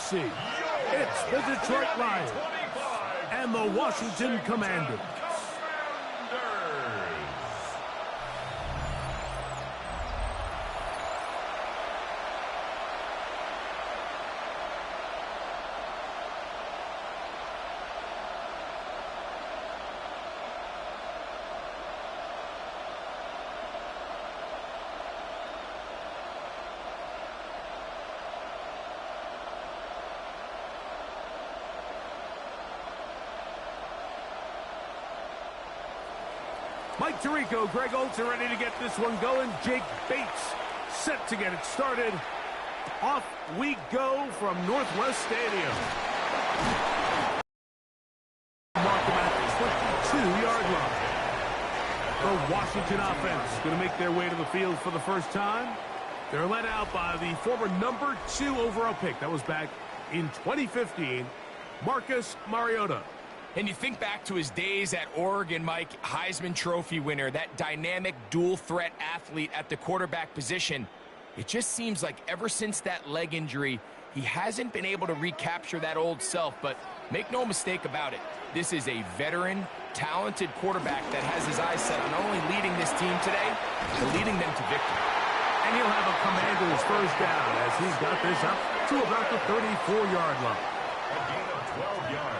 NFC. It's the Detroit Lions and the Washington Commanders. Mike Tirico, Greg Olds are ready to get this one going. Jake Bates set to get it started. Off we go from Northwest Stadium. Mark them at the 22-yard line. The Washington offense going to make their way to the field for the first time. They're led out by the former number 2 overall pick. That was back in 2015, Marcus Mariota. And you think back to his days at Oregon, Mike, Heisman Trophy winner, that dynamic dual-threat athlete at the quarterback position. It just seems like ever since that leg injury, he hasn't been able to recapture that old self. But make no mistake about it, this is a veteran, talented quarterback that has his eyes set on not only leading this team today, but leading them to victory. And he'll have a Commanders first down as he's got this up to about the 34-yard line. A gain of 12 yards.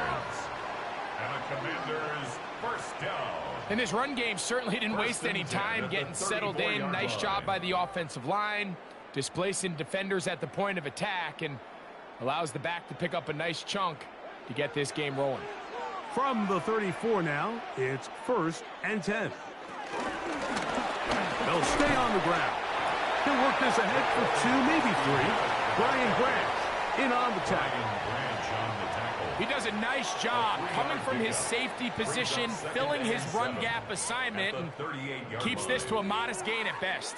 Commanders first down. And this run game certainly didn't waste any time getting settled in. Nice job by the offensive line, displacing defenders at the point of attack, and allows the back to pick up a nice chunk to get this game rolling. From the 34 now, it's 1st and 10. They'll stay on the ground. He'll work this ahead for 2, maybe 3. Brian Branch in on the tackle. He does a nice job coming from his safety position, filling his run gap assignment, and keeps this to a modest gain at best.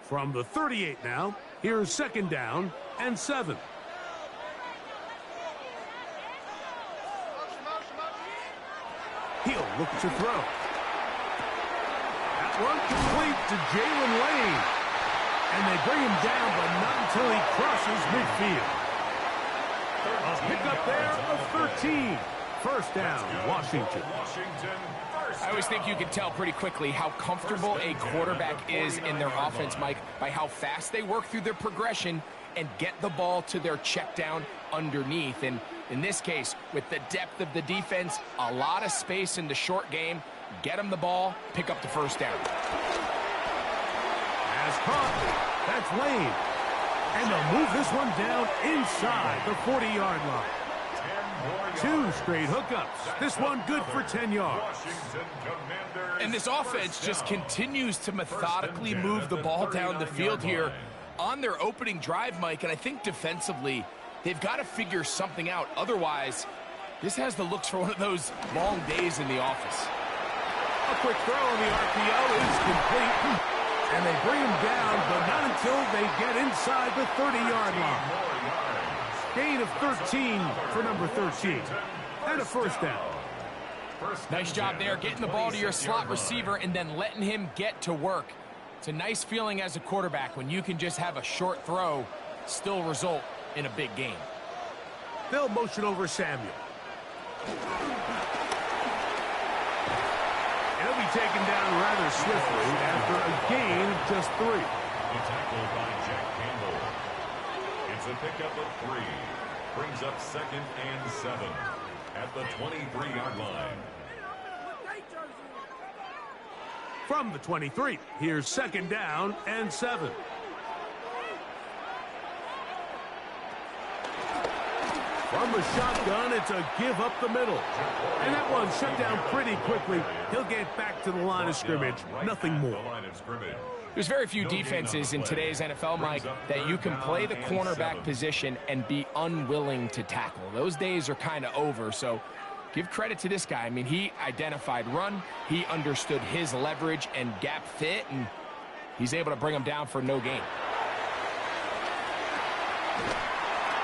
From the 38 now, here's 2nd down and 7. He'll look to throw. That one complete to Jalen Lane. And they bring him down, but not until he crosses midfield. A pickup there of 13. First down, Washington. I always think you can tell pretty quickly how comfortable a quarterback is in their offense, Mike, by how fast they work through their progression and get the ball to their check down underneath. And in this case, with the depth of the defense, a lot of space in the short game, get them the ball, pick up the first down. As caught, that's Lane. And they'll move this one down inside the 40-yard line. 2 straight hookups. This one good for 10 yards. And this offense just continues to methodically move the ball down the field here on their opening drive, Mike. And I think defensively, they've got to figure something out. Otherwise, this has the looks for one of those long days in the office. A quick throw on the RPO is complete. And they bring him down, but not until they get inside the 30-yard line. Gain of 13 for number 13. And a first down. Nice job there, getting the ball to your slot receiver and then letting him get to work. It's a nice feeling as a quarterback when you can just have a short throw, still result in a big game. They'll motion over Samuel. He'll be taken down rather swiftly after a gain of just 3. Tackled by Jack Campbell. It's a pickup of 3. Brings up 2nd and 7 at the 23-yard line. From the 23, here's 2nd down and 7. From the shotgun, it's a give up the middle. And that one shut down pretty quickly. He'll get back to the line of scrimmage. Nothing more. There's very few defenses in today's NFL, Mike, that you can play the cornerback position and be unwilling to tackle. Those days are kind of over, so give credit to this guy. I mean, he identified run, he understood his leverage and gap fit, and he's able to bring him down for no gain.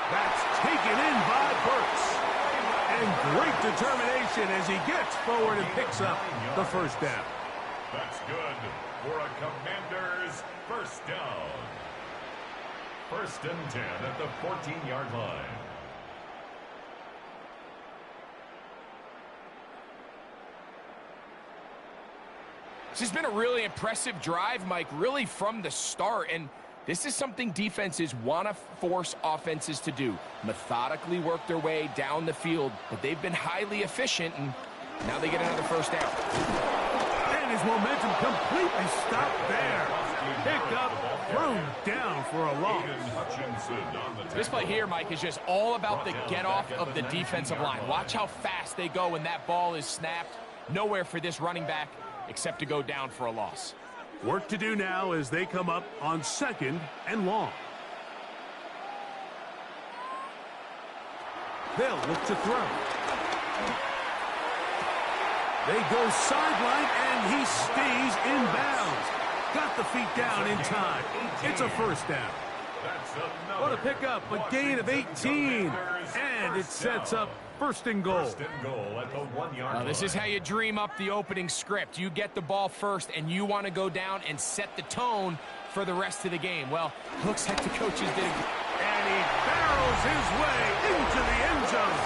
That's taken in by Burks. And great determination as he gets forward and picks up the first down. That's good for a Commander's first down. First and 10 at the 14-yard line. This has been a really impressive drive, Mike, really from the start. And this is something defenses want to force offenses to do. Methodically work their way down the field, but they've been highly efficient, and now they get another first down. And his momentum completely stopped there. Picked up, thrown down for a loss. This play here, Mike, is just all about the get-off of the defensive line. Watch how fast they go when that ball is snapped. Nowhere for this running back except to go down for a loss. Work to do now as they come up on 2nd and long. They'll look to throw. They go sideline, and he stays in bounds. Got the feet down in time. It's a first down. What a pickup, a gain of 18. And it sets up first and goal. First and goal at the 1-yard line. This is how you dream up the opening script. You get the ball first, and you want to go down and set the tone for the rest of the game. Well, looks like the coaches did. And he barrels his way into the end zone.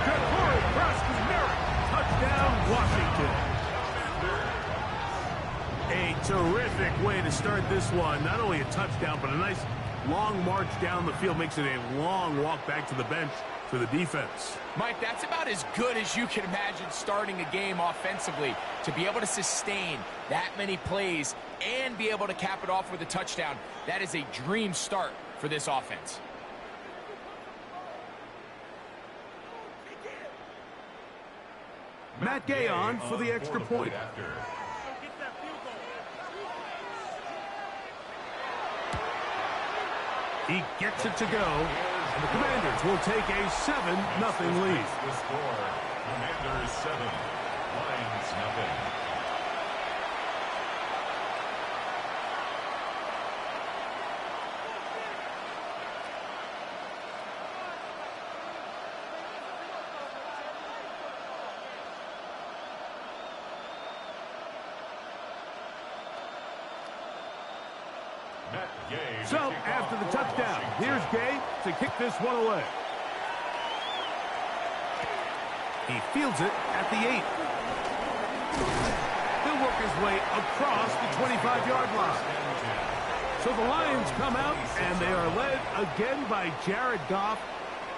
Corey Merrick, touchdown, Washington. A terrific way to start this one. Not only a touchdown, but a nice long march down the field. Makes it a long walk back to the bench for the defense. Mike, that's about as good as you can imagine starting a game offensively. To be able to sustain that many plays and be able to cap it off with a touchdown, that is a dream start for this offense. Matt Gay on for the extra point. He gets it to go, and the Commanders will take a 7-0 lead. The score, Commanders 7, Lions nothing. So, after the touchdown, here's Gay to kick this one away. He fields it at the 8. He'll work his way across the 25-yard line. So the Lions come out, and they are led again by Jared Goff.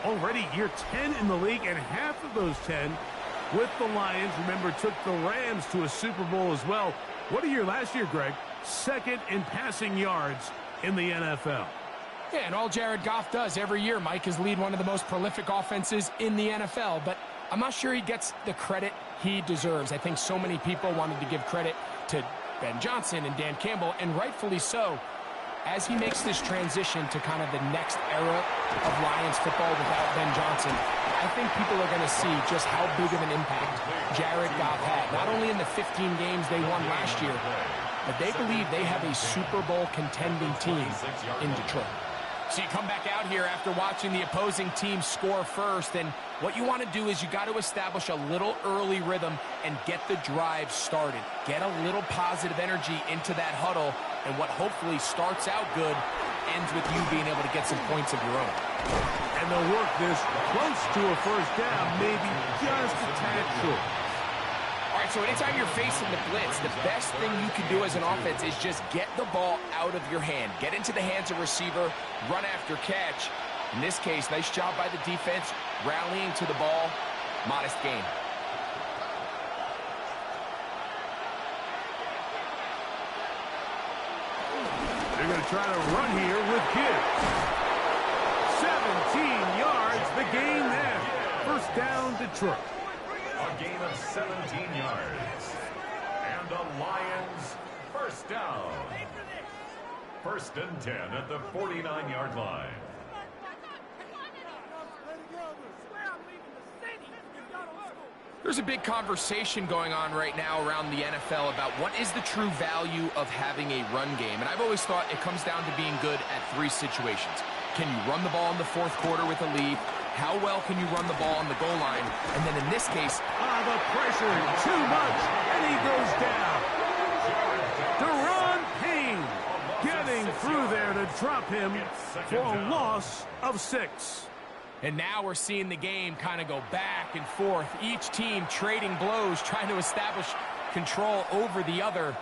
Already year 10 in the league, and half of those 10 with the Lions. Remember, took the Rams to a Super Bowl as well. What a year last year, Greg. 2nd in passing yards in the NFL. Yeah, and all Jared Goff does every year, Mike, is lead one of the most prolific offenses in the NFL. But I'm not sure he gets the credit he deserves. I think so many people wanted to give credit to Ben Johnson and Dan Campbell, and rightfully so, as he makes this transition to kind of the next era of Lions football without Ben Johnson. I think people are going to see just how big of an impact Jared Goff had, not only in the 15 games they won last year, but they believe they have a Super Bowl contending team in Detroit. So you come back out here after watching the opposing team score first, and what you want to do is you got to establish a little early rhythm and get the drive started. Get a little positive energy into that huddle, and what hopefully starts out good ends with you being able to get some points of your own. And they'll work this close to a first down, maybe just a tad short. All right, so anytime you're facing the blitz, the best thing you can do as an offense is just get the ball out of your hand. Get into the hands of receiver, run after catch. In this case, nice job by the defense, rallying to the ball, modest gain. They're going to try to run here with Gibbs. 17 yards, the gain there. First down, Detroit. A gain of 17 yards. And the Lions first down. First and 10 at the 49-yard line. There's a big conversation going on right now around the NFL about what is the true value of having a run game. And I've always thought it comes down to being good at 3 situations. Can you run the ball in the 4th quarter with a lead? How well can you run the ball on the goal line? And then in this case, the pressure, too much, and he goes down. Deron Payne getting through there to drop him for a loss of 6. And now we're seeing the game kind of go back and forth. Each team trading blows, trying to establish control over the other.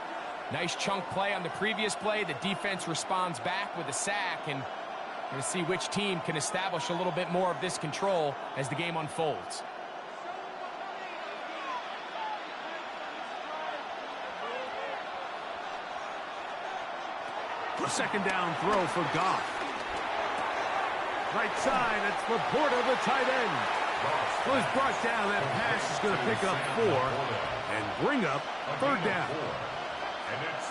Nice chunk play on the previous play. The defense responds back with a sack, and we're going to see which team can establish a little bit more of this control as the game unfolds. A second down throw for Goff. Right side, it's Laporta, the tight end. Well, he's brought down. That pass is going to pick up 4 and bring up 3rd down.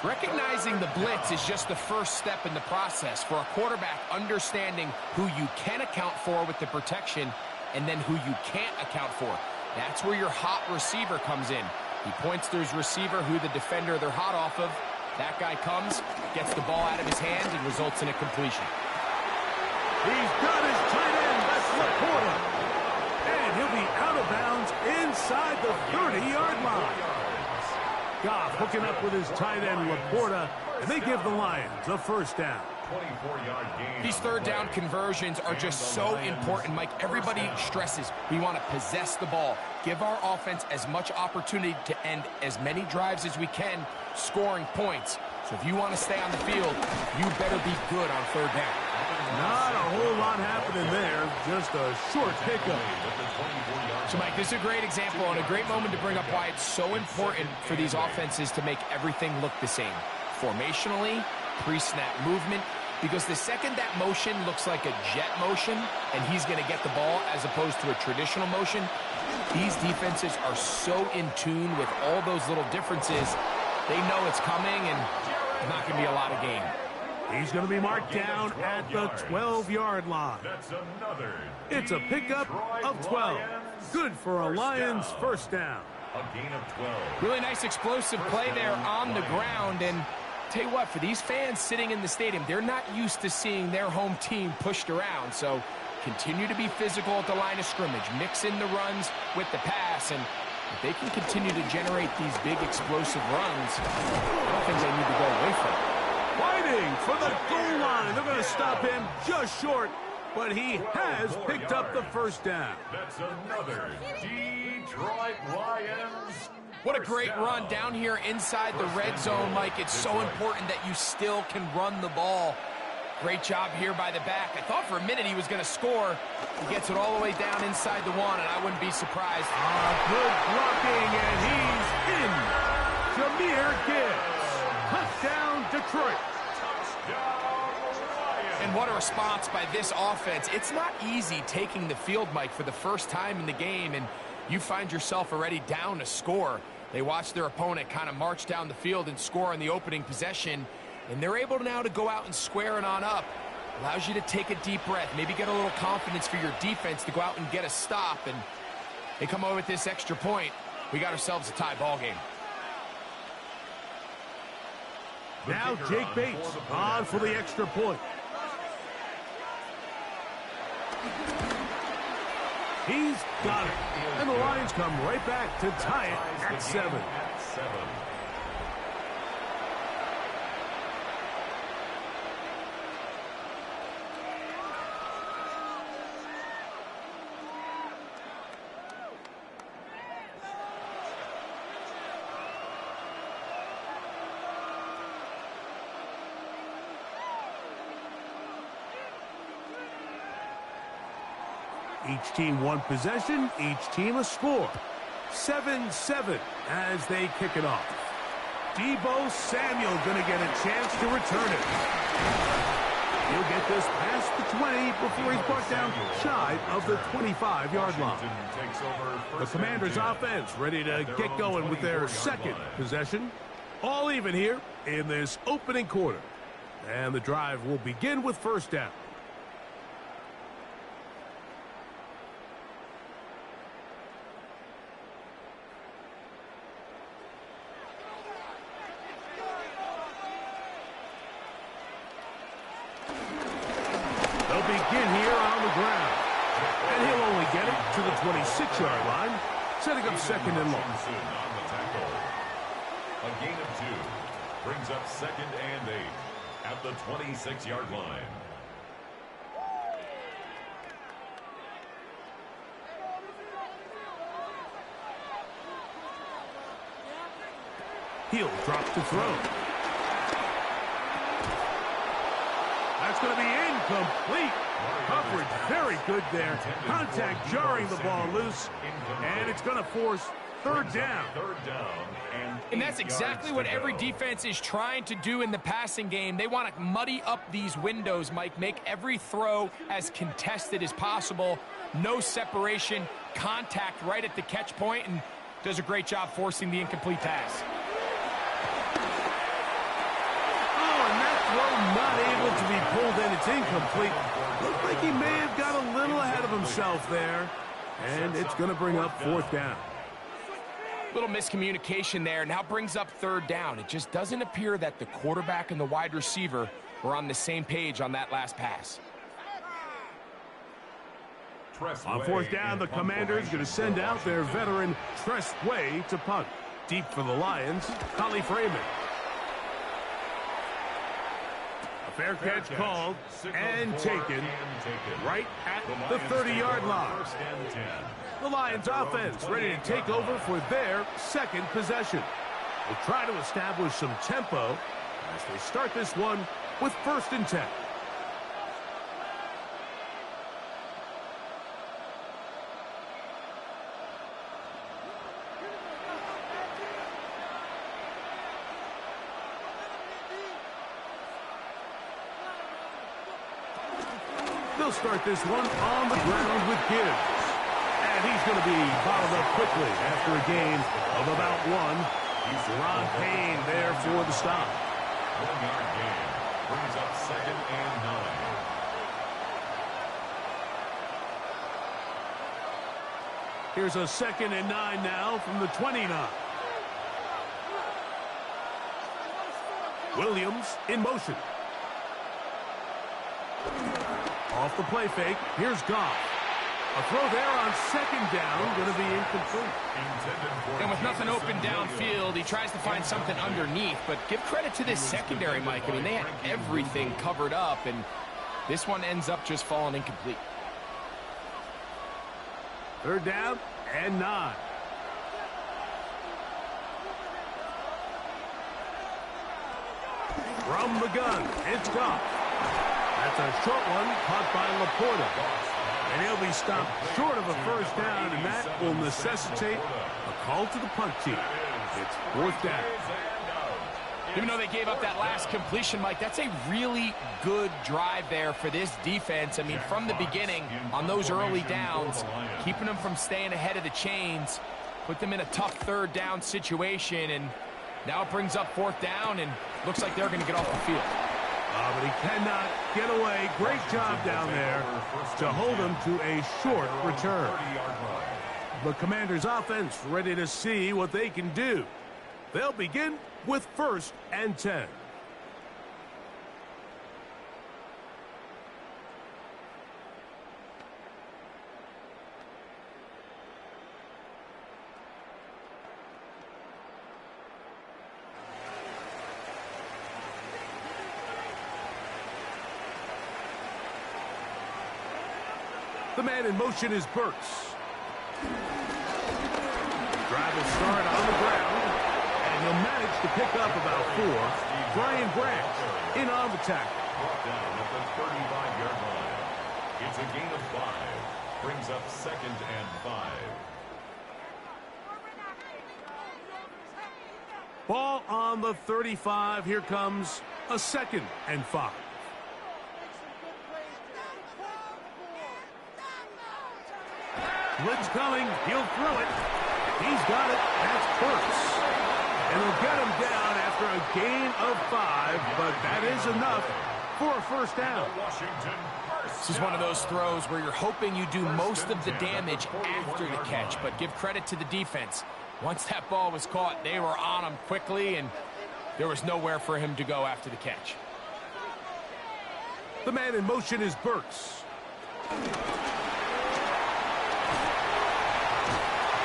Recognizing the blitz is just the first step in the process for a quarterback, understanding who you can account for with the protection and then who you can't account for. That's where your hot receiver comes in. He points to his receiver, who the defender they're hot off of. That guy comes, gets the ball out of his hands, and results in a completion. He's got his tight end. That's Laporta. And he'll be out of bounds inside the 30-yard line. Goff hooking up with his tight end, Laporta, and they give the Lions a first down. 24-yard gain. These third down conversions are just so important, Mike. Everybody stresses we want to possess the ball, give our offense as much opportunity to end as many drives as we can, scoring points. So if you want to stay on the field, you better be good on third down. Not a whole lot happening there, just a short pickup. So, Mike, this is a great example and a great moment to bring up why it's so important for these offenses to make everything look the same. Formationally, pre-snap movement, because the second that motion looks like a jet motion and he's going to get the ball as opposed to a traditional motion, these defenses are so in tune with all those little differences. They know it's coming, and there's not going to be a lot of gain. He's going to be marked down at the 12-yard line. That's another. It's a pickup of 12. Good for a Lions first down. A gain of 12. Really nice explosive play there on the ground, and tell you what, for these fans sitting in the stadium, they're not used to seeing their home team pushed around, so continue to be physical at the line of scrimmage, mix in the runs with the pass, and if they can continue to generate these big explosive runs, I don't think they need to go away from it. Fighting for the goal line. They're going to stop him just short, but he has picked up the first down. That's another Detroit Lions. What a great run down here inside the red zone, Mike. It's so important that you still can run the ball. Great job here by the back. I thought for a minute he was going to score. He gets it all the way down inside the 1, and I wouldn't be surprised. Good blocking, and he's in. Jahmyr Gibbs. Touchdown, Detroit. And what a response by this offense. It's not easy taking the field, Mike, for the first time in the game, and you find yourself already down a score. They watch their opponent kind of march down the field and score on the opening possession, and they're able now to go out and square it on up. Allows you to take a deep breath, maybe get a little confidence for your defense to go out and get a stop, and they come over with this extra point. We got ourselves a tie ball game. Now Jake Bates on for the extra point. He's got it. And the Lions come right back to tie it at 7. Each team one possession, each team a score. 7-7 as they kick it off. Deebo Samuel going to get a chance to return it. He'll get this past the 20 before he's brought down shy of the 25-yard line. The Commanders' offense ready to get going with their second possession. All even here in this opening quarter. And the drive will begin with first down. Begin here on the ground. And he'll only get it to the 26-yard line, setting up second and long. A gain of 2 brings up 2nd and 8 at the 26-yard line. He'll drop to throw. That's going to be incomplete. Coverage very good there. Contact jarring the ball loose. And it's going to force third down. And that's exactly what every defense is trying to do in the passing game. They want to muddy up these windows, Mike, make every throw as contested as possible. No separation, contact right at the catch point, and does a great job forcing the incomplete pass. Not able to be pulled in. It's incomplete. Looks like he may have got a little ahead of himself there. And it's going to bring up fourth down. Little miscommunication there. Now brings up third down. It just doesn't appear that the quarterback and the wide receiver were on the same page on that last pass. On fourth down, the Commanders going to send out their veteran Tress Way to punt. Deep for the Lions, Collie Freeman. Fair catch called and taken right at the 30-yard line. The Lions offense ready to take over for their second possession. They'll try to establish some tempo as they start this one with 1st and 10. They'll start this one on the ground with Gibbs. And he's going to be bottled up quickly after a gain of about 1. He's Ron Payne there for the stop. 1-yard gain brings up 2nd and 9. Here's a 2nd and 9 now from the 29. Williams in motion. Off the play fake, here's Goff. A throw there on 2nd down, going to be incomplete. And with nothing open downfield, he tries to find something underneath, but give credit to this secondary, Mike. I mean, they had everything covered up, and this one ends up just falling incomplete. 3rd down and 9. From the gun, it's Goff. That's a short one caught by Laporta. And he'll be stopped short of a 1st down, and that will necessitate a call to the punt team. It's 4th down. Even though they gave up that last completion, Mike, that's a really good drive there for this defense. I mean, from the beginning, on those early downs, keeping them from staying ahead of the chains, put them in a tough 3rd down situation, and now it brings up 4th down, and looks like they're going to get off the field. But he cannot get away. Great job down there to hold him to a short return. The Commanders' offense ready to see what they can do. They'll begin with 1st and 10. The man in motion is Burks. Drive will start on the ground, and he'll manage to pick up about 4. Brian Branch in on the tackle. Brought down at the 35-yard line. It's a gain of 5. Brings up 2nd and 5. Ball on the 35. Here comes a 2nd and 5. Blitz coming. He'll throw it. He's got it. That's Burks. And he'll get him down after a gain of 5, but that is enough for a 1st down. This is one of those throws where you're hoping you do most of the damage after the catch, but give credit to the defense. Once that ball was caught, they were on him quickly, and there was nowhere for him to go after the catch. The man in motion is Burks.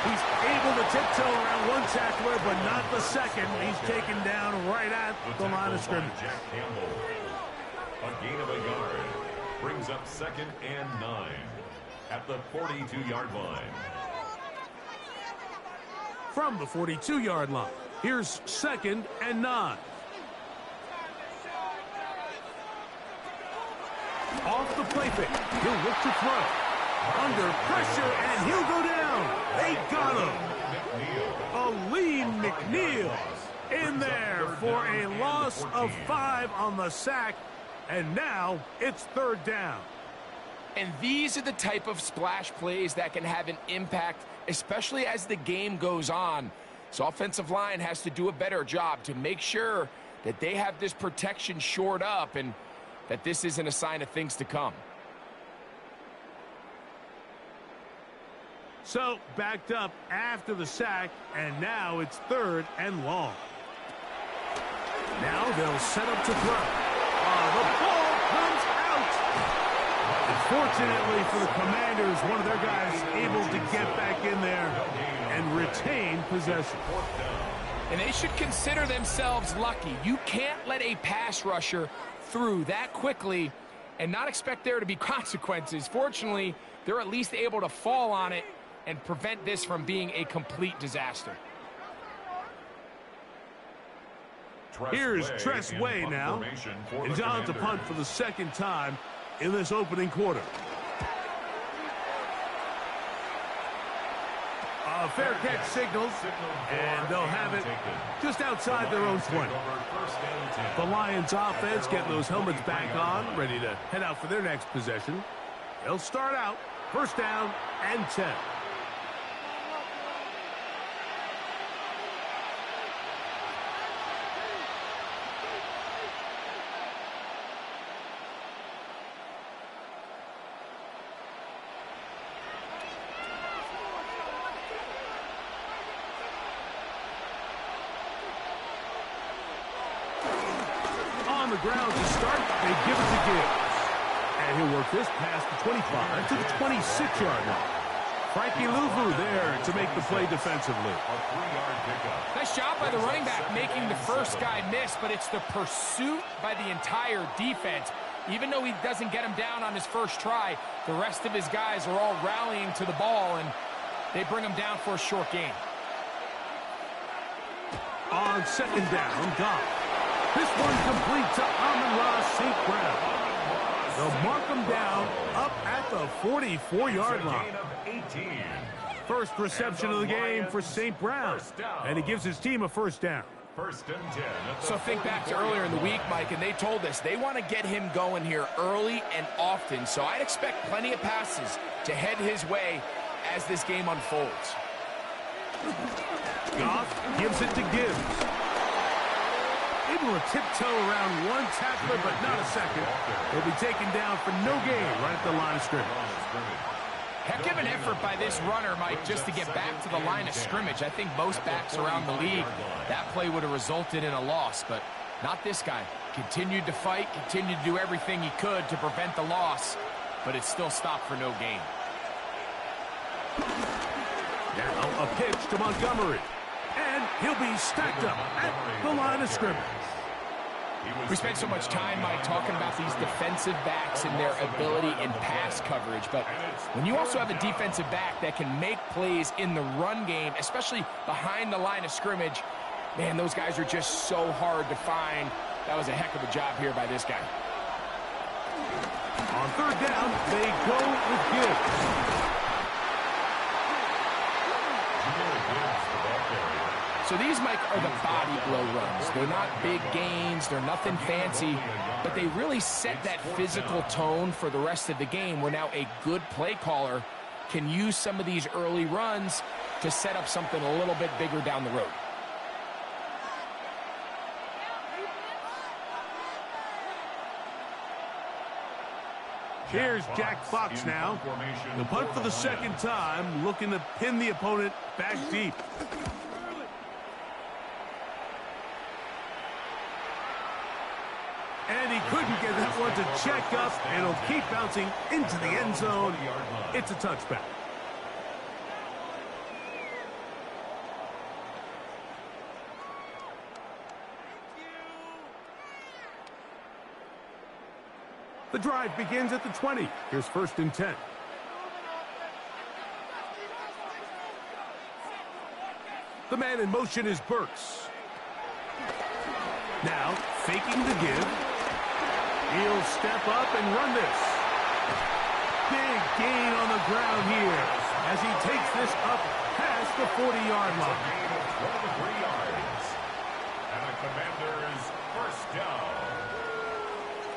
He's able able to tiptoe around one tackler, but not the second. He's taken down right at the line of scrimmage. Jack Campbell. A gain of a yard. Brings up 2nd and 9 at the 42-yard line. From the 42-yard line, here's 2nd and 9. Off the play fake. He'll look to throw. Under pressure, and he'll go down. They got him. Aleem McNeil in there for a loss of 5 on the sack. And now it's 3rd down. And these are the type of splash plays that can have an impact, especially as the game goes on. So offensive line has to do a better job to make sure that they have this protection shored up and that this isn't a sign of things to come. So backed up after the sack, and now it's 3rd and long. Now they'll set up to throw. The ball comes out. Unfortunately for the Commanders, one of their guys able to get back in there and retain possession. And they should consider themselves lucky. You can't let a pass rusher through that quickly and not expect there to be consequences. Fortunately, they're at least able to fall on it and prevent this from being a complete disaster. Here's Tress Way now. He's on to punt for the 2nd time in this opening quarter. A fair catch signals, and they'll have it just outside their own 20. The Lions offense getting those helmets back on, ready to head out for their next possession. They'll start out 1st down and 10. On the ground to start, they give it to Gibbs. And he'll work this past the 25 to the 26-yard line. Frankie Louvu there to make the play defensively. Nice job by the running back making the first guy miss, but it's the pursuit by the entire defense. Even though he doesn't get him down on his first try, the rest of his guys are all rallying to the ball, and they bring him down for a short gain. On 2nd down, Goff. This one complete to Amon-Ra St. Brown. They'll mark him down up at the 44-yard line. First reception of the game for St. Brown. And he gives his team a 1st down. 1st and 10. So think back to earlier in the week, Mike, and they told us they want to get him going here early and often. So I'd expect plenty of passes to head his way as this game unfolds. Goff gives it to Gibbs. Able to tiptoe around one tackler, but not a second. He'll be taken down for no gain right at the line of scrimmage. Heck of an effort by this runner, Mike, just to get back to the line of scrimmage. I think most backs around the league, that play would have resulted in a loss, but not this guy. Continued to fight, continued to do everything he could to prevent the loss, but it still stopped for no gain. Now a pitch to Montgomery. And he'll be stacked up at the line of scrimmage. We spent so much time, Mike, talking about these defensive backs and their ability in pass coverage, but when you also have a defensive back that can make plays in the run game, especially behind the line of scrimmage, man, those guys are just so hard to find. That was a heck of a job here by this guy. On 3rd down, they go with Gibbs. So these, Mike, are the body blow runs. They're not big gains. They're nothing fancy. But they really set that physical tone for the rest of the game where now a good play caller can use some of these early runs to set up something a little bit bigger down the road. Here's Jack Fox now. The punt for the 2nd time, looking to pin the opponent back deep. And he couldn't get that one to check up, and it'll keep bouncing into the end zone. It's a touchback. The drive begins at the 20. Here's 1st and 10. The man in motion is Burks. Now, faking the give. He'll step up and run this. Big gain on the ground here as he takes this up past the 40-yard line. Gain of 23 yards. And the Commanders first down.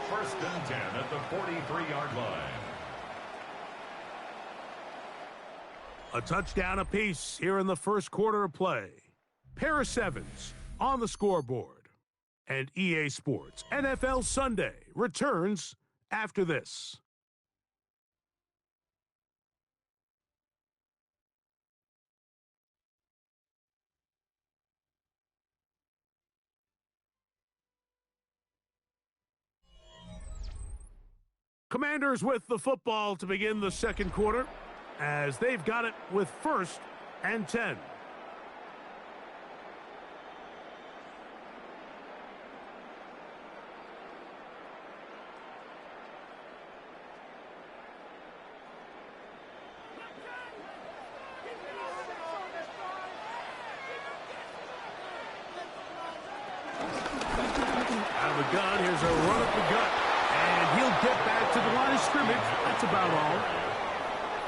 1st and 10 at the 43-yard line. A touchdown apiece here in the first quarter of play. Pair of sevens on the scoreboard. And EA Sports NFL Sunday returns after this. Commanders with the football to begin the second quarter as they've got it with 1st and 10. Out of the gun, here's a run at the gut. And he'll get back to the line of scrimmage. That's about all.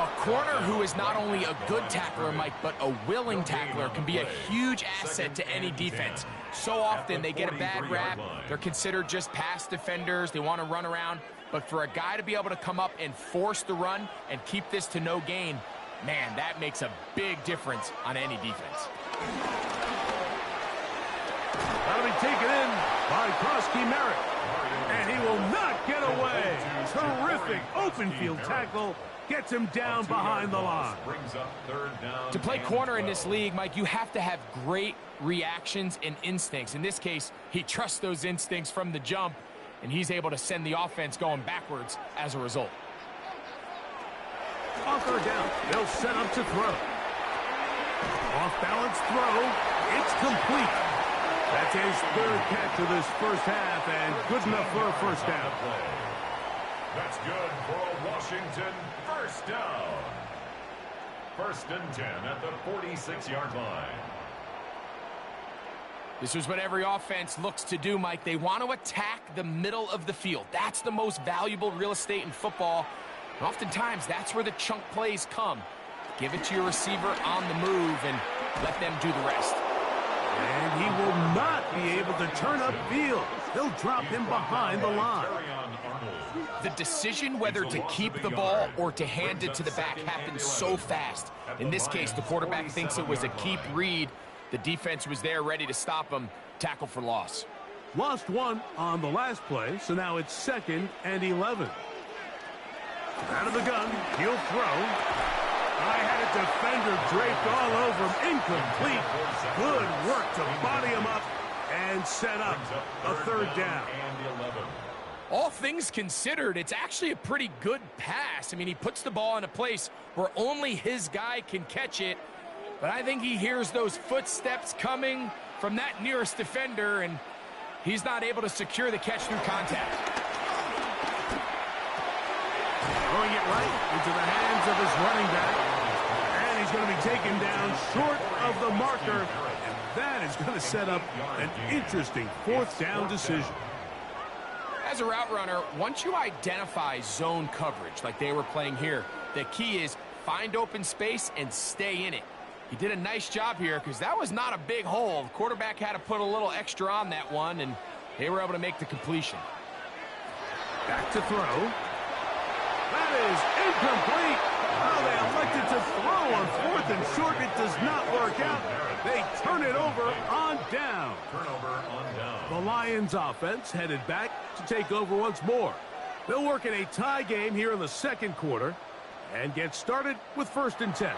A corner who is not only a good tackler, Mike, but a willing tackler can be a huge asset to any defense. So often they get a bad rap. They're considered just pass defenders. They want to run around. But for a guy to be able to come up and force the run and keep this to no gain, man, that makes a big difference on any defense. That'll be taken in by Krosky Merritt. And he will not get away. Terrific open field tackle. Gets him down behind the line. To play corner in this league, Mike, you have to have great reactions and instincts. In this case, he trusts those instincts from the jump, and he's able to send the offense going backwards as a result. Off third down. They'll set up to throw. Off balance throw. It's complete. That's his 3rd catch of this first half, and good enough for a first down. That's good for a Washington first down. 1st and 10 at the 46-yard line. This is what every offense looks to do, Mike. They want to attack the middle of the field. That's the most valuable real estate in football. And oftentimes, that's where the chunk plays come. Give it to your receiver on the move and let them do the rest. And he will not be able to turn upfield. They'll drop him behind the line. The decision whether to keep the ball or to hand it to the back happens so fast. In this case, the quarterback thinks it was a keep read. The defense was there ready to stop him. Tackle for loss. Lost one on the last play, so now it's 2nd and 11. Out of the gun, he'll throw. I had a defender draped all over him. Incomplete. Good work to body him up and set up a 3rd down. All things considered, it's actually a pretty good pass. I mean, he puts the ball in a place where only his guy can catch it. But I think he hears those footsteps coming from that nearest defender, and he's not able to secure the catch through contact. Throwing it right into the hands of his running back. And he's going to be taken down short of the marker. And that is going to set up an interesting 4th down decision. As a route runner, once you identify zone coverage like they were playing here, the key is find open space and stay in it. He did a nice job here because that was not a big hole. The quarterback had to put a little extra on that one, and they were able to make the completion. Back to throw. That is incomplete. Well, they elected to throw on 4th and short. It does not work out. They turn it over on down. Turnover on down. The Lions offense headed back to take over once more. They'll work in a tie game here in the second quarter and get started with 1st and 10.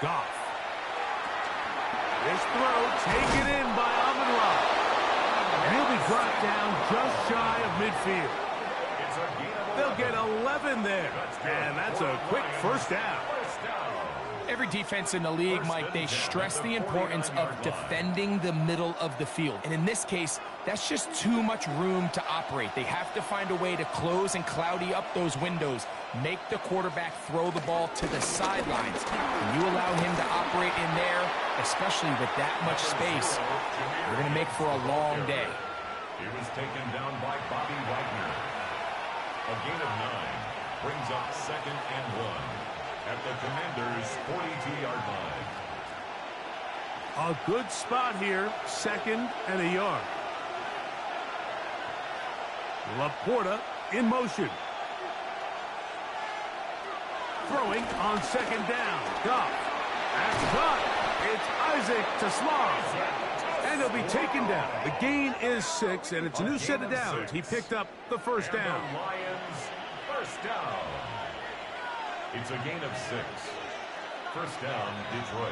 Goff. This throw taken in by Amon-Ra. And he'll be brought down just shy of midfield. They'll get 11 there. And that's a quick first down. Every defense in the league, Mike, they stress the importance of defending the middle of the field. And in this case, that's just too much room to operate. They have to find a way to close and cloudy up those windows, make the quarterback throw the ball to the sidelines. When you allow him to operate in there, especially with that much space, you're going to make for a long day. He was taken down by Bobby Wagner. A gain of 9 brings up 2nd and 1 at the Commanders' 42-yard line. A good spot here, 2nd and a yard. Laporta in motion. Throwing on 2nd down. Goff. That's caught. It's Isaac to Slav. And he'll be taken down. The gain is 6, and it's a new set of downs. He picked up the first down. The Lions, first down. It's a gain of 6. First down, Detroit.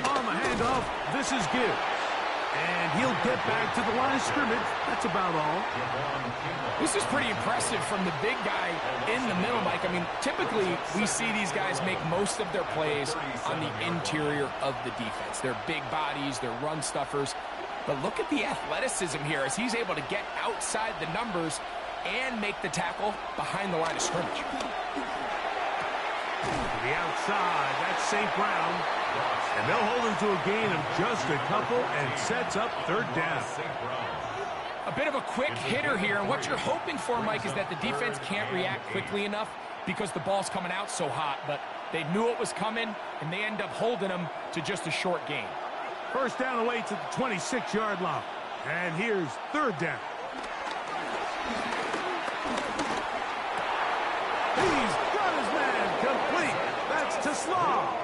On the handoff, this is Gibbs. And he'll get back to the line of scrimmage. That's about all. This is pretty impressive from the big guy in the middle, Mike. I mean, typically we see these guys make most of their plays on the interior of the defense. They're big bodies, they're run stuffers. But look at the athleticism here as he's able to get outside the numbers and make the tackle behind the line of scrimmage. To the outside, that's St. Brown. And they'll hold him to a gain of just a couple and sets up 3rd down. A bit of a quick hitter here, and what you're hoping for, Mike, is that the defense can't react quickly enough because the ball's coming out so hot. But they knew it was coming, and they end up holding him to just a short gain. First down away to the 26-yard line. And here's 3rd down. He's got his man complete. That's to Slav.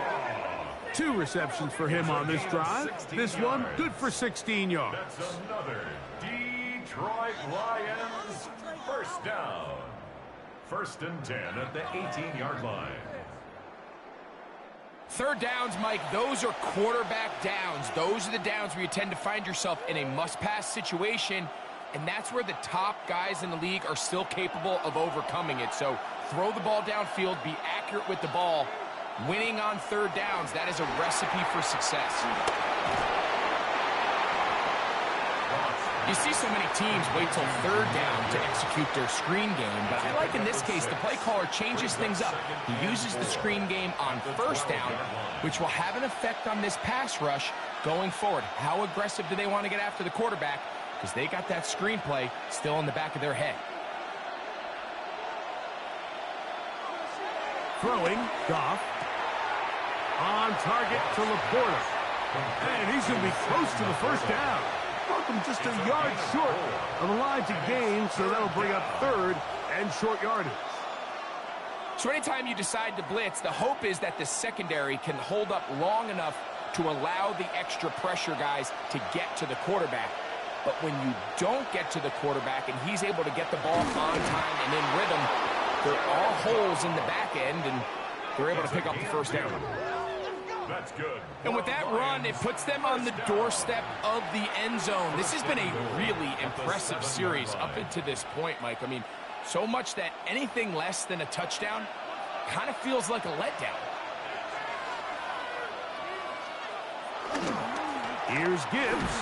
2 receptions for him on this drive. This one good for 16 yards. That's another Detroit Lions first down. 1st and 10 at the 18-yard line. 3rd downs, Mike, those are quarterback downs. Those are the downs where you tend to find yourself in a must-pass situation, and that's where the top guys in the league are still capable of overcoming it. So throw the ball downfield, be accurate with the ball. Winning on 3rd downs, that is a recipe for success. You see so many teams wait till 3rd down to execute their screen game, but I like in this case the play caller changes things up. He uses the screen game on 1st down, which will have an effect on this pass rush going forward. How aggressive do they want to get after the quarterback? Because they got that screen play still in the back of their head. Throwing, Goff. On target to Laporta. And he's going to be close to the first down. Welcome just a yard short of the line to gain, so that'll bring up 3rd and short yardage. So anytime you decide to blitz, the hope is that the secondary can hold up long enough to allow the extra pressure guys to get to the quarterback. But when you don't get to the quarterback and he's able to get the ball on time and in rhythm, there are holes in the back end, and they're able to pick up the first down. That's good. And with that run, it puts them on the doorstep of the end zone. This has been a really impressive series up until this point, Mike. I mean, so much that anything less than a touchdown kind of feels like a letdown. Here's Gibbs.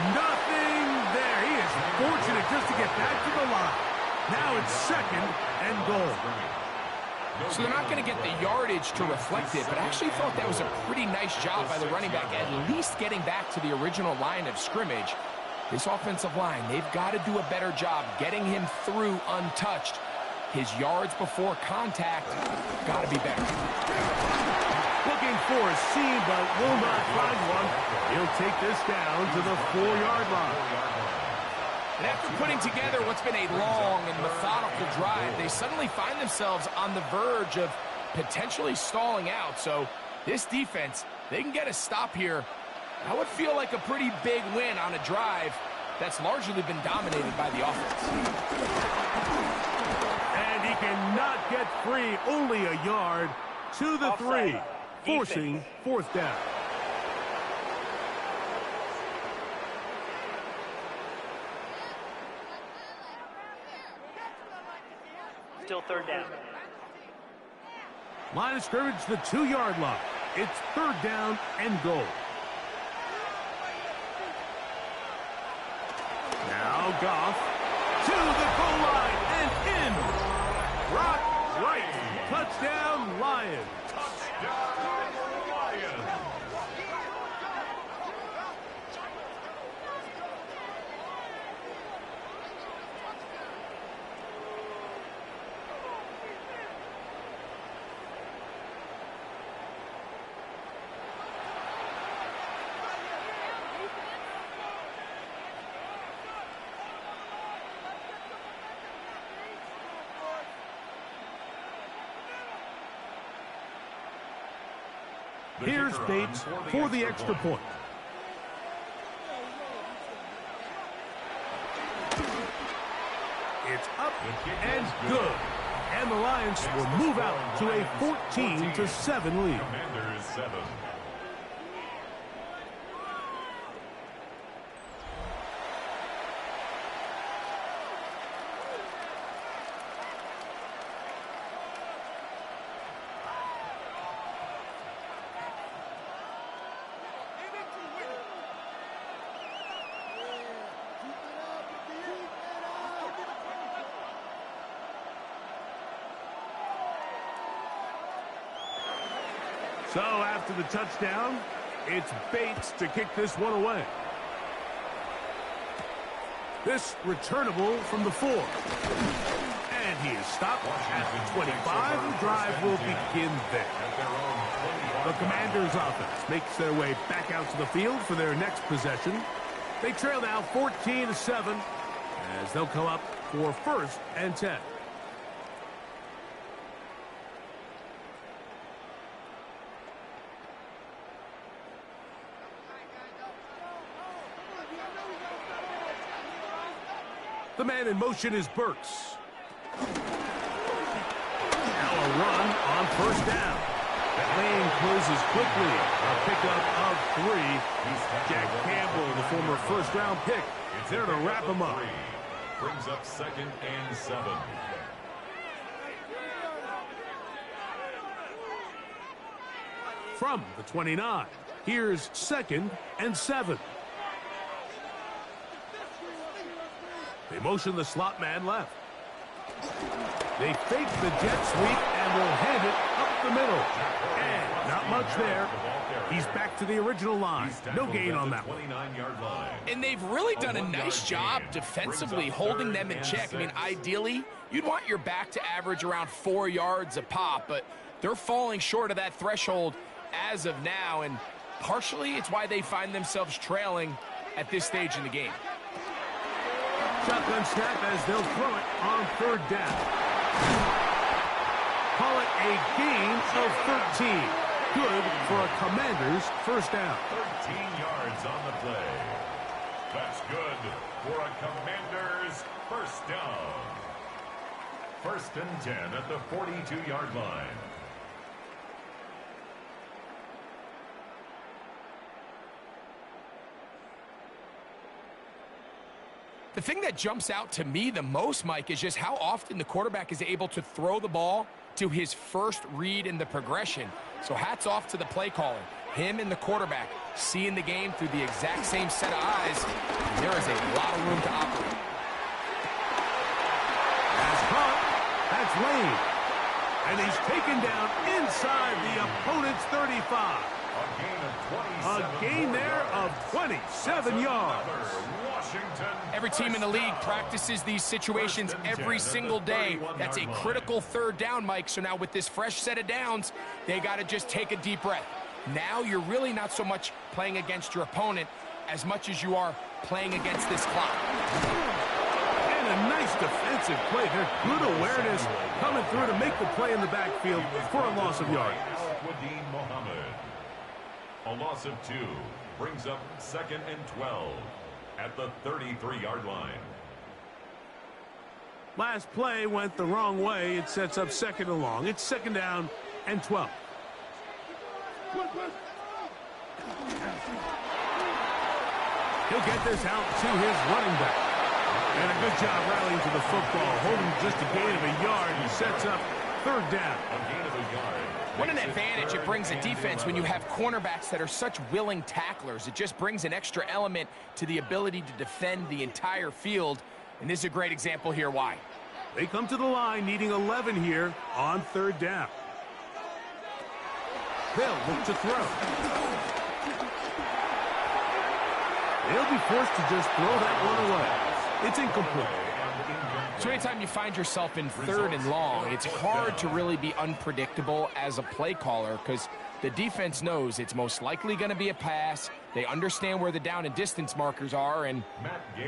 Nothing there. He is fortunate just to get back to the line. Now it's 2nd and goal. So they're not going to get the yardage to reflect it, but I actually thought that was a pretty nice job by the running back, at least getting back to the original line of scrimmage. This offensive line, they've got to do a better job getting him through untouched. His yards before contact got to be better. Looking for a seam, but will not find one. He'll take this down to the 4-yard line. And after putting together what's been a long and methodical drive, they suddenly find themselves on the verge of potentially stalling out. So this defense, they can get a stop here. That would feel like a pretty big win on a drive that's largely been dominated by the offense. And he cannot get free, only a yard to the 3, forcing 4th down. Still 3rd down. Line of scrimmage, the 2-yard line. It's 3rd down and goal. Now Goff to the goal line and in. Rock right. Touchdown, Lions. Touchdown, Lions. Here's Bates for the extra point. It's up and good. And the Lions will move out to a 14-7 lead. Commanders 7. So after the touchdown, it's Bates to kick this one away. This returnable from the 4. And he is stopped at the 25. The drive will begin there. The Commanders offense makes their way back out to the field for their next possession. They trail now 14-7 as they'll come up for 1st and 10. The man in motion is Burks. Now a run on 1st down. That lane closes quickly. A pickup of 3. Jack Campbell, the former 1st-round pick, is there to wrap him up. Brings up 2nd and 7. From the 29, here's 2nd and 7. They motion the slot man left. They fake the jet sweep and will hand it up the middle. And not much there. He's back to the original line. No gain on that one. And they've really done a nice job defensively holding them in check. I mean, ideally, you'd want your back to average around 4 yards a pop, but they're falling short of that threshold as of now, and partially it's why they find themselves trailing at this stage in the game. Shotgun snap as they'll throw it on 3rd down. Call it a gain of 13. Good for a Commander's 1st down. 13 yards on the play. That's good for a Commander's 1st down. 1st and 10 at the 42-yard line. The thing that jumps out to me the most, Mike, is just how often the quarterback is able to throw the ball to his first read in the progression. So hats off to the play caller. Him and the quarterback seeing the game through the exact same set of eyes. There is a lot of room to operate. That's caught. That's Lane. And he's taken down inside the opponent's 35. A gain there of 27 yards. Every team in the league practices these situations every single day. That's a critical 3rd down, Mike. So now with this fresh set of downs, they got to just take a deep breath. Now you're really not so much playing against your opponent as much as you are playing against this clock. And a nice defensive play there. Good awareness coming through to make the play in the backfield for a loss of yards. A loss of 2 brings up 2nd and 12. at the 33-yard line. Last play went the wrong way. It sets up second and long. It's second down and 12. He'll get this out to his running back. And a good job rallying to the football, holding just a gain of a yard. He sets up third down. A gain of a yard. What an advantage it brings a defense when you have cornerbacks that are such willing tacklers. It just brings an extra element to the ability to defend the entire field. And this is a great example here why. They come to the line needing 11 here on third down. They'll look to throw. They'll be forced to just throw that one away. It's incomplete. So anytime you find yourself in third and long, it's hard to really be unpredictable as a play caller because the defense knows it's most likely going to be a pass. They understand where the down and distance markers are, and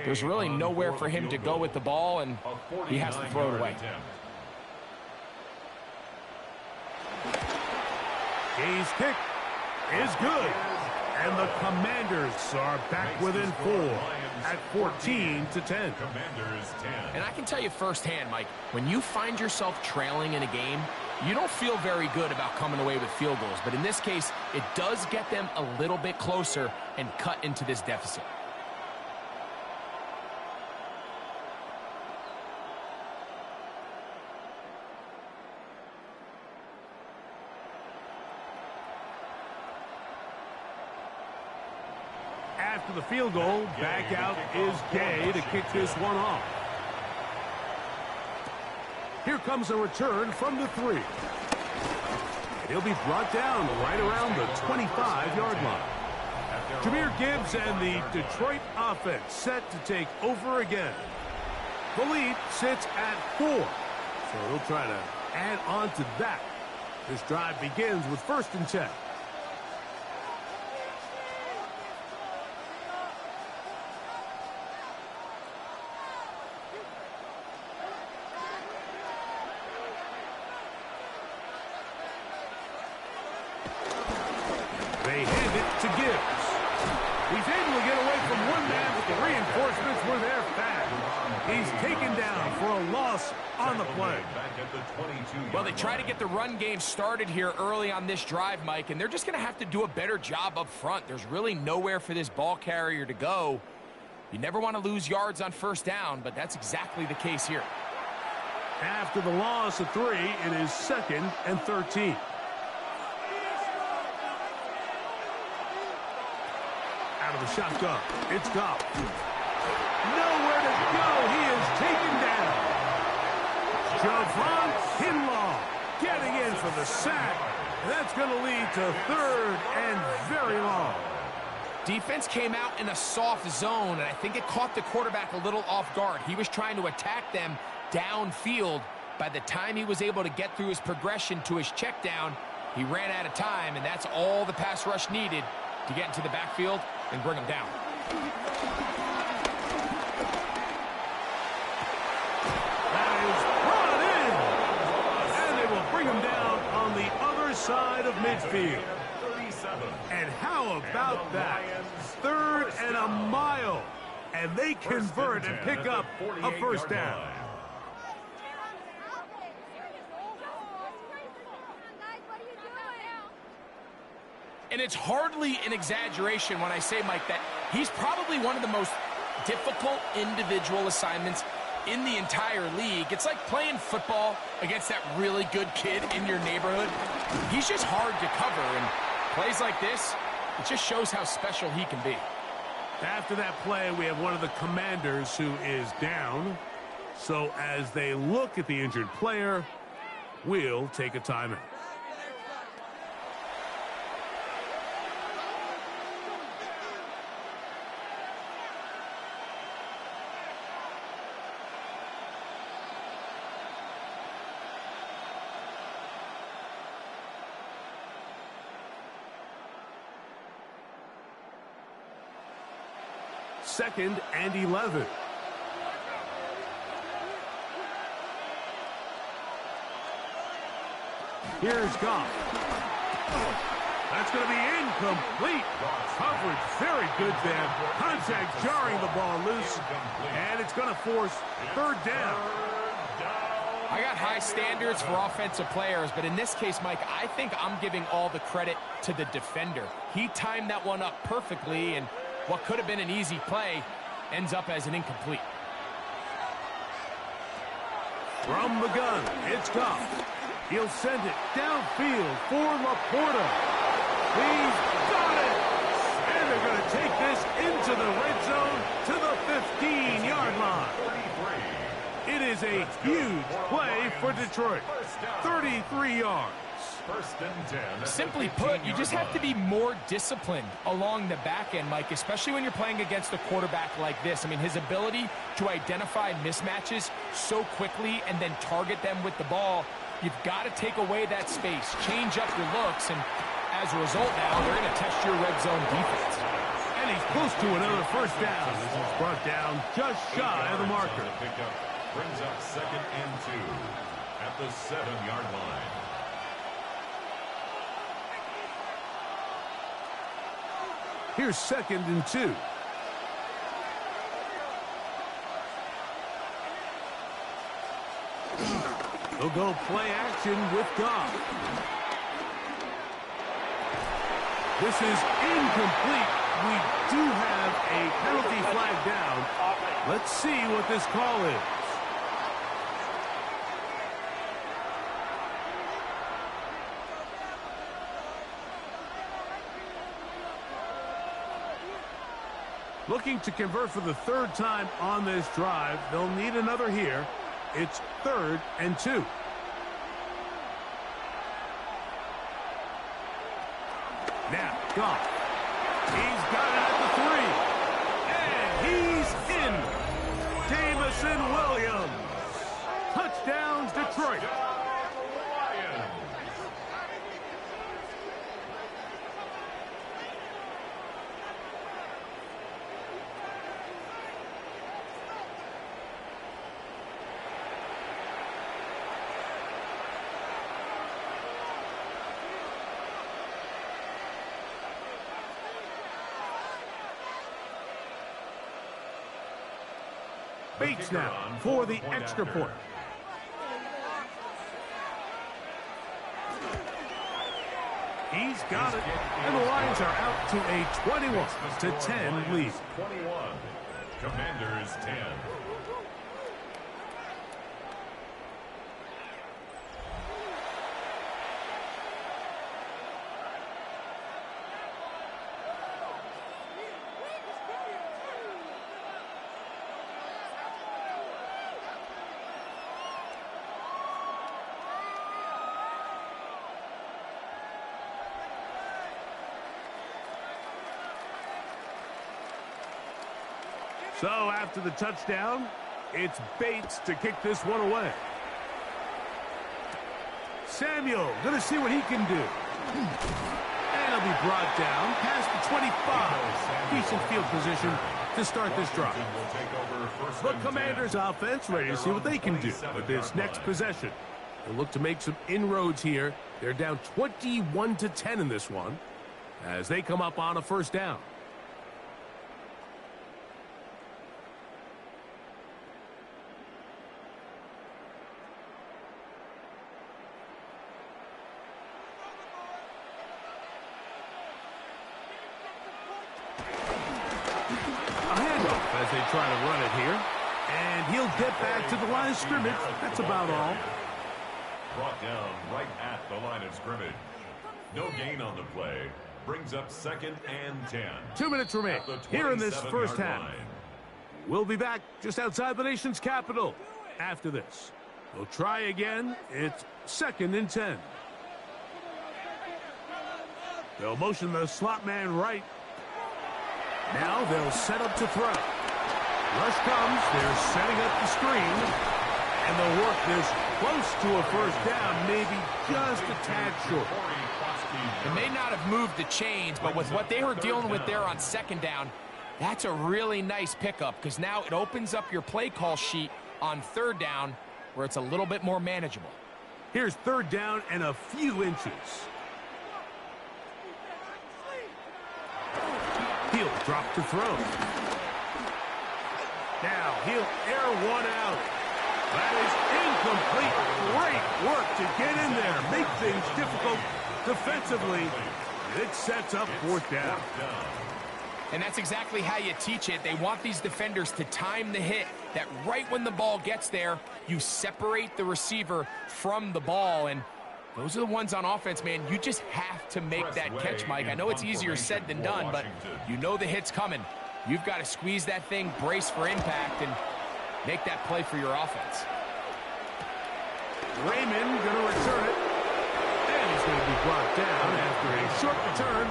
there's really nowhere for him to go with the ball, and he has to throw it away. Gay's kick is good. And the Commanders are back within 4 at 14-10. Commanders 10. And I can tell you firsthand, Mike, when you find yourself trailing in a game, you don't feel very good about coming away with field goals. But in this case, it does get them a little bit closer and cut into this deficit. After the field goal, back out is Gay to kick this one off. Here comes a return from the 3. He'll be brought down right around the 25-yard line. Jahmyr Gibbs and the Detroit offense set to take over again. The lead sits at 4, so he'll try to add on to that. This drive begins with 1st and 10. They hand it to Gibbs. He's able to get away from one man, but the reinforcements were there fast. He's taken down for a loss on the play. Well, they try to get the run game started here early on this drive, Mike, and they're just going to have to do a better job up front. There's really nowhere for this ball carrier to go. You never want to lose yards on 1st down, but that's exactly the case here. After the loss of 3, it is 2nd and 13. Out of the shotgun, it's Goff. Nowhere to go. He is taken down. Javon Kinlaw getting in for the sack. That's going to lead to 3rd and very long. Defense came out in a soft zone, and I think it caught the quarterback a little off guard. He was trying to attack them downfield. By the time he was able to get through his progression to his check down, he ran out of time, and that's all the pass rush needed to get into the backfield and bring him down. That is brought in. And they will bring him down on the other side of midfield. And how about that? 3rd and a mile. And they convert and pick up a 1st down. And it's hardly an exaggeration when I say, Mike, that he's probably one of the most difficult individual assignments in the entire league. It's like playing football against that really good kid in your neighborhood. He's just hard to cover, and plays like this, it just shows how special he can be. After that play, we have one of the Commanders who is down. So as they look at the injured player, we'll take a timeout. Second and 11. Here's Goff. That's going to be incomplete. Coverage very good there. Contact jarring the ball loose. And it's going to force third down. I got high standards for offensive players, but in this case, Mike, I think I'm giving all the credit to the defender. He timed that one up perfectly, and what could have been an easy play ends up as an incomplete. From the gun, it's Goff. He'll send it downfield for Laporta. He's got it! And they're going to take this into the red zone to the 15-yard line. It is a huge play for Detroit. 33 yards. Simply put, you just have to be more disciplined along the back end, Mike, especially when you're playing against a quarterback like this. I mean, his ability to identify mismatches so quickly and then target them with the ball, you've got to take away that space, change up your looks, and as a result now, they're going to test your red zone defense. And he's close to another first down. This is brought down just shy of the marker. Brings up 2nd and 2 at the 7-yard line. Here's 2nd and 2. They'll go play action with Goff. This is incomplete. We do have a penalty flag down. Let's see what this call is. Looking to convert for the third time on this drive. They'll need another here. It's 3rd and 2. Now, Goff. He's got it at the 3. And he's in. Jamison Williams. Touchdowns, Detroit. Bates now for the extra point. He's got it, and the Lions are out to a 21-10 lead. 21. Commanders 10. So after the touchdown, it's Bates to kick this one away. Samuel going to see what he can do. And he'll be brought down past the 25. Decent field position to start this drive. But Commanders offense ready to see what they can do with this next possession. They'll look to make some inroads here. They're down 21-10 in this one as they come up on a first down. As they try to run it here. And he'll get back to the line of scrimmage. That's about all. Brought down right at the line of scrimmage. No gain on the play. Brings up 2nd and 10. 2 minutes remain here in this first half. We'll be back just outside the nation's capital after this. We'll try again. It's 2nd and 10. They'll motion the slot man right. Now they'll set up to throw. Rush comes. They're setting up the screen. And they'll work this close to a first down, maybe just a tad short. They may not have moved the chains, but with what they were dealing with there on 2nd down, that's a really nice pickup because now it opens up your play call sheet on 3rd down where it's a little bit more manageable. Here's 3rd down and a few inches. He'll drop to throw. Now he'll air one out. That is incomplete. Great work to get in there. Make things difficult defensively. It sets up fourth down. And that's exactly how you teach it. They want these defenders to time the hit, that right when the ball gets there, you separate the receiver from the ball. And those are the ones on offense, man. You just have to make that catch, Mike. I know it's easier said than done, but you know the hit's coming. You've got to squeeze that thing, brace for impact, and make that play for your offense. Raymond going to return it. And he's going to be brought down after a short return.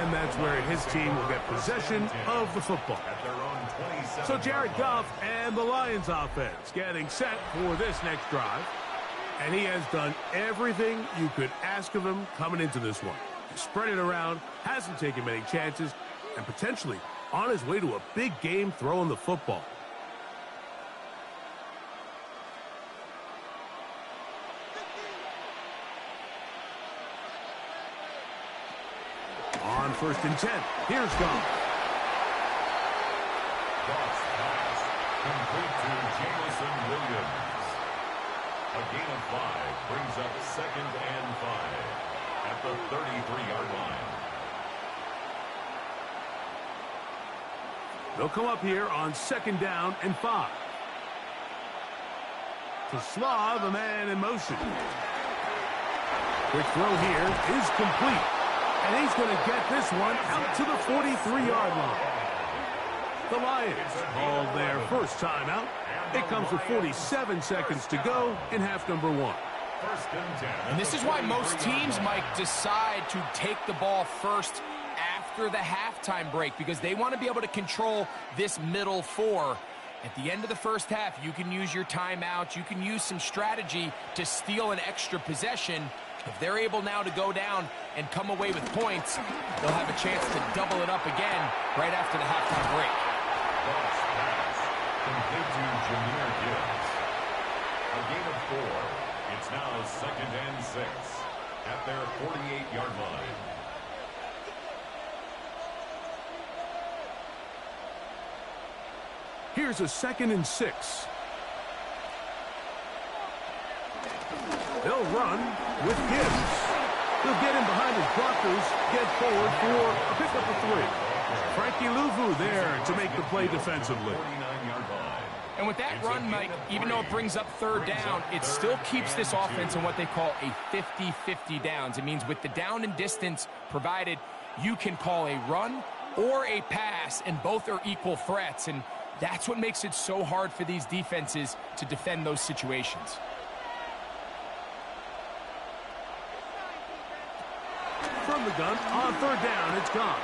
And that's where his team will get possession of the football. So Jared Goff and the Lions offense getting set for this next drive. And he has done everything you could ask of him coming into this one. Spread it around, hasn't taken many chances, and potentially on his way to a big game throwing the football. On 1st and 10, here's Goff. Goff's pass complete to Jameson Williams. A gain of 5 brings up 2nd and 5 at the 33-yard line. They'll come up here on 2nd down and 5. To Slaw, the man in motion. Quick throw here is complete. And he's going to get this one out to the 43-yard line. The Lions called their first timeout. It comes with 47 seconds to go in half number 1. 1st and 10. And this is why most teams, Mike, decide to take the ball first after the halftime break, because they want to be able to control this middle 4. At the end of the first half, you can use your timeout. You can use some strategy to steal an extra possession. If they're able now to go down and come away with points, they'll have a chance to double it up again right after the halftime break. Goff's pass complete to Jahmyr Gibbs. A gain of 4. It's now 2nd and 6 at their 48-yard line. Here's a 2nd and 6. They'll run with Gibbs. He'll get in behind his blockers, get forward for a pickup of 3. Frankie Louvu there to make the play defensively. 49-yard line. And with that run, Mike, even though it brings up 3rd down, it still keeps this offense in what they call a 50-50 downs. It means with the down and distance provided, you can call a run or a pass, and both are equal threats. And that's what makes it so hard for these defenses to defend those situations. From the gun, on 3rd down, it's gone.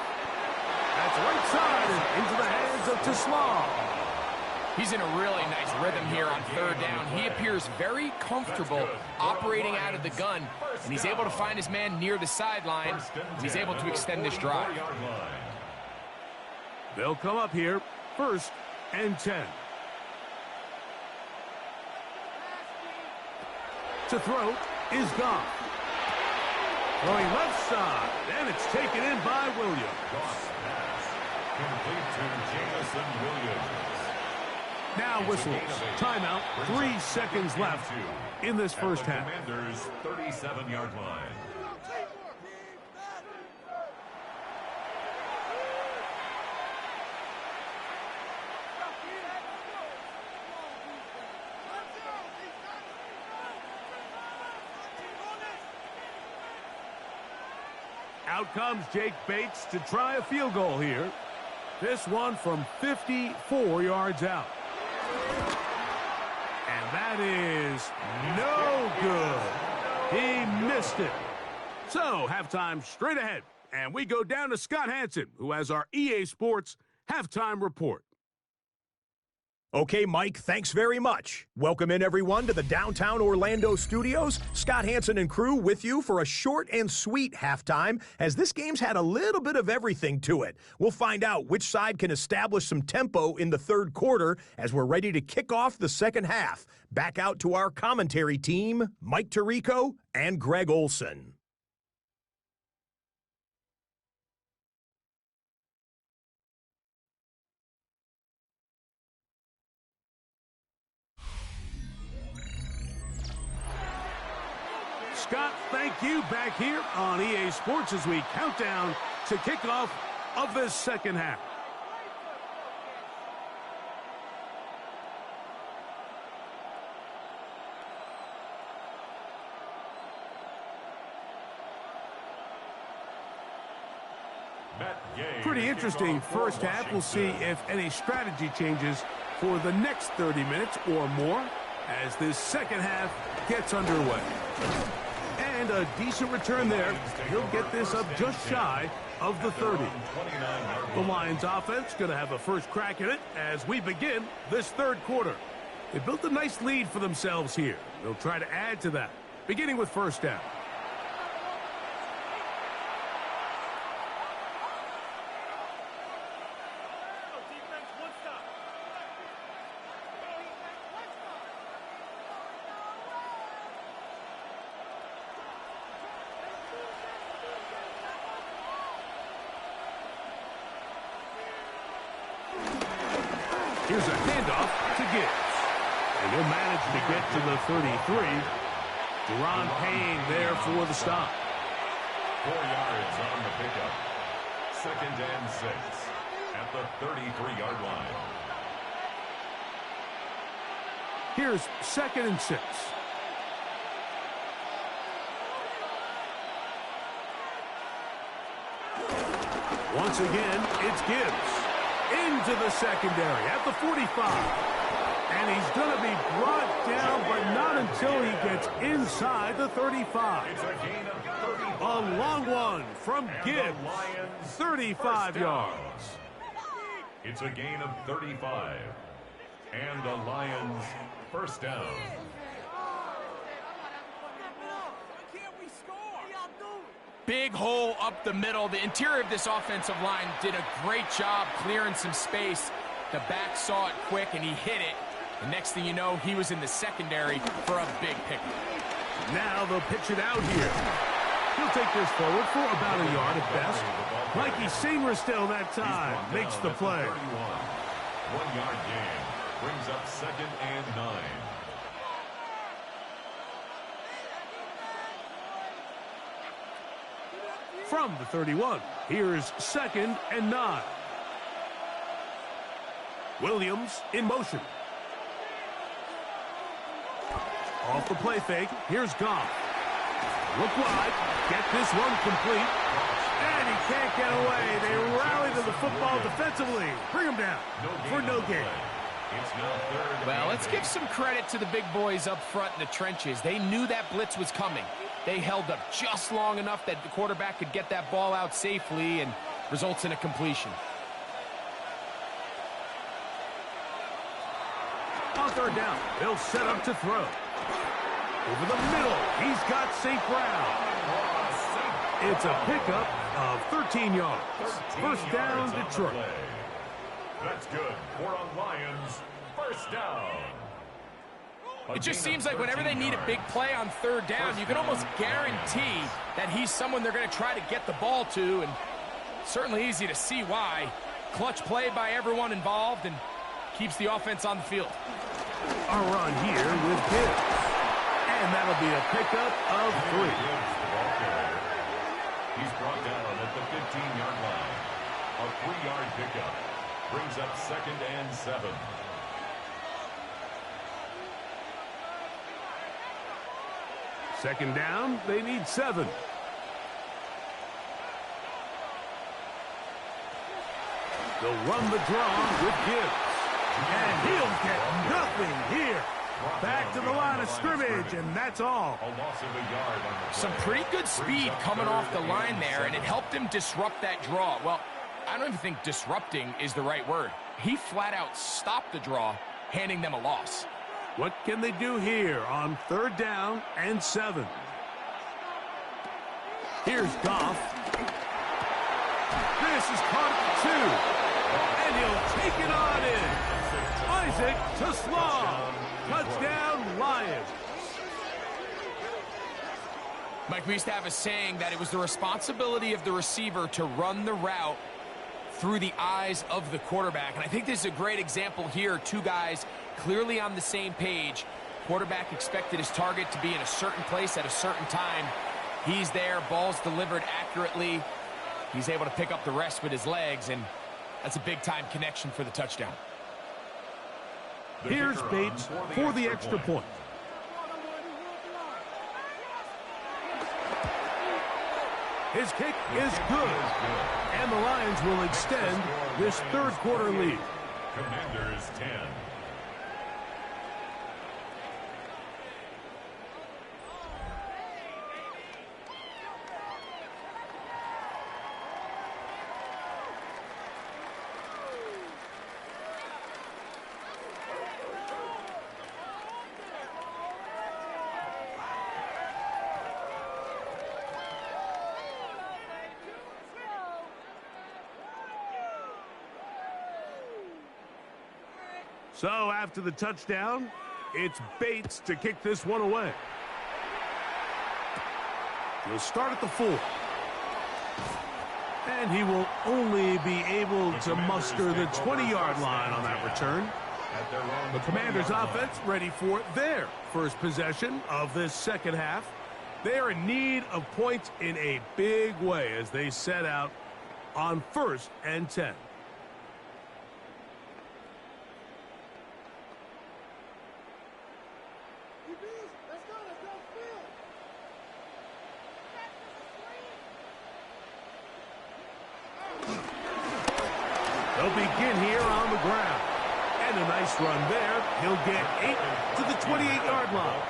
That's right side and into the hands of Tisla. He's in a really nice rhythm here on 3rd down. He appears very comfortable operating out of the gun, and he's able to find his man near the sideline. He's able to extend this drive. They'll come up here, 1st and 10. To throw is Goff. Throwing left side, and it's taken in by Williams. Goff's pass complete to Jameson Williams. Now whistles. Timeout. 3 seconds left in this first half. Commanders' 37-yard line. Out comes Jake Bates to try a field goal here. This one from 54 yards out. And that is no good. He missed it. So, halftime straight ahead. And we go down to Scott Hansen, who has our EA Sports halftime report. Okay, Mike, thanks very much. Welcome in, everyone, to the downtown Orlando studios. Scott Hansen and crew with you for a short and sweet halftime, as this game's had a little bit of everything to it. We'll find out which side can establish some tempo in the 3rd quarter as we're ready to kick off the 2nd half. Back out to our commentary team, Mike Tirico and Greg Olson. Scott, thank you. Back here on EA Sports as we count down to kickoff of this second half. Pretty interesting first half. We'll see if any strategy changes for the next 30 minutes or more as this second half gets underway. And a decent return there. He'll get this up just shy of the 30. The Lions offense going to have a first crack at it as we begin this third quarter. They built a nice lead for themselves here. They'll try to add to that, beginning with first down. Here's a handoff to Gibbs. And he'll manage to get to the 33. Deron Payne there for the stop. 4 yards on the pickup. 2nd and 6 at the 33-yard line. Here's 2nd and 6. Once again, it's Gibbs. Into the secondary at the 45. And he's going to be brought down, but not until he gets inside the 35. It's a gain of 35. A long one from And Gibbs. 35 yards. It's a gain of 35. And the Lions first down. Big hole up the middle. The interior of this offensive line did a great job clearing some space. The back saw it quick, and he hit it. The next thing you know, he was in the secondary for a big pickup. Now they'll pitch it out here. He'll take this forward for about a yard at best. Mikey Sainristil that time makes the play. 1 yard gain brings up 2nd and 9. From the 31, here's 2nd and 9. Williams in motion. Off the play fake, here's Goff. Look wide, get this one complete. And he can't get away. They rally to the football defensively. Bring him down for no gain. Well, let's give some credit to the big boys up front in the trenches. They knew that blitz was coming. They held up just long enough that the quarterback could get that ball out safely and results in a completion. On 3rd down, they'll set up to throw. Over the middle, he's got St. Brown. It's a pickup of 13 yards. First down, Detroit. That's good for a Lions first down. It just seems like whenever they need a big play on 3rd down, you can almost guarantee that he's someone they're going to try to get the ball to, and certainly easy to see why. Clutch play by everyone involved and keeps the offense on the field. A run here with Gibbs. And that'll be a pickup of 3. He's brought down at the 15-yard line. A 3-yard pickup brings up 2nd and 7. Second down, they need 7. They'll run the draw with Gibbs. And he'll get nothing here. Back to the line of scrimmage, and that's all. A loss of a yard on the play. Some pretty good speed coming off the line there, and it helped him disrupt that draw. Well, I don't even think disrupting is the right word. He flat out stopped the draw, handing them a loss. What can they do here on 3rd down and 7? Here's Goff. This is caught at the 2. And he'll take it on in. Isaac to Slaw. Touchdown, Lions. Mike, we used to have a saying that it was the responsibility of the receiver to run the route through the eyes of the quarterback. And I think this is a great example here. 2 guys clearly on the same page. quarterback expected his target to be in a certain place at a certain time. He's there, ball's delivered accurately. He's able to pick up the rest with his legs, and that's a big-time connection for the touchdown. Here's Bates for the extra point. His kick is good, and the Lions will extend this third quarter lead. Commanders 10. So after the touchdown, it's Bates to kick this one away. He'll start at the 4. And he will only be able to muster the 20-yard line on that return. The Commanders' offense ready for their first possession of this second half. They are in need of points in a big way as they set out on 1st and 10. They'll begin here on the ground. And a nice run there. He'll get 8 to the 28-yard line.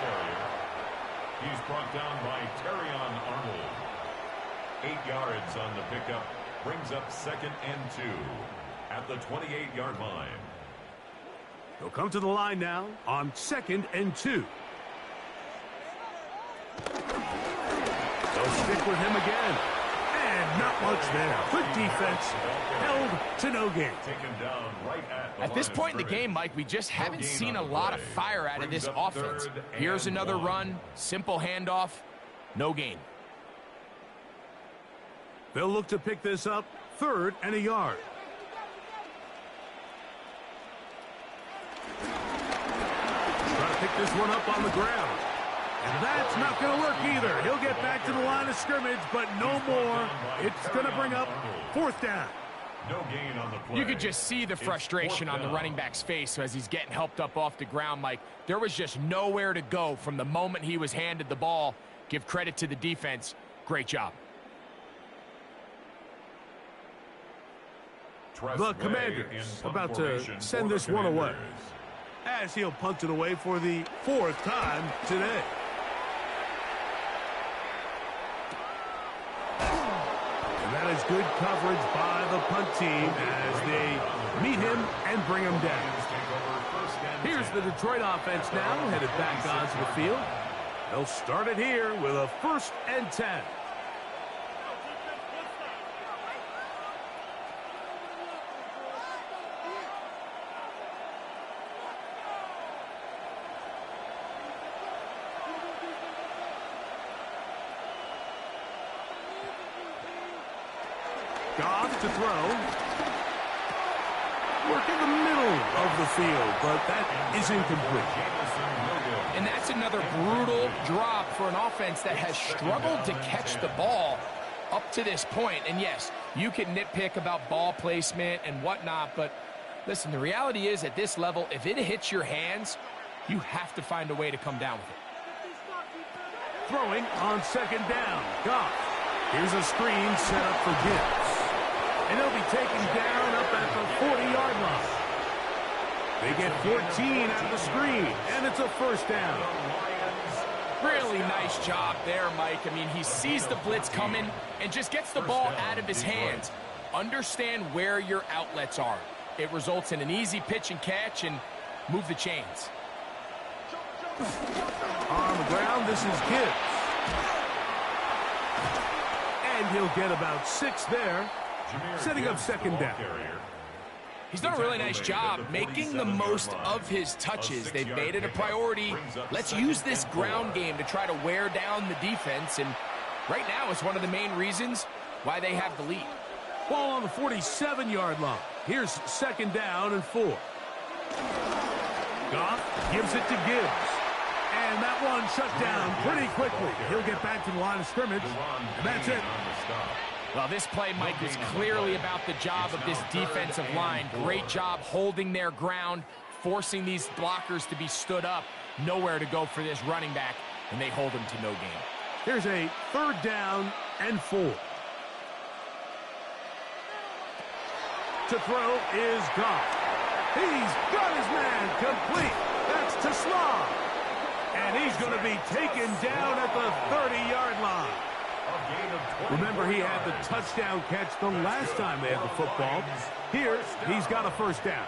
He's brought down by Terrion Arnold. 8 yards on the pickup. Brings up 2nd and 2 at the 28-yard line. He'll come to the line now on 2nd and 2. They'll stick with him again. And not much there. Good defense. Held to no gain. Taken down right at this point in the game, Mike, we just haven't seen a lot of fire out of this offense. Here's another run. Simple handoff. No gain. They'll look to pick this up 3rd and a yard. Try to pick this one up on the ground. And that's not going to work either. He'll get back to the line of scrimmage, but no more. It's going to bring up 4th down. No gain on the play. You could just see the frustration on the running back's face as he's getting helped up off the ground, Mike. There was just nowhere to go from the moment he was handed the ball. Give credit to the defense. Great job. The Commanders about to send this one away as he'll punt it away for the 4th time today. And that is good coverage by the punt team as they meet him and bring him down. Here's the Detroit offense now headed back onto the field. They'll start it here with a 1st and 10. Goff to throw. Work in the middle of the field, but that is incomplete. And that's another brutal drop for an offense that has struggled to catch the ball up to this point. And yes, you can nitpick about ball placement and whatnot, but listen, the reality is at this level, if it hits your hands, you have to find a way to come down with it. Throwing on 2nd down. Goff. Here's a screen set up for Gibbs. And they'll be taken down up at the 40-yard line. They get 14 out of the screen, and it's a 1st down. Really nice job there, Mike. I mean, he sees the blitz coming and just gets the ball out of his hands. Understand where your outlets are. It results in an easy pitch and catch and move the chains. On the ground, this is Gibbs. And he'll get about 6 there, setting up 2nd down. He's done a really nice job making the most of his touches. They've made it a priority. Let's use this ground game to try to wear down the defense. And right now it's one of the main reasons why they have the lead. Ball on the 47-yard line. Here's 2nd down and 4. Goff gives it to Gibbs. And that one shut down pretty quickly. He'll get back to the line of scrimmage, and that's it. Well, this play, Mike, was clearly about the job of this defensive line. Great job holding their ground, forcing these blockers to be stood up. Nowhere to go for this running back, and they hold him to no gain. Here's a 3rd down and 4. To throw is Goff. He's got his man complete. That's to Slav. And he's going to be taken down at the 30-yard line. Remember, he had the touchdown catch the last time they had the football. Here, he's got a 1st down.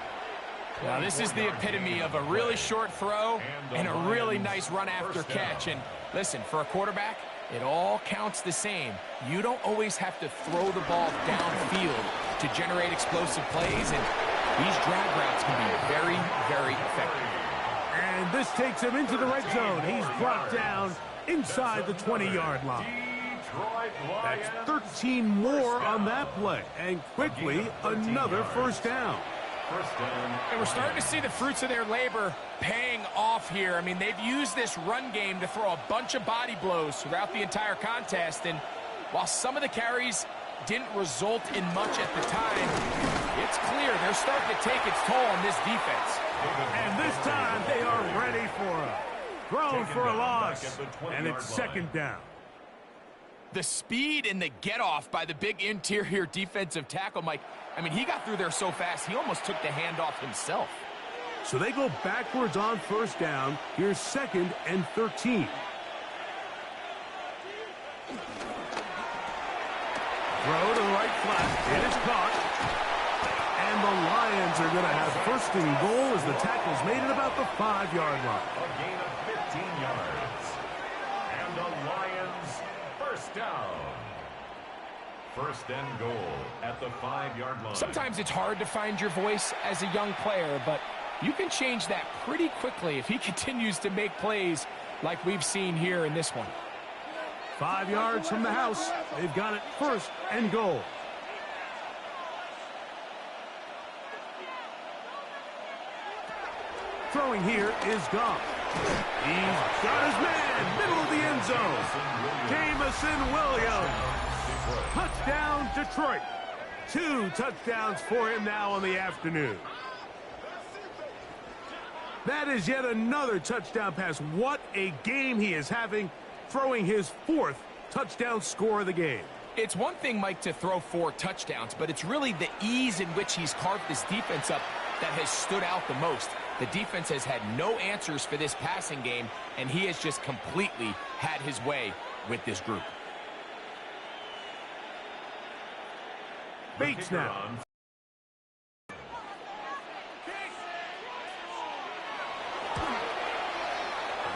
Now, this is the epitome of a really short throw and a really nice run after catch. And listen, for a quarterback, it all counts the same. You don't always have to throw the ball downfield to generate explosive plays, and these drag routes can be very, very effective. And this takes him into the red zone. He's brought down inside the 20-yard line. That's 13 more on that play. And quickly, another 1st down. And we're starting to see the fruits of their labor paying off here. I mean, they've used this run game to throw a bunch of body blows throughout the entire contest. And while some of the carries didn't result in much at the time, it's clear they're starting to take its toll on this defense. And this time, they are ready for him. Thrown for a loss, and it's 2nd down. The speed and the get-off by the big interior defensive tackle, Mike, I mean, he got through there so fast, he almost took the handoff himself. So they go backwards on 1st down. Here's 2nd and 13. Throw to the right flat. It is caught. And the Lions are going to have 1st and goal as the tackle's made at about the 5-yard line. A gain of 15 yards. And the Lions 1st down. 1st and goal at the 5-yard line. Sometimes it's hard to find your voice as a young player, but you can change that pretty quickly if he continues to make plays like we've seen here in this one. 5 yards from the house. They've got it 1st and goal. Throwing here is Goff. He's got his man, middle of the end zone. Jamison Williams. Touchdown, Detroit. 2 touchdowns for him now on the afternoon. That is yet another touchdown pass. What a game he is having, throwing his 4th touchdown score of the game. It's one thing, Mike, to throw 4 touchdowns, but it's really the ease in which he's carved this defense up that has stood out the most. The defense has had no answers for this passing game, and he has just completely had his way with this group. Bates now.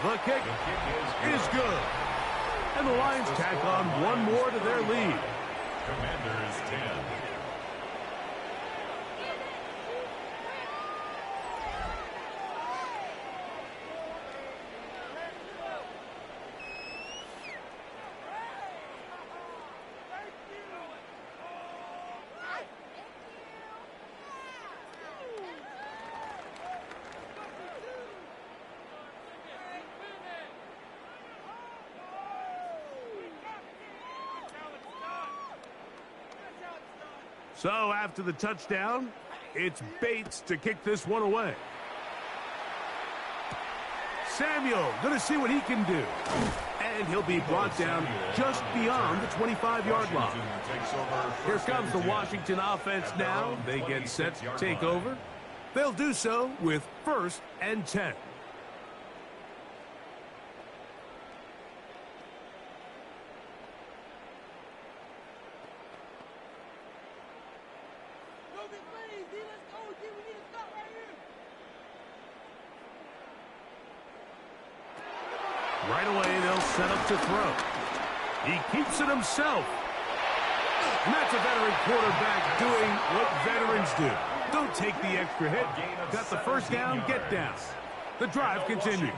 The kick is good. And the Lions tack on 1 more to their lead. Commanders 10. So after the touchdown, it's Bates to kick this one away. Samuel going to see what he can do. And he'll be brought down just beyond the 25-yard line. Here comes the Washington offense now. They get set to take over. They'll do so with 1st and 10. Right away, they'll set up to throw. He keeps it himself. And that's a veteran quarterback doing what veterans do. Don't take the extra hit. Got the 1st down, get down. The drive continues.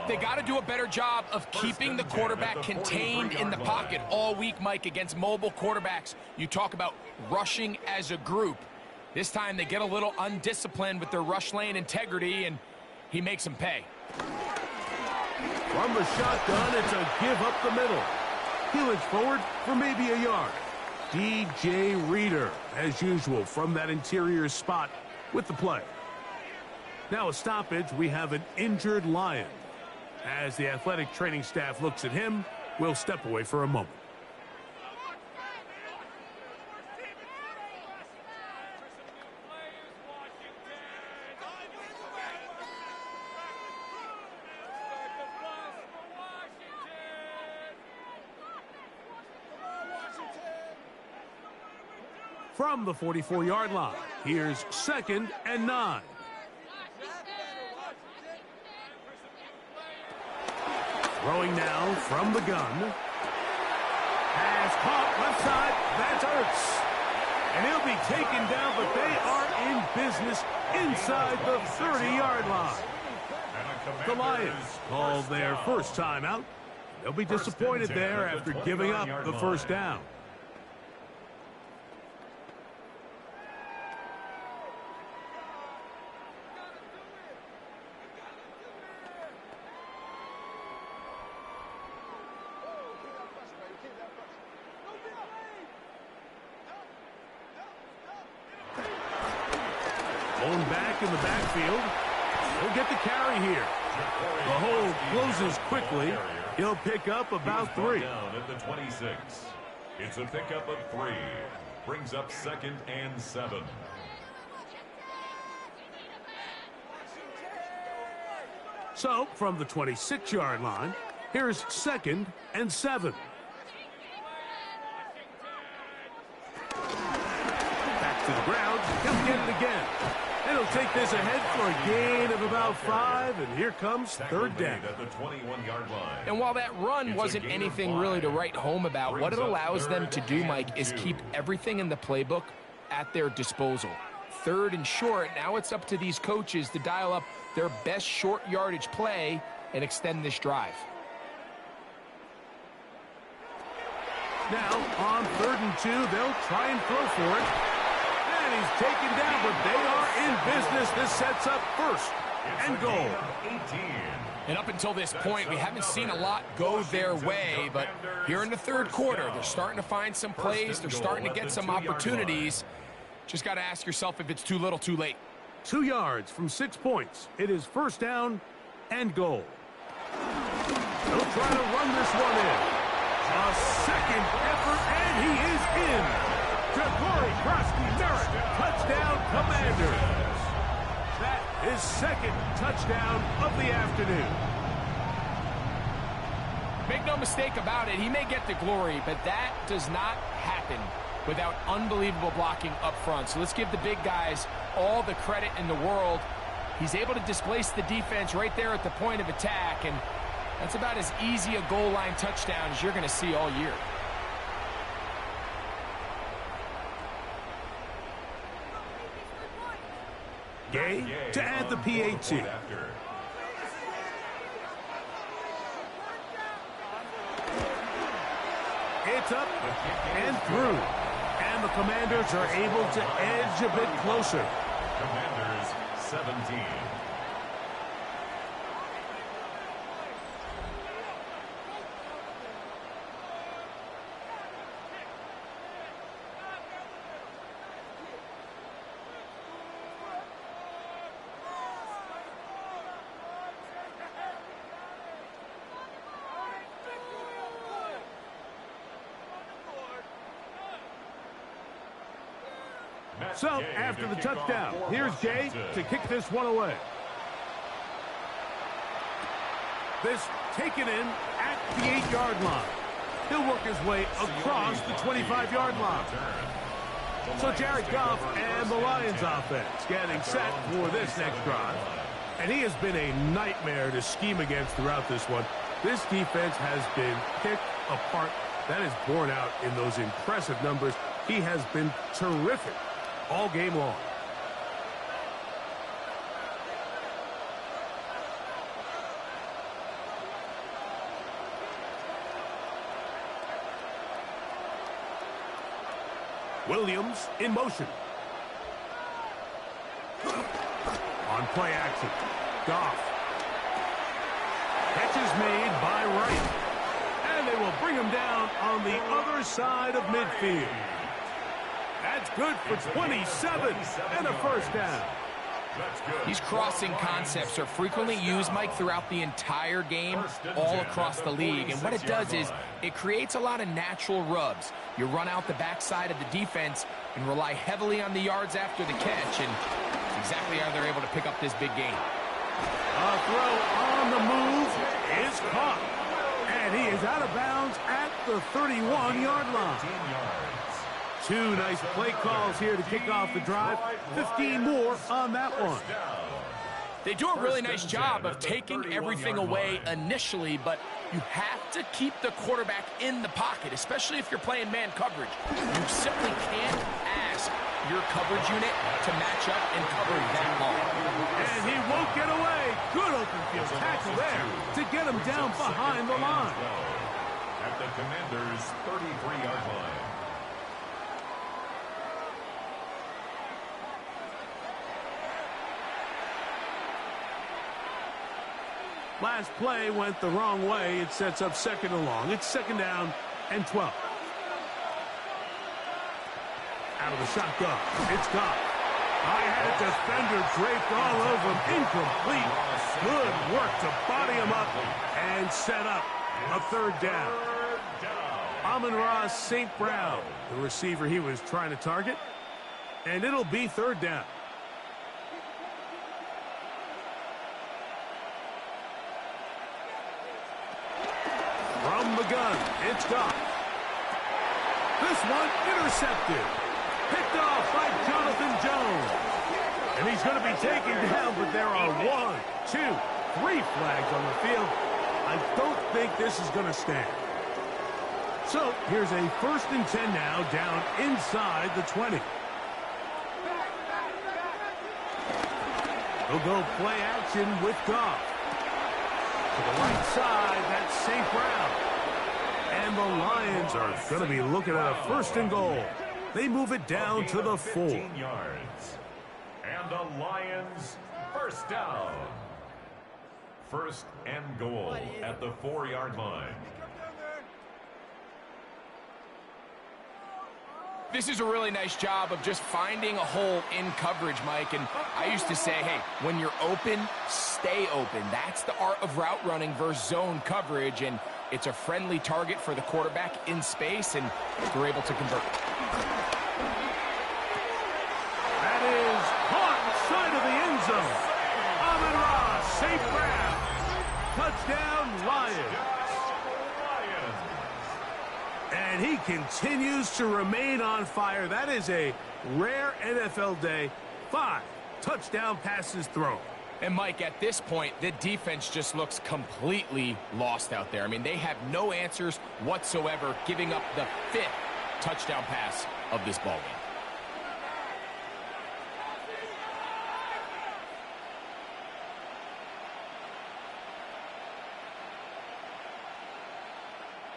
They got to do a better job of keeping the quarterback contained in the pocket all week, Mike, against mobile quarterbacks. You talk about rushing as a group. This time they get a little undisciplined with their rush lane integrity, and he makes them pay. From the shotgun, it's a give up the middle. He looks forward for maybe a yard. DJ Reader, as usual, from that interior spot with the play. Now a stoppage, we have an injured Lion. As the athletic training staff looks at him, we'll step away for a moment. From the 44-yard line, here's 2nd and 9. Throwing now from the gun. Pass caught left side. That's Ertz. And he'll be taken down, but they are in business inside the 30-yard line. The Lions call their first timeout. They'll be disappointed there after giving up the first down. Blown back in the backfield. He'll get the carry here. The hole closes quickly. He'll pick up about 3. Down at the 26. It's a pickup of 3. Brings up 2nd and 7. So, from the 26-yard line, here's 2nd and 7. Back to the ground. He'll get it again. And he'll take this ahead for a gain of about 5, and here comes 3rd down. At the 21-yard line. And while that run wasn't anything really to write home about, what it allows them to do, Mike, is keep everything in the playbook at their disposal. 3rd and short, now it's up to these coaches to dial up their best short yardage play and extend this drive. Now, on 3rd and 2, they'll try and throw for it. And he's taken down, but they are in business. This sets up 1st and goal. 18. And up until this point, we haven't seen a lot go their way, but here in the 3rd quarter, they're starting to find some plays. They're starting to get some opportunities. Just got to ask yourself if it's too little, too late. 2 yards from 6 points. It is 1st down and goal. They'll try to run this one in. A second effort, and he is in. Ja'Cory Krosky-Merritt, touchdown Commanders. That is 2nd touchdown of the afternoon. Make no mistake about it, he may get the glory, but that does not happen without unbelievable blocking up front. So let's give the big guys all the credit in the world. He's able to displace the defense right there at the point of attack, and that's about as easy a goal line touchdown as you're going to see all year. Gay to add the PAT. It's up and through. And the Commanders are able to edge a bit closer. Commanders 17. So, after the touchdown, here's Gay to kick this one away. This taken in at the 8-yard line. He'll work his way across the 25-yard line. So Jared Goff and the Lions offense getting set for this next drive. And he has been a nightmare to scheme against throughout this one. This defense has been picked apart. That is borne out in those impressive numbers. He has been terrific all game long. Williams in motion. On play action. Goff. Catch is made by Wright. And they will bring him down on the other side of midfield. That's good for 27 and a first down. These crossing concepts are frequently used, Mike, throughout the entire game, all across the league. And what it does is it creates a lot of natural rubs. You run out the backside of the defense and rely heavily on the yards after the catch, and that's exactly how they're able to pick up this big game. A throw on the move is caught. And he is out of bounds at the 31-yard line. Two nice play calls here to kick off the drive. 15 more on that one. They do a really nice job of taking everything away initially, but you have to keep the quarterback in the pocket, especially if you're playing man coverage. You simply can't ask your coverage unit to match up and cover that long. And he won't get away. Good open field tackle there to get him down behind the line. At the Commanders' 33-yard line. Last play went the wrong way. It sets up second and long. It's second down and 12. Out of the shotgun. It's gone. I had a defender draped all over him. Incomplete. Good work to body him up and set up a third down. Amon-Ra St. Brown, the receiver he was trying to target. And it'll be third down. From the gun, it's gone. This one intercepted. Picked off by Jonathan Jones. And he's going to be taken down, but there are 1, 2, 3 flags on the field. I don't think this is going to stand. So here's a 1st and 10 now, down inside the 20. He'll go play action with Goff. To the right side, that's St. Brown. And the Lions are going to be looking at a 1st and goal. They move it down to the 4. 15 yards. And the Lions 1st down. 1st and goal at the 4-yard line. This is a really nice job of just finding a hole in coverage, Mike. And I used to say, hey, when you're open, stay open. That's the art of route running versus zone coverage. And it's a friendly target for the quarterback in space, and they're able to convert. That is caught inside of the end zone. Amon-Ra St. Brown. Touchdown, Lions. And he continues to remain on fire. That is a rare NFL day. 5 touchdown passes thrown. And, Mike, at this point, the defense just looks completely lost out there. I mean, they have no answers whatsoever, giving up the 5th touchdown pass of this ballgame.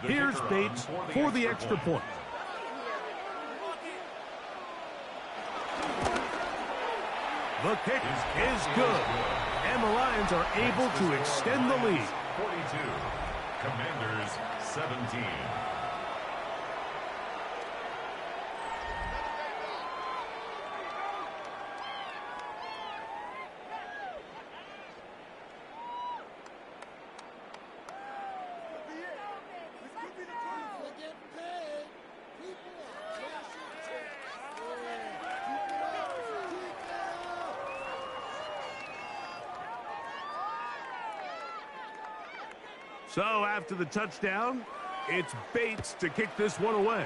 Here's Bates for the extra point. The kick is good. And the Lions are able to extend the lead. 42. Commanders 17. So after the touchdown, it's Bates to kick this one away.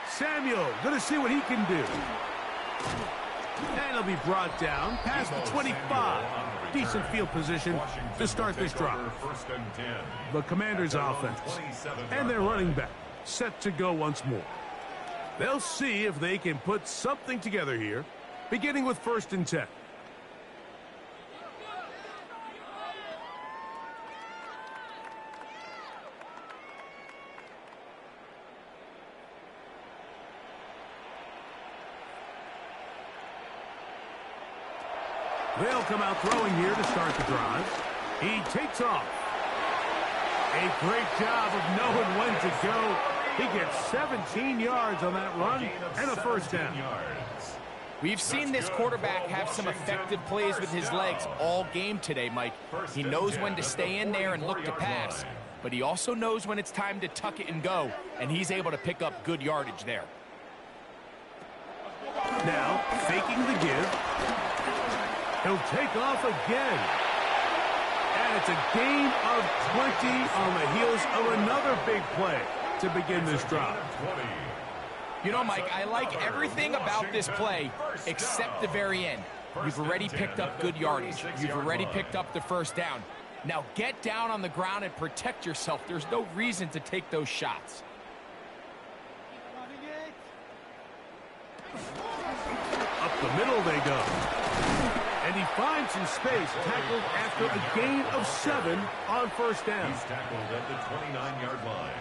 Samuel, going to see what he can do. And he'll be brought down past the 25. Decent field position to start this drive. The Commanders' offense and their running back set to go once more. They'll see if they can put something together here, beginning with 1st and 10. They'll come out throwing here to start the drive. He takes off. A great job of knowing when to go. He gets 17 yards on that run and a first down. We've seen this quarterback have some effective plays with his legs all game today, Mike. He knows when to stay in there and look to pass, but he also knows when it's time to tuck it and go, and he's able to pick up good yardage there. Now, faking the give. He'll take off again. And it's a gain of 20 on the heels of another big play to begin this drive. You know, Mike, I like everything about this play except the very end. You've already picked up good yardage. You've already picked up the first down. Now get down on the ground and protect yourself. There's no reason to take those shots. Up the middle they go. And he finds some space, tackled after a gain of 7 on first down. He's tackled at the 29-yard line.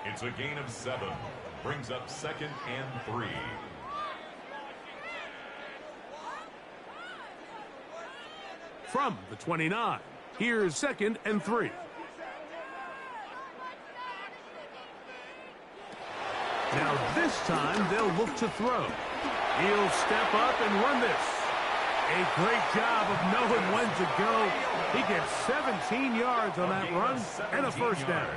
It's a gain of 7. Brings up 2nd and 3. From the 29, here's 2nd and 3. Now this time they'll look to throw. He'll step up and run this. A great job of knowing when to go. He gets 17 yards on that run and a first down.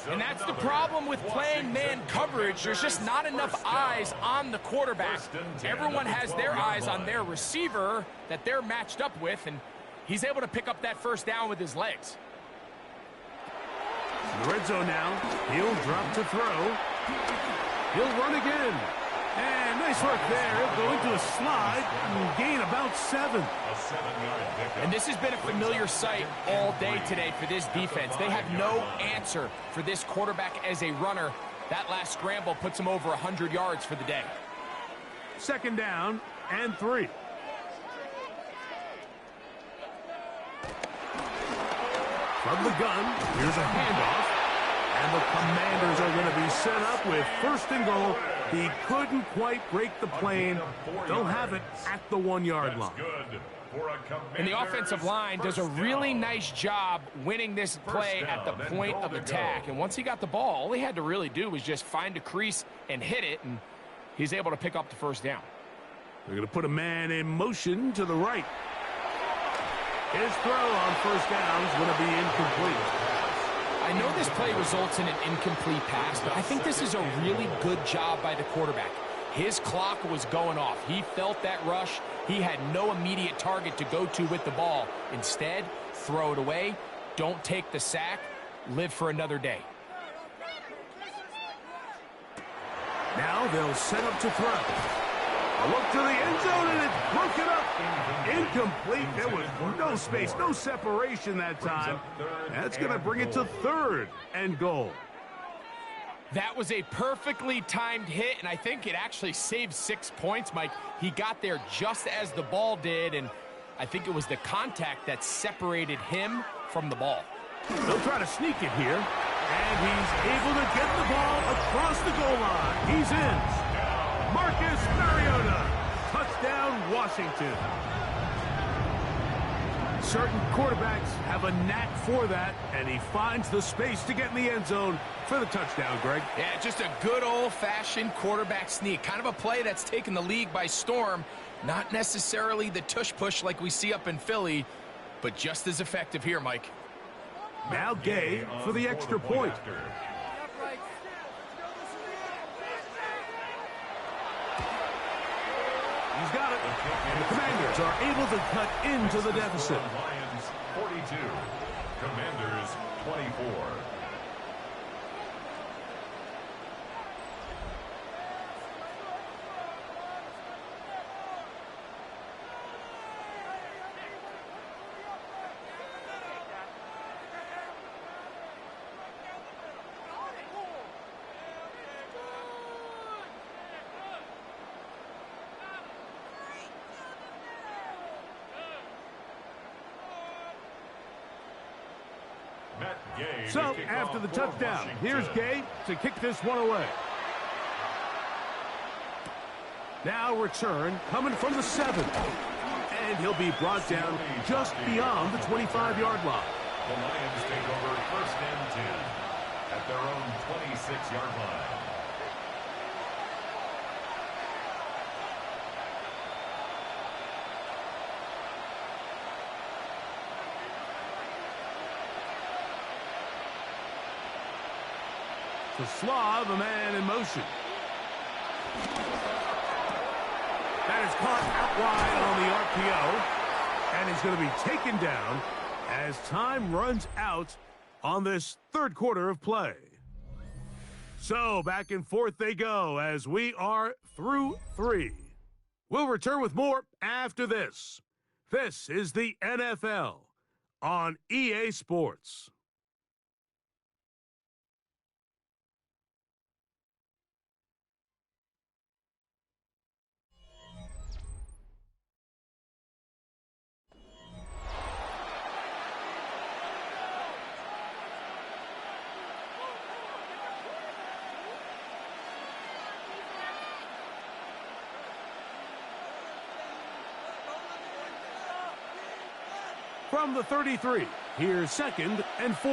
And that's the problem with playing man coverage. There's just not enough eyes on the quarterback. Everyone has their eyes on their receiver that they're matched up with, and he's able to pick up that first down with his legs. In the red zone now. He'll drop to throw. He'll run again. And nice work there. He'll go into a slide and gain about 7. And this has been a familiar sight all day today for this defense. They have no answer for this quarterback as a runner. That last scramble puts him over 100 yards for the day. 2nd down and 3. From the gun, here's a handoff. And the Commanders are going to be set up with 1st and goal. He couldn't quite break the plane. They'll have it at the 1-yard line. And the offensive line does a really nice job winning this play at the point of attack. And once he got the ball, all he had to really do was just find a crease and hit it, and he's able to pick up the first down. They're going to put a man in motion to the right. His throw on first down is going to be incomplete. I know this play results in an incomplete pass, but I think this is a really good job by the quarterback. His clock was going off. He felt that rush. He had no immediate target to go to with the ball. Instead, throw it away. Don't take the sack. Live for another day. Now they'll set up to throw. A look to the end zone, and it's broken up. Incomplete. There was no space, no separation that time. That's going to bring it to 3rd and goal. That was a perfectly timed hit, and I think it actually saved 6 points, Mike. He got there just as the ball did, and I think it was the contact that separated him from the ball. They'll try to sneak it here, and he's able to get the ball across the goal line. He's in. Marcus Mariota. Touchdown, Washington. Certain quarterbacks have a knack for that, and he finds the space to get in the end zone for the touchdown, Greg. Yeah, just a good old-fashioned quarterback sneak. Kind of a play that's taken the league by storm. Not necessarily the tush-push like we see up in Philly, but just as effective here, Mike. Now Gay for the extra point. He's got it. And the Commanders are able to cut into the deficit. Lions 42, Commanders 24. So, after the touchdown, here's Gay to kick this one away. Now return, coming from the 7. and he'll be brought down just beyond the 25-yard line. The Lions take over 1st and 10 at their own 26-yard line. To Slav, a man in motion. That is caught out wide on the RPO, and he's going to be taken down as time runs out on this third quarter of play. So back and forth they go as we are through 3. We'll return with more after this. This is the NFL on EA Sports. From the 33, here's 2nd and 4.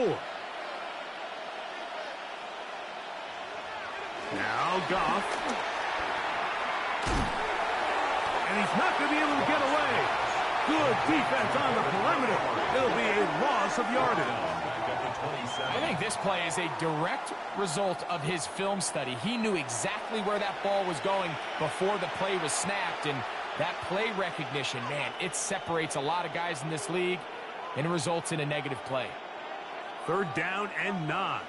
Now Goff. And he's not going to be able to get away. Good defense on the perimeter. It'll be a loss of yardage. I think this play is a direct result of his film study. He knew exactly where that ball was going before the play was snapped, and that play recognition, man, it separates a lot of guys in this league, and it results in a negative play. 3rd down and 9.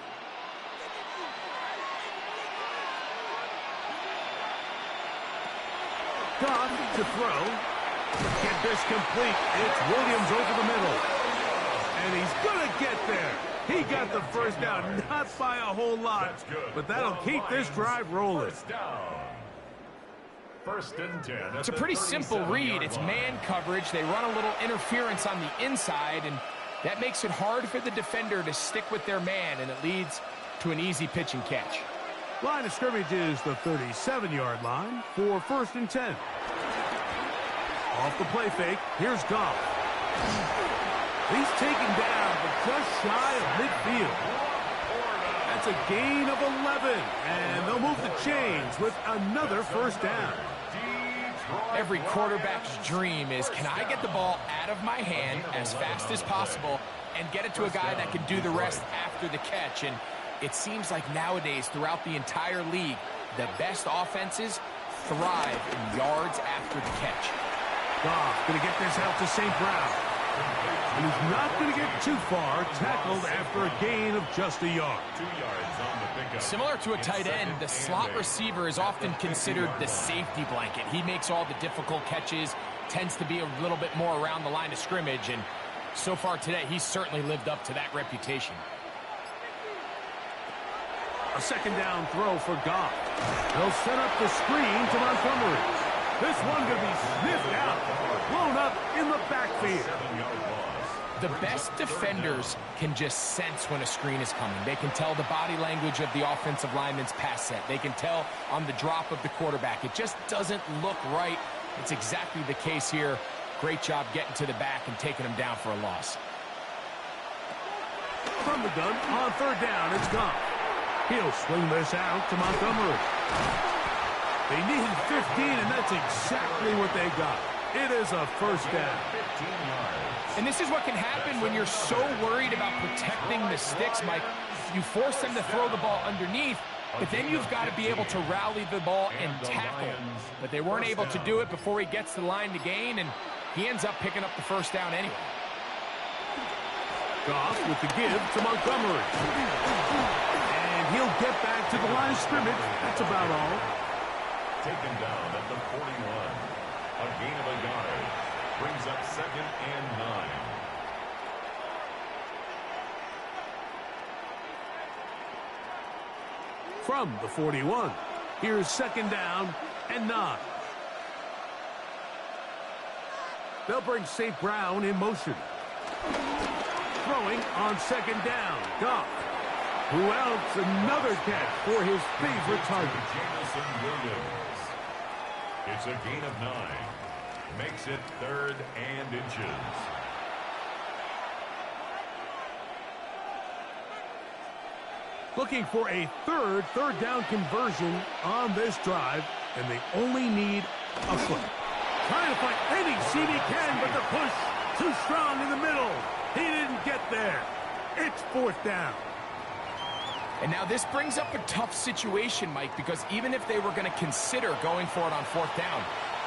Goff to throw. Get this complete. It's Williams over the middle. And he's going to get there. He got the first down, not by a whole lot, but that'll keep this drive rolling. 1st and 10. It's a pretty simple read. It's man coverage. They run a little interference on the inside, and that makes it hard for the defender to stick with their man, and it leads to an easy pitch and catch. Line of scrimmage is the 37-yard line for 1st and 10. Off the play fake, here's Goff. He's taken down, but just shy of midfield. That's a gain of 11, and they'll move the chains with another 1st down. Every quarterback's dream is, can I get the ball out of my hand as fast as possible and get it to a guy that can do the rest after the catch? And it seems like nowadays throughout the entire league, the best offenses thrive in yards after the catch. Goff going to get this out to St. Brown. And he's not going to get too far, tackled after a gain of just a yard. 2 yards on the pickup. Similar to a tight end, the slot receiver is often considered the safety blanket. He makes all the difficult catches, tends to be a little bit more around the line of scrimmage, and so far today, he's certainly lived up to that reputation. A 2nd down throw for Goff. They'll set up the screen to Montgomery. This one going to be sniffed out, blown up in the backfield. 7-yard loss. The best defenders can just sense when a screen is coming. They can tell the body language of the offensive lineman's pass set. They can tell on the drop of the quarterback. It just doesn't look right. It's exactly the case here. Great job getting to the back and taking him down for a loss. From the gun, on 3rd down, it's Goff. He'll swing this out to Montgomery. They needed 15, and that's exactly what they got. It is a 1st down. 15 yards. And this is what can happen when you're so worried about protecting the sticks, Mike. You force them to throw the ball underneath, but then you've got to be able to rally the ball and tackle. But they weren't able to do it before he gets to the line to gain, and he ends up picking up the 1st down anyway. Goff with the give to Montgomery. And he'll get back to the line of scrimmage. That's about all. Taken down at the 41. A gain of a yard. Brings up 2nd and 9. From the 41, here's 2nd down and 9. They'll bring St. Brown in motion. Throwing on 2nd down, Goff. Who else? Another catch for his favorite target. Jamison Williams. It's a gain of 9. makes it 3rd and inches. Looking for a third down conversion on this drive, and they only need a foot. Trying to find any seat he can, but the push too strong in the middle. He didn't get there. It's 4th down. And now this brings up a tough situation, Mike, because even if they were going to consider going for it on 4th down,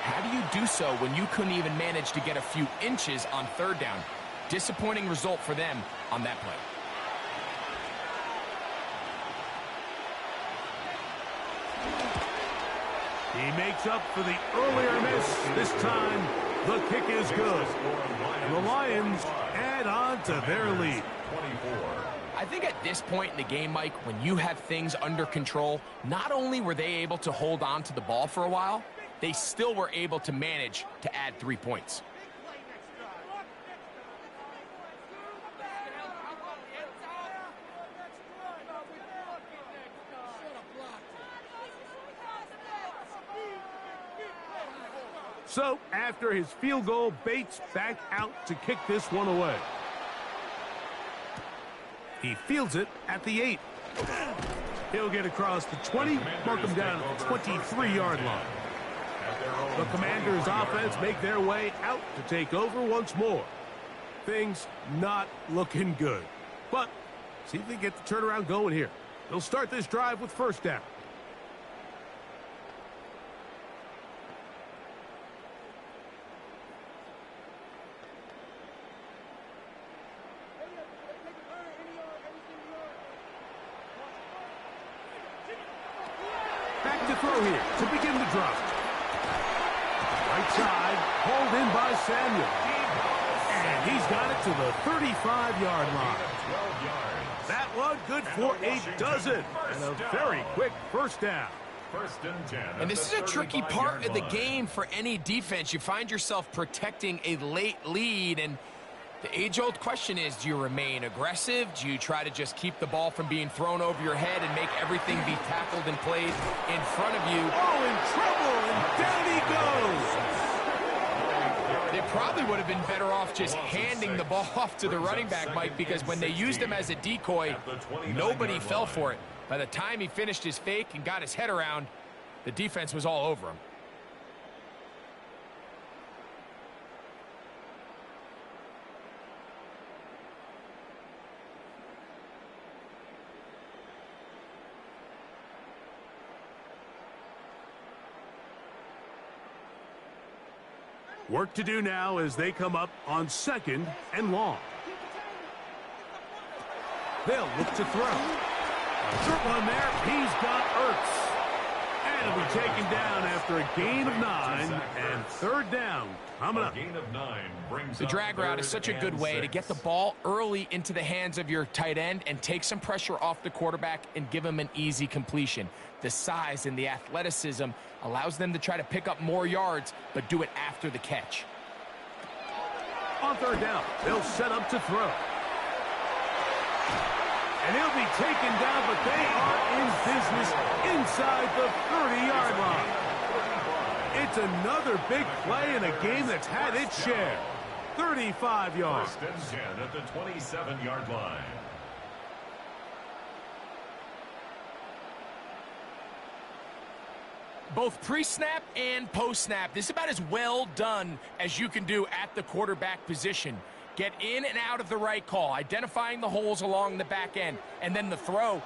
how do you do so when you couldn't even manage to get a few inches on 3rd down? Disappointing result for them on that play. He makes up for the earlier miss. This time, the kick is good. And the Lions add on to their lead. 24. I think at this point in the game, Mike, when you have things under control, not only were they able to hold on to the ball for a while, they still were able to manage to add 3 points. So, after his field goal, Bates back out to kick this one away. He fields it at the 8. He'll get across the 20, mark him down at the 23-yard line. The Commanders' offense make their way out to take over once more. Things not looking good. But, see if they get the turnaround going here. They'll start this drive with 1st down. Back to throw here to begin the drive. Right side, hauled in by Samuel. And he's got it to the 35-yard line. 12 yards. That one good for a dozen. And a very quick 1st down. 1st and 10. And this is a tricky part of the game for any defense. You find yourself protecting a late lead, and the age-old question is, do you remain aggressive? Do you try to just keep the ball from being thrown over your head and make everything be tackled and played in front of you? Oh, in trouble, and down he goes. They probably would have been better off just handing the ball off to the running back, Mike, because when they used him as a decoy, nobody fell for it. By the time he finished his fake and got his head around, the defense was all over him. Work to do now as they come up on 2nd and long. They'll look to throw. A short one there. He's got Ertz. And he'll be taken down after a gain of 9 and 3rd down coming up. A gain of 9 brings The up drag route is 3rd such a good and way to 6. get the ball early into the hands of your tight end and take some pressure off the quarterback and give him an easy completion. The size and the athleticism allows them to try to pick up more yards, but do it after the catch. On 3rd down, they'll set up to throw. And he'll be taken down, but they are in business inside the 30-yard line. It's another big play in a game that's had its share. 35 yards. 1st and 10 at the 27-yard line. Both pre-snap and post-snap, this is about as well done as you can do at the quarterback position. Get in and out of the right call, identifying the holes along the back end, and then the throw.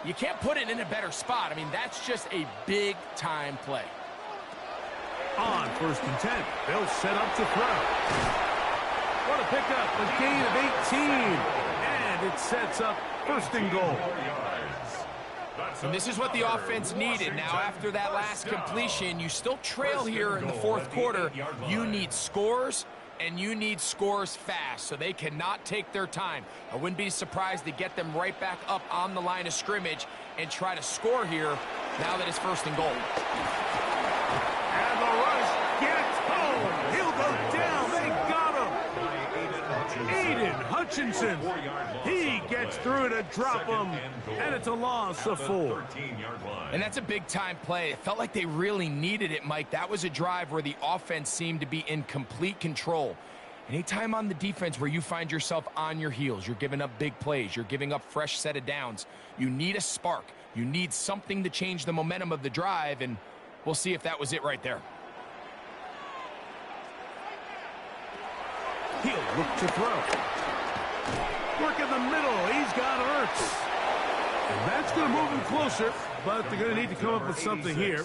You can't put it in a better spot. I mean, that's just a big-time play. On 1st and 10, they'll set up to throw. What a pickup, a gain of 18. And it sets up 1st and goal. And this is what the offense needed. Now, after that last completion, you still trail here in the 4th quarter. You need scores, and you need scores fast, so they cannot take their time. I wouldn't be surprised to get them right back up on the line of scrimmage and try to score here now that it's 1st and goal. And the rush gets home. He'll go down. They got him. Aiden Hutchinson. He gets through to drop him, and it's a loss of 4. And that's a big-time play. It felt like they really needed it, Mike. That was a drive where the offense seemed to be in complete control. Anytime on the defense where you find yourself on your heels, you're giving up big plays, you're giving up fresh set of downs, you need a spark. You need something to change the momentum of the drive, and we'll see if that was it right there. He'll look to throw. Work in the middle. He's got Ertz. And that's going to move him closer, but they're going to need to come up with something here.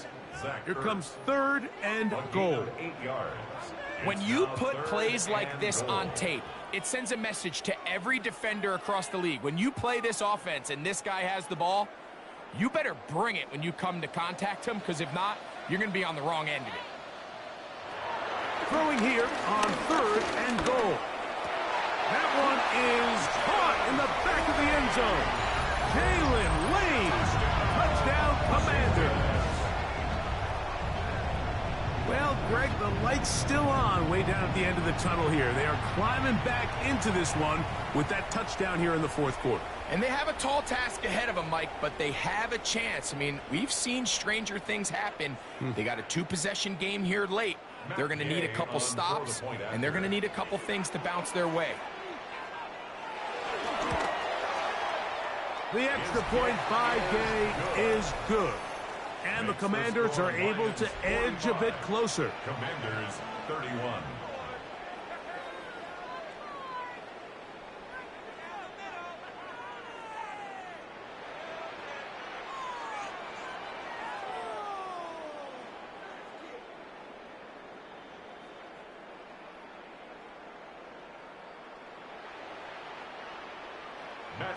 Here comes 3rd and goal. When you put plays like this on tape, it sends a message to every defender across the league. When you play this offense and this guy has the ball, you better bring it when you come to contact him, because if not, you're going to be on the wrong end of it. Throwing here on 3rd and goal. That one is caught in the back of the end zone. Jalen Lanes, touchdown Commanders. Well, Greg, the light's still on way down at the end of the tunnel here. They are climbing back into this one with that touchdown here in the 4th quarter. And they have a tall task ahead of them, Mike, but they have a chance. I mean, we've seen stranger things happen. They got a 2-possession game here late. They're going to need a couple stops, and they're going to need a couple things to bounce their way. The extra point by Gay is good. And the Commanders are able to edge a bit closer. Commanders 31.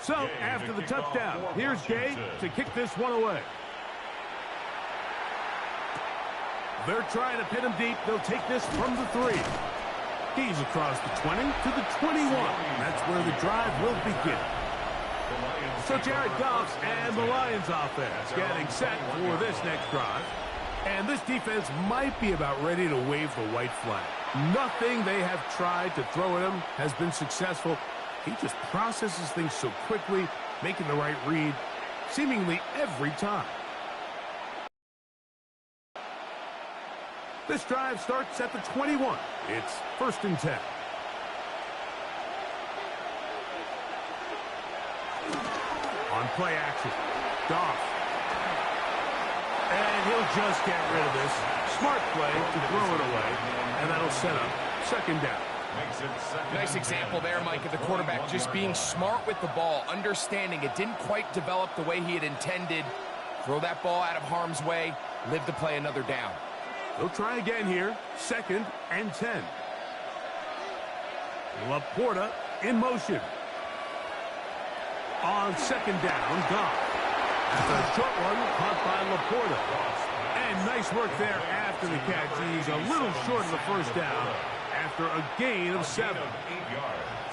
So, after the touchdown, here's Gay to kick this one away. They're trying to pin him deep. They'll take this from the 3. He's across the 20 to the 21. That's where the drive will begin. So Jared Goff and the Lions offense getting set for this next drive. And this defense might be about ready to wave the white flag. Nothing they have tried to throw at him has been successful. He just processes things so quickly, making the right read seemingly every time. This drive starts at the 21. It's 1st and 10. On play action, Goff. And he'll just get rid of this. Smart play to throw it away, and that'll set up 2nd down. Nice example there, Mike, of the quarterback just being smart with the ball, understanding it didn't quite develop the way he had intended. Throw that ball out of harm's way, live to play another down. They'll try again here, 2nd and 10. Laporta in motion. On 2nd down, Goff. That's a short one caught by Laporta. And nice work there after the catch. He's a little short of the 1st down after a gain of 7.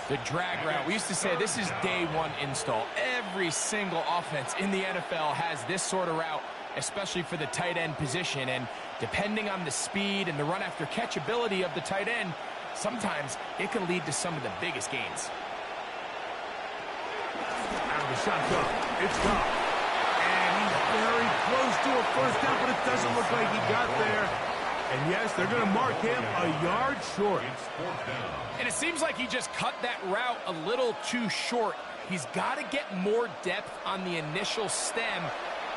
The drag route. We used to say this is day 1 install. Every single offense in the NFL has this sort of route, especially for the tight end position. And depending on the speed and the run after catch ability of the tight end, sometimes it can lead to some of the biggest gains. Out of the shotgun, it's Goff. And he's very close to a 1st down, but it doesn't look like he got there. And yes, they're going to mark him a yard short. And it seems like he just cut that route a little too short. He's got to get more depth on the initial stem,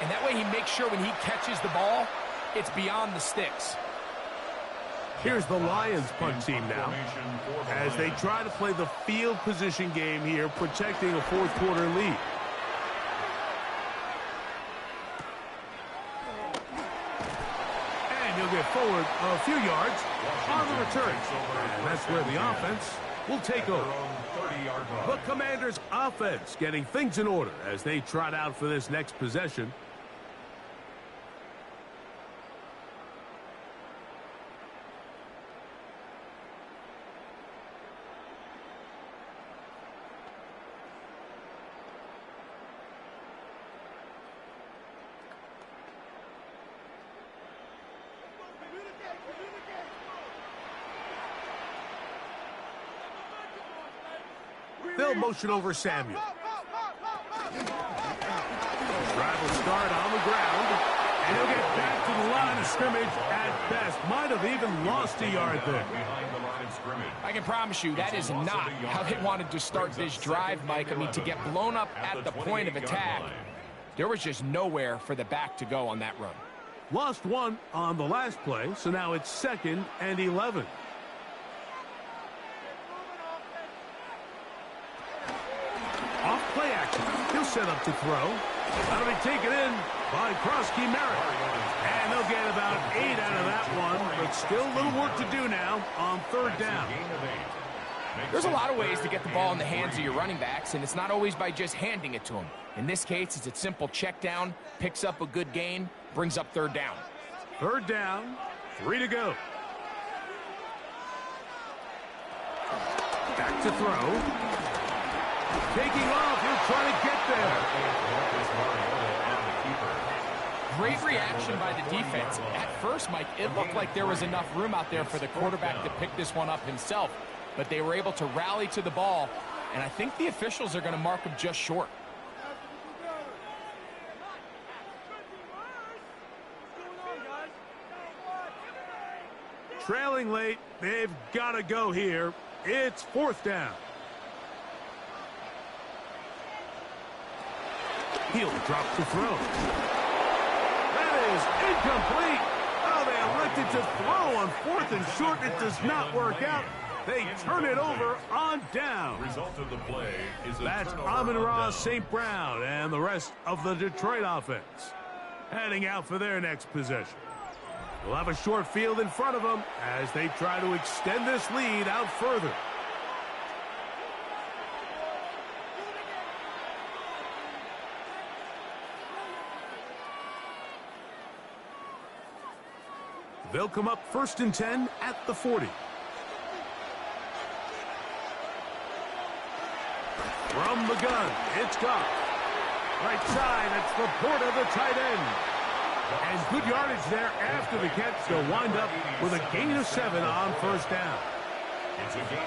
and that way he makes sure when he catches the ball, it's beyond the sticks. Here's the Lions punt team now as they try to play the field position game here, protecting a 4th quarter lead. And he'll get forward a few yards on the return. And that's where the offense will take over. The Commanders' offense getting things in order as they trot out for this next possession. They'll motion over Samuel. Drive will start on the ground. And he'll get back to the line of scrimmage at best. Might have even lost a yard there. I can promise you that is not how they wanted to start this drive, Mike. I mean, to get blown up at the point of attack, there was just nowhere for the back to go on that run. Lost one on the last play, so now it's 2nd and 11. Off play action. He'll set up to throw. That'll be taken in by Krosky Merritt. And they'll get about 8 out of that one, but still a little work to do now on 3rd down. There's a lot of ways to get the ball in the hands of your running backs, and it's not always by just handing it to them. In this case, it's a simple check down, picks up a good gain, brings up 3rd down. 3rd down, 3 to go. Back to throw. Taking off, he'll try to get there. Great reaction by the defense. At first, Mike, it looked like there was enough room out there for the quarterback to pick this one up himself, but they were able to rally to the ball, and I think the officials are going to mark him just short. Trailing late, they've got to go here. It's 4th down. He'll drop the throw. That is incomplete. Oh, they elected to throw on 4th and short. It does not work out. They turn it over on down. Result of the play is a That's turnover Amon-Ra on St. Brown and the rest of the Detroit offense heading out for their next possession. They'll have a short field in front of them as they try to extend this lead out further. They'll come up 1st and 10 at the 40. From the gun, it's Goff. Right side, it's Laporta, the tight end. And good yardage there after the catch. They'll wind up with a gain of 7 on 1st down.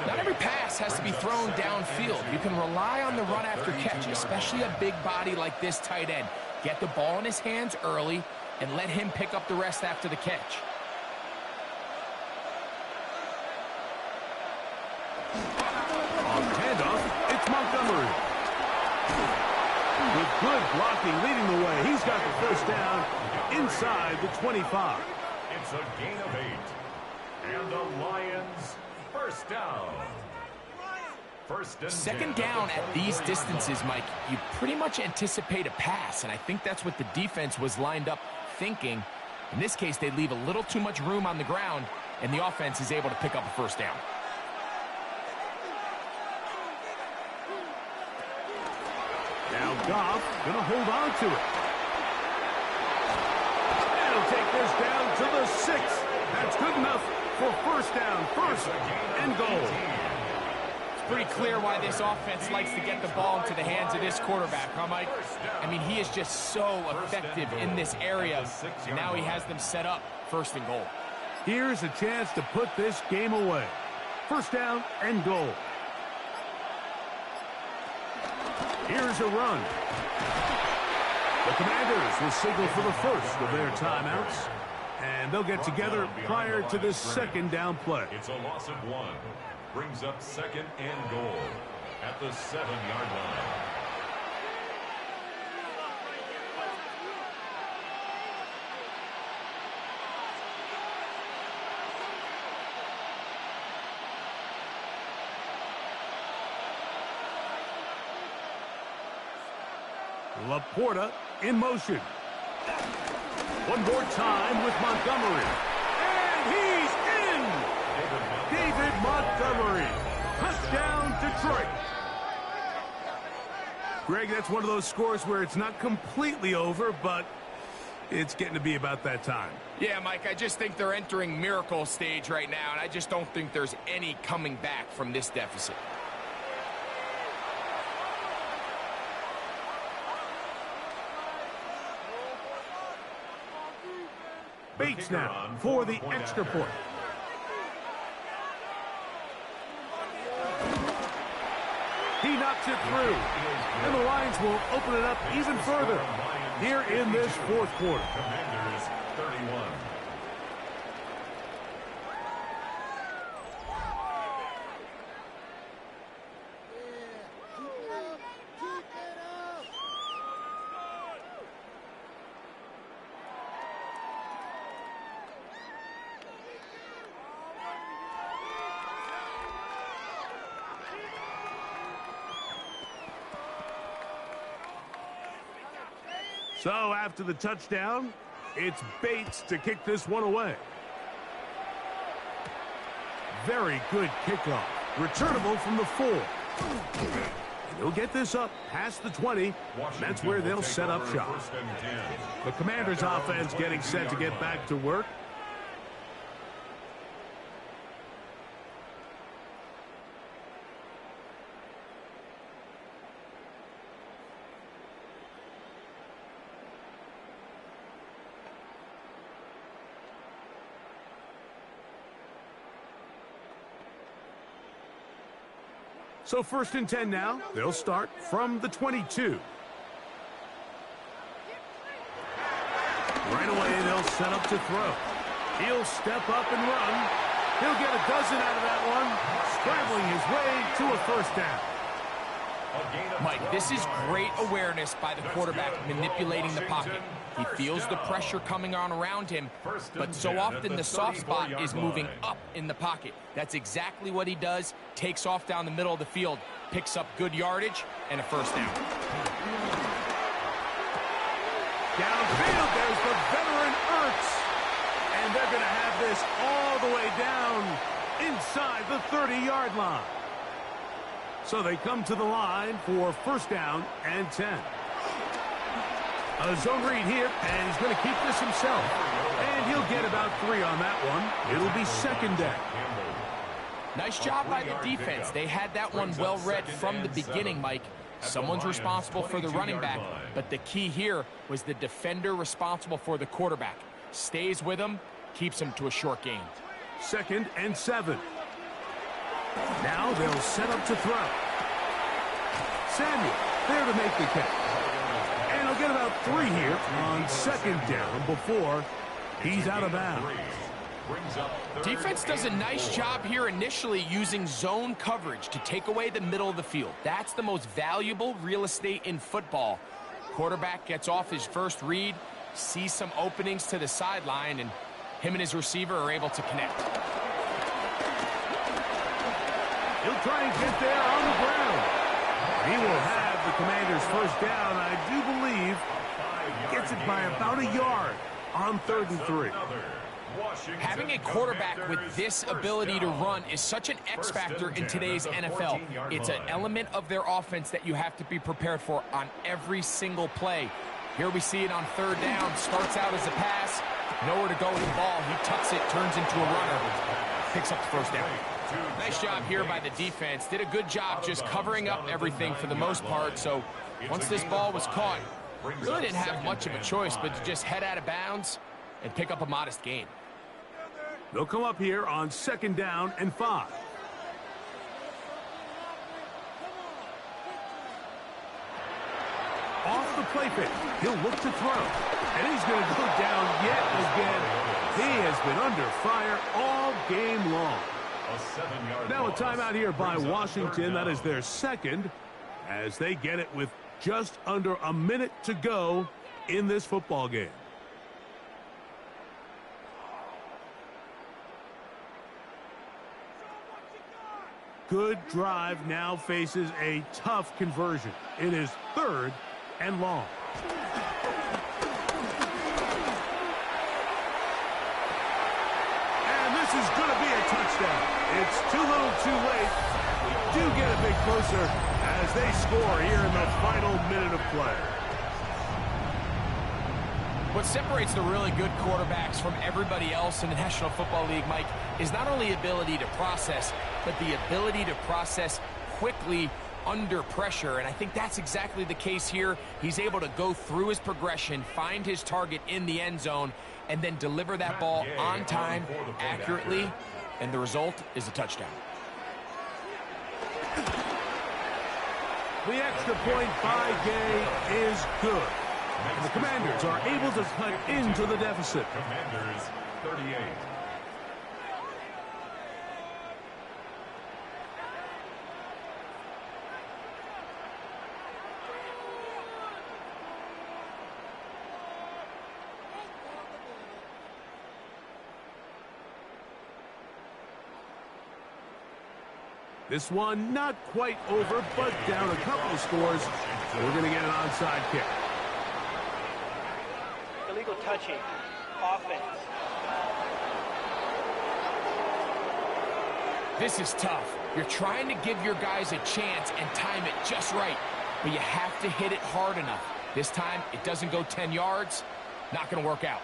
Not every pass has to be thrown downfield. You can rely on the run after catch, especially a big body like this tight end. Get the ball in his hands early and let him pick up the rest after the catch. On handoff, it's Montgomery. With good blocking leading the way, he's got the 1st down inside the 25. It's a gain of 8. And the Lions 1st down. 1st and 2nd down at these distances, Mike, you pretty much anticipate a pass, and I think that's what the defense was lined up thinking. In this case, they leave a little too much room on the ground, and the offense is able to pick up a 1st down. Now Goff going to hold on to it. And he'll take this down to the 6. That's good enough for 1st down, 1st and goal. It's pretty clear why this offense likes to get the ball into the hands of this quarterback, huh, Mike? I mean, he is just so effective in this area, and now he has them set up 1st and goal. Here's a chance to put this game away. 1st down and goal. Here's a run. The Commanders will signal for the 1st of their timeouts, and they'll get together prior to this 2nd down play. It's a loss of 1. Brings up 2nd and goal at the 7-yard line. Laporta in motion. One more time with Montgomery. And he's in! David Montgomery. Touchdown, Detroit. Greg, that's one of those scores where it's not completely over, but it's getting to be about that time. Yeah, Mike, I just think they're entering miracle stage right now, and I just don't think there's any coming back from this deficit. Bates now for the extra point. He knocks gets it through. And the Lions will open it up even further here in this fourth quarter. Commanders 31. So after the touchdown, it's Bates to kick this one away. Very good kickoff. Returnable from the 4. And he'll get this up past the 20. That's where they'll set up shop. The Commanders' offense getting set to get back to work. So 1st and 10 now. They'll start from the 22. Right away, they'll set up to throw. He'll step up and run. He'll get a dozen out of that one, scrambling his way to a first down. Mike, this is great awareness by the quarterback manipulating the pocket. He feels the pressure coming on around him, but so often the soft spot is moving up in the pocket. That's exactly what he does. Takes off down the middle of the field, picks up good yardage, and a first down. Downfield, there's the veteran Ertz. And they're going to have this all the way down inside the 30-yard line. So they come to the line for 1st down and 10. A zone read here, and he's going to keep this himself. And he'll get about 3 on that one. It'll be 2nd down. Nice job by the defense. They had that one well read from the beginning, Mike. Someone's responsible for the running back, but the key here was the defender responsible for the quarterback. Stays with him, keeps him to a short gain. 2nd and 7. Now they'll set up to throw. Samuel there to make the catch. And he'll get about 3 here on 2nd down before he's out of bounds. Defense does a nice job here initially using zone coverage to take away the middle of the field. That's the most valuable real estate in football. Quarterback gets off his first read, sees some openings to the sideline, and him and his receiver are able to connect. He'll try and get there on the ground. He will have the Commanders' first down, I do believe. Gets it by about a yard on 3rd and 3. Having a quarterback with this ability to run is such an X factor in today's NFL. It's an element of their offense that you have to be prepared for on every single play. Here we see it on 3rd down. Starts out as a pass. Nowhere to go with the ball. He tucks it, turns into a runner. Picks up the first down. Nice job here by the defense. Did a good job just covering up everything for the most part. So once this ball was caught, really didn't have much of a choice but to just head out of bounds and pick up a modest gain. They'll come up here on 2nd down and 5. Off the play fake, he'll look to throw. And he's going to go down yet again. He has been under fire all game long. Now a timeout here by Washington. That is their 2nd, as they get it with just under a minute to go in this football game. Good drive now faces a tough conversion. It is 3rd and long. And this is going to be a touchdown. It's too little too late. We do get a bit closer as they score here in the final minute of play. What separates the really good quarterbacks from everybody else in the National Football League, Mike, is not only ability to process, but the ability to process quickly under pressure. And I think that's exactly the case here. He's able to go through his progression, find his target in the end zone, and then deliver that ball on time, accurately, and the result is a touchdown. The extra point by Gay is good. And the Commanders are able to cut into the deficit. Commanders 38. This one not quite over, but down a couple of scores. We're going to get an onside kick. Illegal touching. Offense. This is tough. You're trying to give your guys a chance and time it just right, but you have to hit it hard enough. This time, it doesn't go 10 yards. Not going to work out.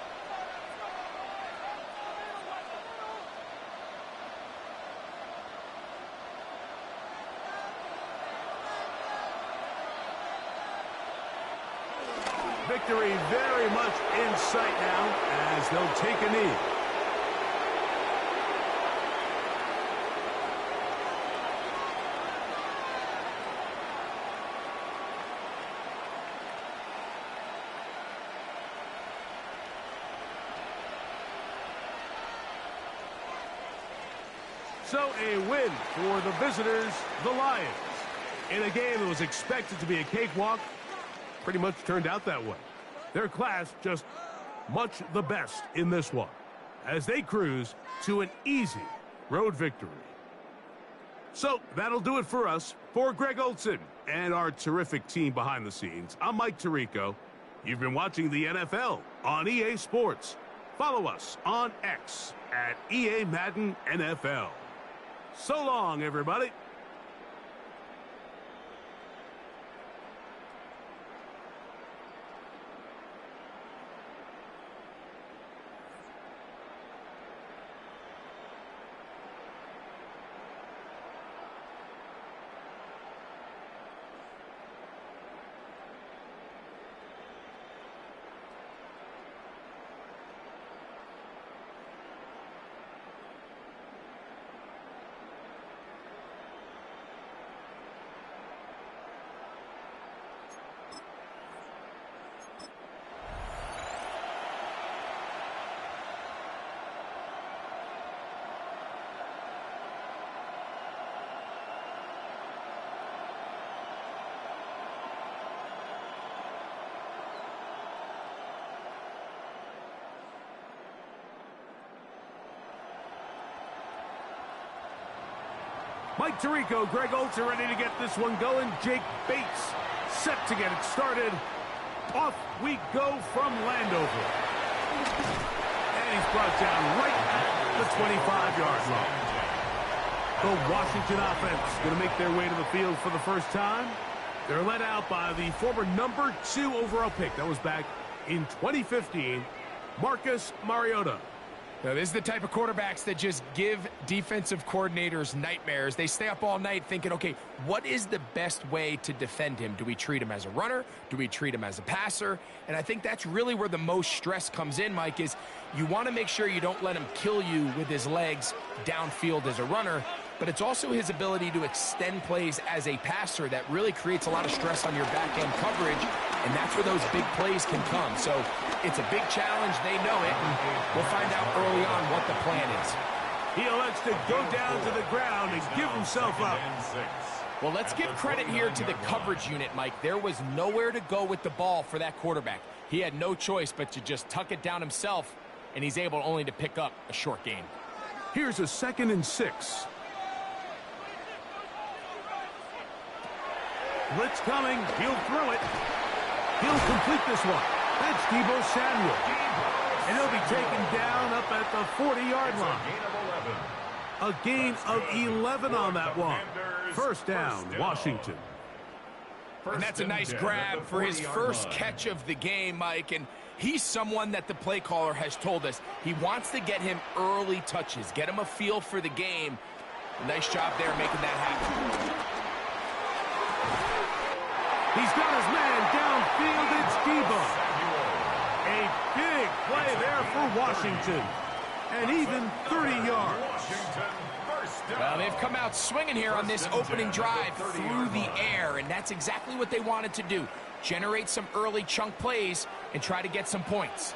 Victory very much in sight now as they'll take a knee. So a win for the visitors, the Lions. In a game that was expected to be a cakewalk, pretty much turned out that way. Their class just much the best in this one as they cruise to an easy road victory. So that'll do it for us. For Greg Olson and our terrific team behind the scenes, I'm Mike Tirico. You've been watching the NFL on EA Sports. Follow us on X at EA Madden NFL. So long, everybody. Mike Tirico, Greg Olson ready to get this one going. Jake Bates set to get it started. Off we go from Landover. And he's brought down right at the 25-yard line. The Washington offense going to make their way to the field for the first time. They're led out by the former number 2 overall pick. That was back in 2015, Marcus Mariota. Now, this is the type of quarterbacks that just give defensive coordinators nightmares. They stay up all night thinking, okay, what is the best way to defend him? Do we treat him as a runner? Do we treat him as a passer? And I think that's really where the most stress comes in, Mike, is you want to make sure you don't let him kill you with his legs downfield as a runner, but it's also his ability to extend plays as a passer that really creates a lot of stress on your back-end coverage, and that's where those big plays can come. So it's a big challenge. They know it, and we'll find out early on what the plan is. He elects to go down to the ground and give himself up. Well, let's give credit here to the coverage unit, Mike. There was nowhere to go with the ball for that quarterback. He had no choice but to just tuck it down himself, and he's able only to pick up a short gain. Here's a 2nd and 6. Blitz coming. He'll throw it. He'll complete this one. That's Deebo Samuel. And he'll be taken down up at the 40-yard line. A gain of 11 on that one. First down, Washington. And that's a nice grab for his first catch of the game, Mike. And he's someone that the play caller has told us he wants to get him early touches, get him a feel for the game. Nice job there making that happen. He's got his man downfield. It's Deebo. A big play there for Washington. and even 30 yards. Well, they've come out swinging here on this opening drive through the air, and that's exactly what they wanted to do. Generate some early chunk plays and try to get some points.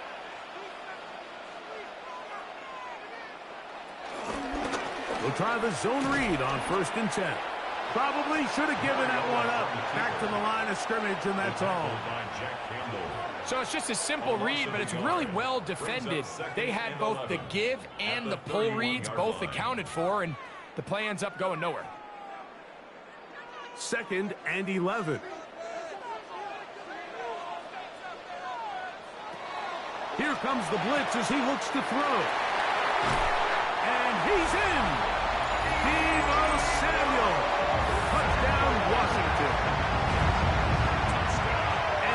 We'll try the zone read on 1st and 10. Probably should have given that one up. Back to the line of scrimmage, and that's all. So it's just a simple read, but it's really well defended. They had both the give and the pull reads both accounted for, and the play ends up going nowhere. 2nd and 11. Here comes the blitz as he looks to throw. And he's in. Deebo Samuel. Touchdown, Washington.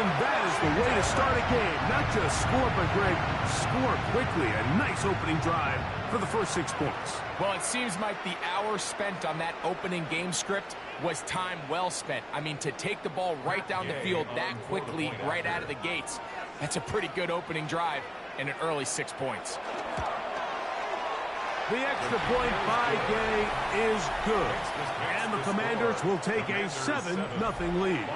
And that is the way to start a game. Not just score, but Greg, score quickly. A nice opening drive for the first 6 points. Well, it seems like the hour spent on that opening game script was time well spent. I mean, to take the ball right down the field that quickly, right out of the gates, that's a pretty good opening drive and an early 6 points. The extra point by Gay is good. And the Commanders will take a 7-0 lead.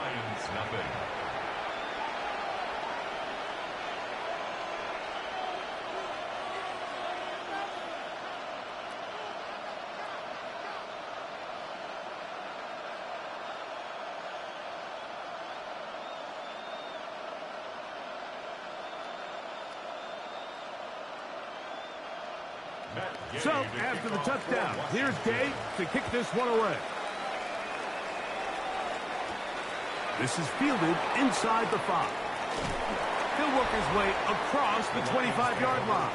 So, after the touchdown, here's Gay to kick this one away. This is fielded inside the 5. He'll work his way across the 25-yard line.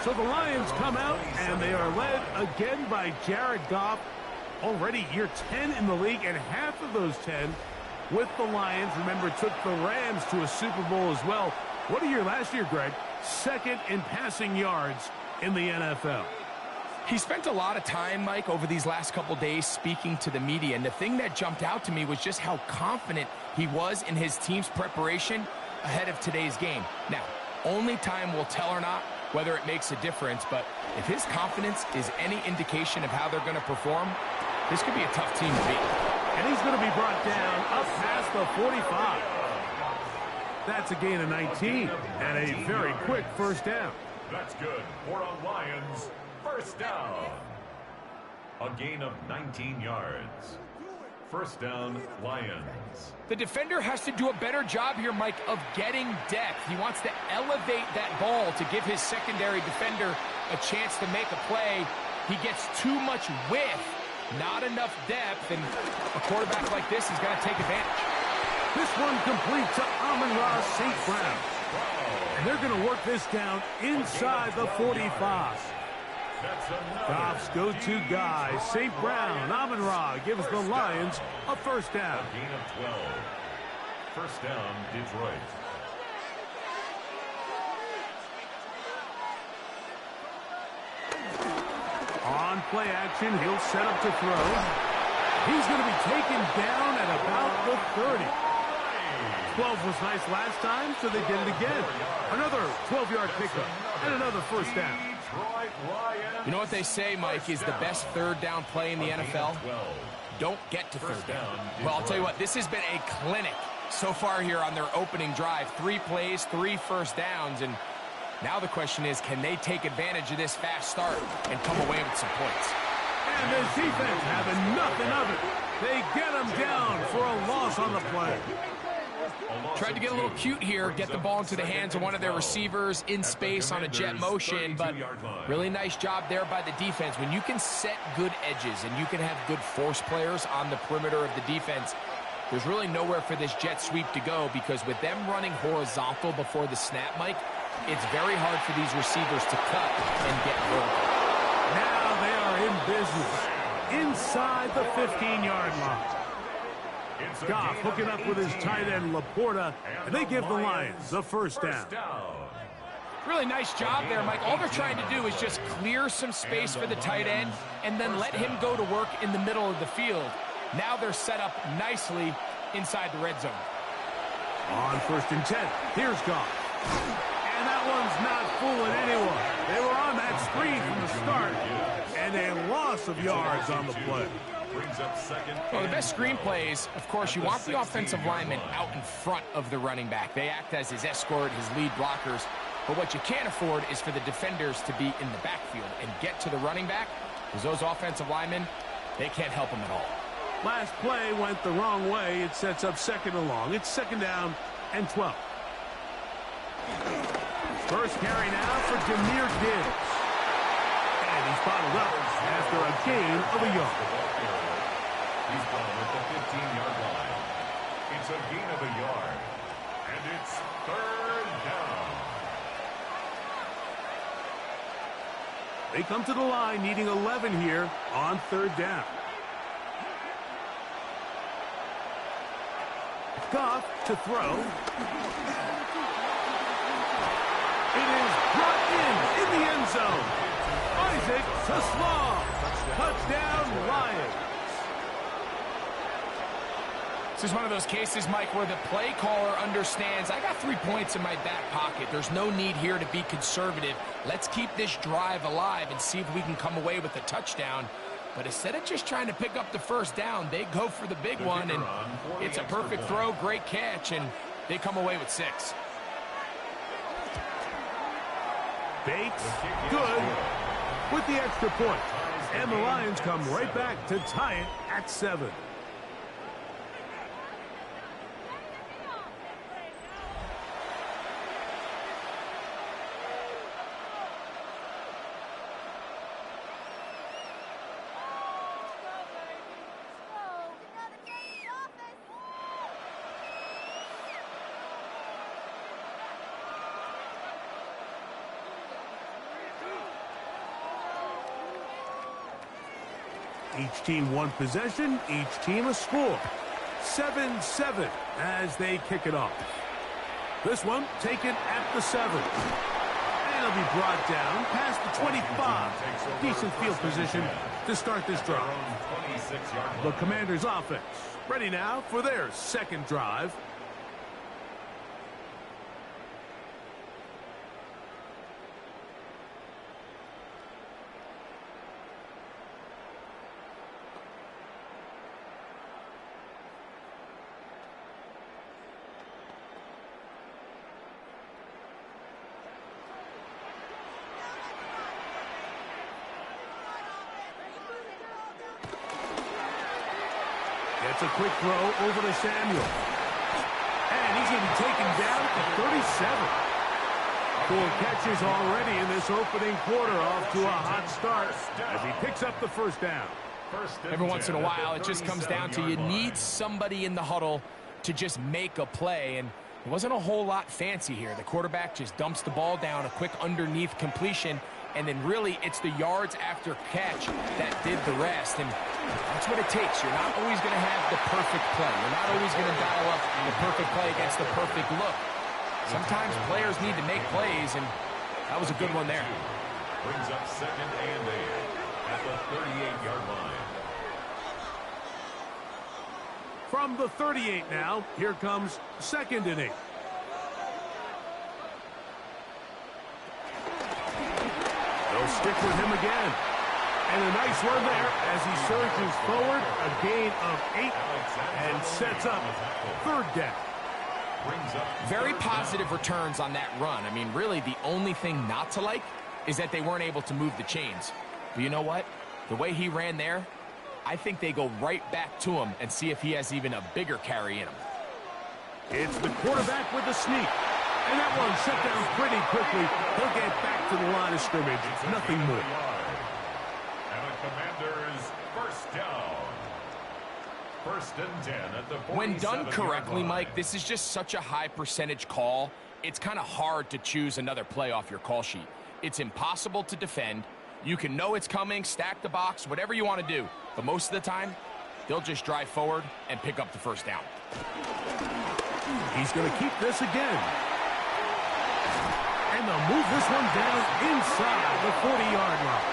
So the Lions come out, and they are led again by Jared Goff. Already year 10 in the league, and half of those 10 with the Lions. Remember, took the Rams to a Super Bowl as well. What a year last year, Greg. 2nd in passing yards in the NFL. He spent a lot of time, Mike, over these last couple days speaking to the media, and the thing that jumped out to me was just how confident he was in his team's preparation ahead of today's game. Now, only time will tell or not whether it makes a difference, but if his confidence is any indication of how they're going to perform, this could be a tough team to beat. And he's going to be brought down up past the 45. That's a gain of 19 and a very quick first down. That's good for a Lions first down. A gain of 19 yards. First down, Lions. The defender has to do a better job here, Mike, of getting depth. He wants to elevate that ball to give his secondary defender a chance to make a play. He gets too much width, not enough depth, and a quarterback like this is going to take advantage. This one complete to Amon-Ra St. Brown. And they're going to work this down inside the 45. Goff's go-to guy, St. Brown. Amon-Ra gives the Lions a first down. A gain of 12. First down, Detroit. On play action, he'll set up to throw. He's going to be taken down at about the 30. 12 was nice last time, so they did it again. Another 12-yard pickup and another first down. You know what they say, Mike, is the best third down play in the NFL? Don't get to third down. Well, I'll tell you what, this has been a clinic so far here on their opening drive. 3 plays, 3 first downs, and now the question is, can they take advantage of this fast start and come away with some points? And the defense having nothing of it. They get him down for a loss on the play. Tried to get a little cute here, get the ball into the hands of one of their receivers in space on a jet motion, but really nice job there by the defense. When you can set good edges and you can have good force players on the perimeter of the defense, there's really nowhere for this jet sweep to go, because with them running horizontal before the snap, Mike, it's very hard for these receivers to cut and get vertical. Now they are in business inside the 15-yard line. Goff hooking up with his tight end, Laporta, and they give the Lions the first down. Really nice job there, Mike. All they're trying to do is just clear some space for the tight end and then let him go to work in the middle of the field. Now they're set up nicely inside the red zone. On 1st and 10, here's Goff. And that one's not fooling anyone. They were on that screen from the start, and a loss of yards on the play. Well, the best screen plays, of course, you want the offensive lineman out in front of the running back. They act as his escort, his lead blockers. But what you can't afford is for the defenders to be in the backfield and get to the running back, because those offensive linemen, they can't help him at all. Last play went the wrong way. It sets up second and long. It's second down and 12. First carry now for Demir Gibbs. And he's bottled up after a gain of a yard. He's gone at the 15-yard line. It's a gain of a yard. And it's third down. They come to the line needing 11 here on third down. Goff to throw. It is brought in the end zone. Isaac to Slaw. Touchdown, Lions. This is one of those cases, Mike, where the play caller understands, I got 3 points in my back pocket. There's no need here to be conservative. Let's keep this drive alive and see if we can come away with a touchdown. But instead of just trying to pick up the first down, they go for the big one, and it's a perfect throw, great catch, and they come away with 6. Bates, good, with the extra point. And the Lions come right back to tie it at 7. Each team one possession, each team a score. 7-7 as they kick it off. This one taken at the 7. And it'll be brought down past the 25. Decent field position to start this drive. The Commanders' offense ready now for their second drive. Gets a quick throw over to Samuel. And he's going to be taken down at the 37. 4 catches already in this opening quarter, off to a hot start as he picks up the first down. Every once in a while, it just comes down to you need somebody in the huddle to just make a play, and it wasn't a whole lot fancy here. The quarterback just dumps the ball down, a quick underneath completion, and then really it's the yards after catch that did the rest. And that's what it takes. You're not always going to have the perfect play. You're not always going to dial up the perfect play against the perfect look. Sometimes players need to make plays, and that was a good one there. Brings up second and 8 at the 38-yard line. From the 38 now, here comes second and 8. They'll stick with him again. And a nice run there as he surges forward, a gain of 8, and sets up third down. Very positive returns on that run. I mean, really, the only thing not to like is that they weren't able to move the chains. But you know what? The way he ran there, I think they go right back to him and see if he has even a bigger carry in him. It's the quarterback with the sneak. And that one shut down pretty quickly. He'll get back to the line of scrimmage. Nothing more. And the Commanders first down. First and 10 at the 47-yard When done correctly, line. Mike, this is just such a high percentage call. It's kind of hard to choose another play off your call sheet. It's impossible to defend. You can know it's coming, stack the box, whatever you want to do. But most of the time, they'll just drive forward and pick up the first down. He's going to keep this again. And they'll move this one down inside the 40-yard line.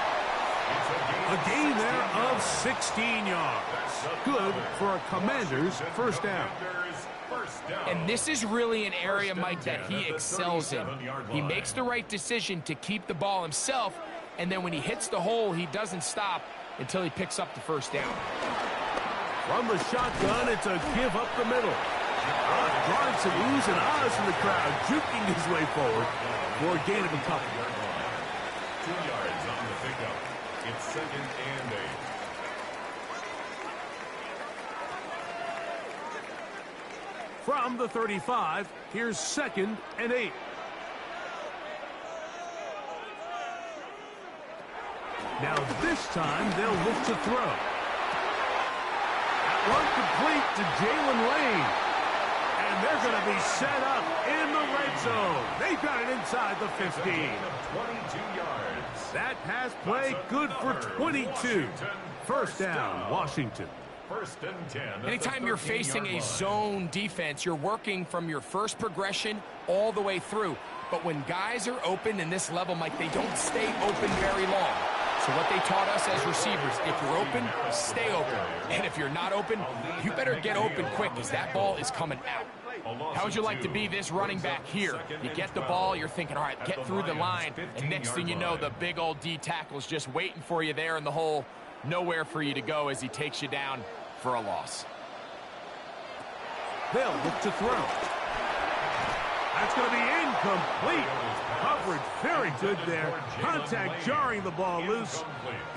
A gain there of 16 yards. Good for a Commander's first down. First down. And this is really an area, First and Mike, that 10 he at the excels in. 37-yard He line. makes the right decision to keep the ball himself, and then when he hits the hole, he doesn't stop until he picks up the first down. From the shotgun, it's a give up the middle. Drawing some oohs and ahs in the crowd, juking his way forward for a gain of a couple. 2 yards on the pickup. It's 2nd and 8. From the 35, here's 2nd and 8. Now this time they'll look to throw. That one complete to Jalen Lane. And they're going to be set up in the red zone. They've got it inside the 15. 22 yards. That pass play good for 22. First down, Washington. 1st and 10. at the Anytime you're facing 13-yard a line. zone defense, you're working from your first progression all the way through. But when guys are open in this level, Mike, they don't stay open very long. So what they taught us as receivers, if you're open, stay open. And if you're not open, you better get open quick because that ball is coming out. How would you like to be this running back here? You get the ball, you're thinking, all right, get through the line. And next thing you know, the big old D tackle is just waiting for you there in the hole. Nowhere for you to go as he takes you down for a loss. They'll look to throw. That's going to be incomplete. Coverage very good there. Contact jarring the ball loose.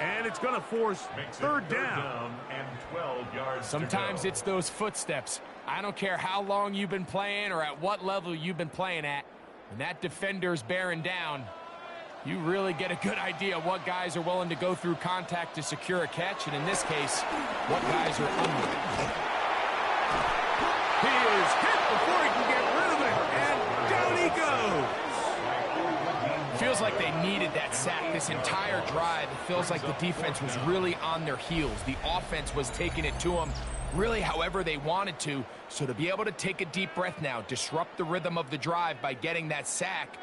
And it's going to force Makes it 3rd down. and 12 yards. Sometimes to go. it's those footsteps. I don't care how long you've been playing or at what level you've been playing at. When that defender's bearing down, you really get a good idea what guys are willing to go through contact to secure a catch, and in this case, what guys are unwilling. He is hit before he can get rid of it. And down he goes. Feels like they needed that sack this entire drive. It feels like the defense was really on their heels. The offense was taking it to them really however they wanted to. So to be able to take a deep breath now, disrupt the rhythm of the drive by getting that sack,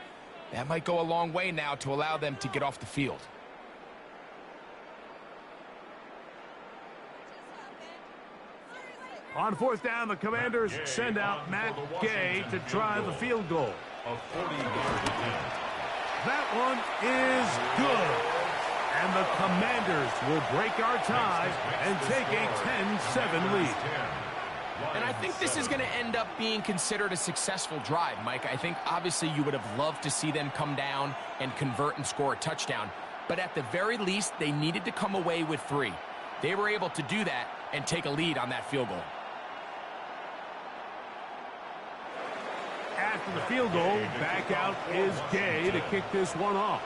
that might go a long way now to allow them to get off the field. On 4th down, the Commanders send out Matt Gay to try the field goal. A 40-yard attempt. That one is good. And the Commanders will break our tie and take a 10-7 lead. And I think this is going to end up being considered a successful drive, Mike. I think obviously you would have loved to see them come down and convert and score a touchdown. But at the very least, they needed to come away with 3. They were able to do that and take a lead on that field goal. After the field goal, back out is Gay to kick this one off.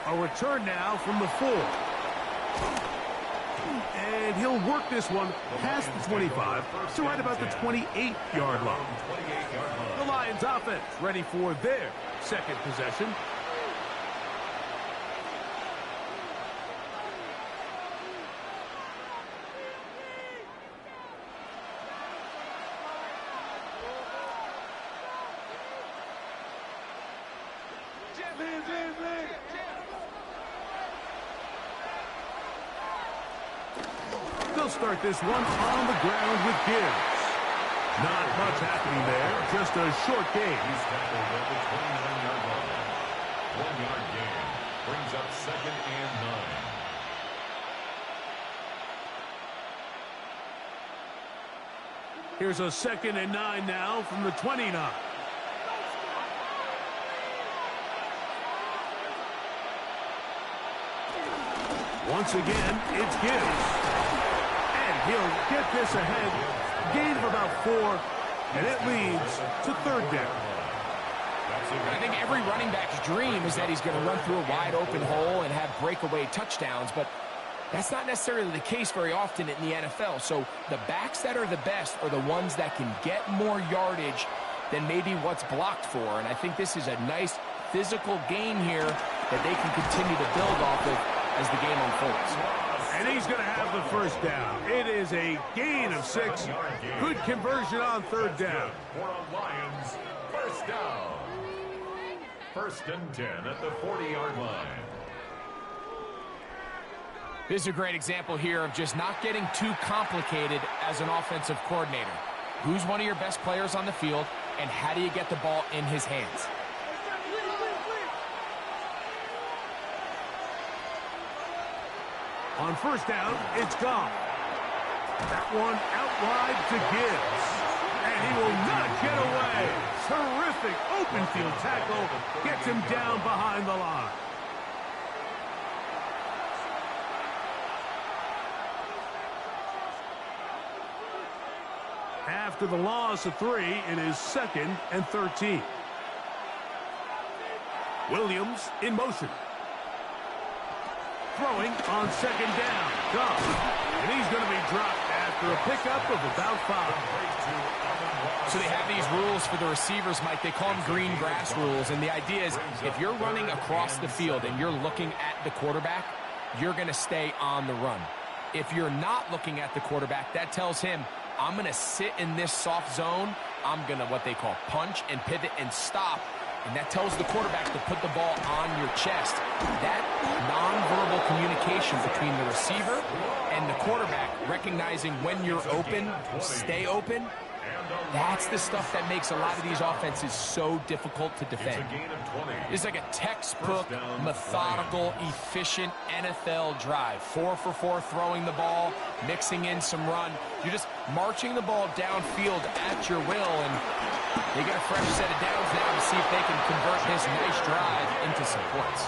A return now from the 4. And he'll work this one past the 25 to right about the 28-yard line. The Lions offense ready for their 2nd possession. They'll start this one on the ground with Gibbs. Not much happening there, just a short gain. He's tackled at the 29-yard line. 1-yard gain brings up 2nd and 9. Here's a 2nd and 9 now from the 29. Once again, it's Gibbs. And he'll get this ahead. Gain of about 4, and it leads to 3rd down. I think every running back's dream is that he's going to run through a wide open hole and have breakaway touchdowns, but that's not necessarily the case very often in the NFL. So the backs that are the best are the ones that can get more yardage than maybe what's blocked for. And I think this is a nice physical gain here that they can continue to build off of as the game unfolds. And he's going to have the first down. It is a gain of 6. Good conversion on 3rd down. For a Lions first down. 1st and 10 at the 40-yard line. This is a great example here of just not getting too complicated as an offensive coordinator. Who's one of your best players on the field, and how do you get the ball in his hands? On first down, it's gone. That one out wide to Gibbs. And he will not get away. Terrific open field tackle. Gets him down behind the line. After the loss of 3, it is 2nd and 13. Williams in motion. Throwing on 2nd down. Goff. And he's going to be dropped after a pickup of about 5. So they have these rules for the receivers, Mike. They call them green grass rules. And the idea is if you're running across the field and you're looking at the quarterback, you're going to stay on the run. If you're not looking at the quarterback, that tells him, I'm going to sit in this soft zone. I'm going to, what they call, punch and pivot and stop. And that tells the quarterback to put the ball on your chest. That nonverbal communication between the receiver and the quarterback, recognizing when you're open, stay open, that's the stuff that makes a lot of these offenses so difficult to defend. It's like a textbook, methodical, efficient NFL drive. 4 for 4 throwing the ball, mixing in some run. You're just marching the ball downfield at your will, and they get a fresh set of downs now to see if they can convert this nice drive into some points.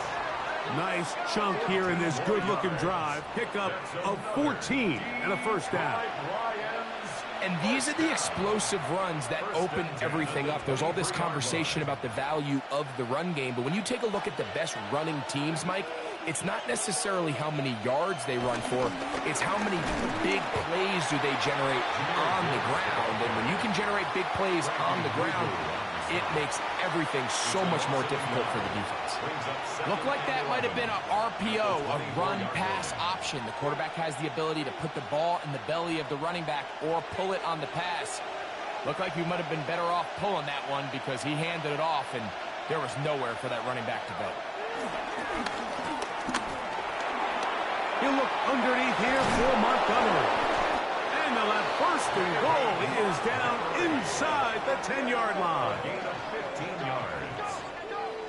Nice chunk here in this good-looking drive. Pickup of 14 and a first down. And these are the explosive runs that open everything up. There's all this conversation about the value of the run game, but when you take a look at the best running teams, Mike, it's not necessarily how many yards they run for, it's how many big plays do they generate on the ground. And when you can generate big plays on the ground, it makes everything so much more difficult for the defense. Looked like that might have been a RPO, a run-pass option. The quarterback has the ability to put the ball in the belly of the running back or pull it on the pass. Looked like we might have been better off pulling that one because he handed it off, and there was nowhere for that running back to go. He'll look underneath here for Montgomery. And they'll have first and goal. He is down inside the 10-yard line. Gain of 15 yards.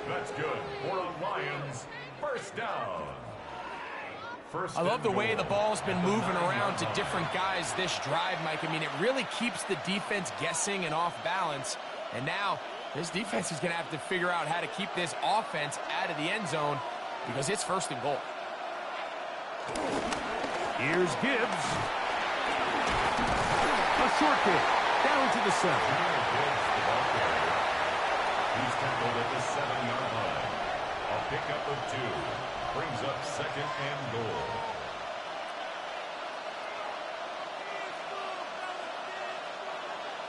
That's good for a Lions first down. I love the way the ball's been moving around to different guys this drive, Mike. I mean, it really keeps the defense guessing and off balance. And now this defense is going to have to figure out how to keep this offense out of the end zone because it's first and goal. Here's Gibbs. A short kick down to the 7. He's tackled at the 7-yard line. A pickup of 2 brings up 2nd and goal.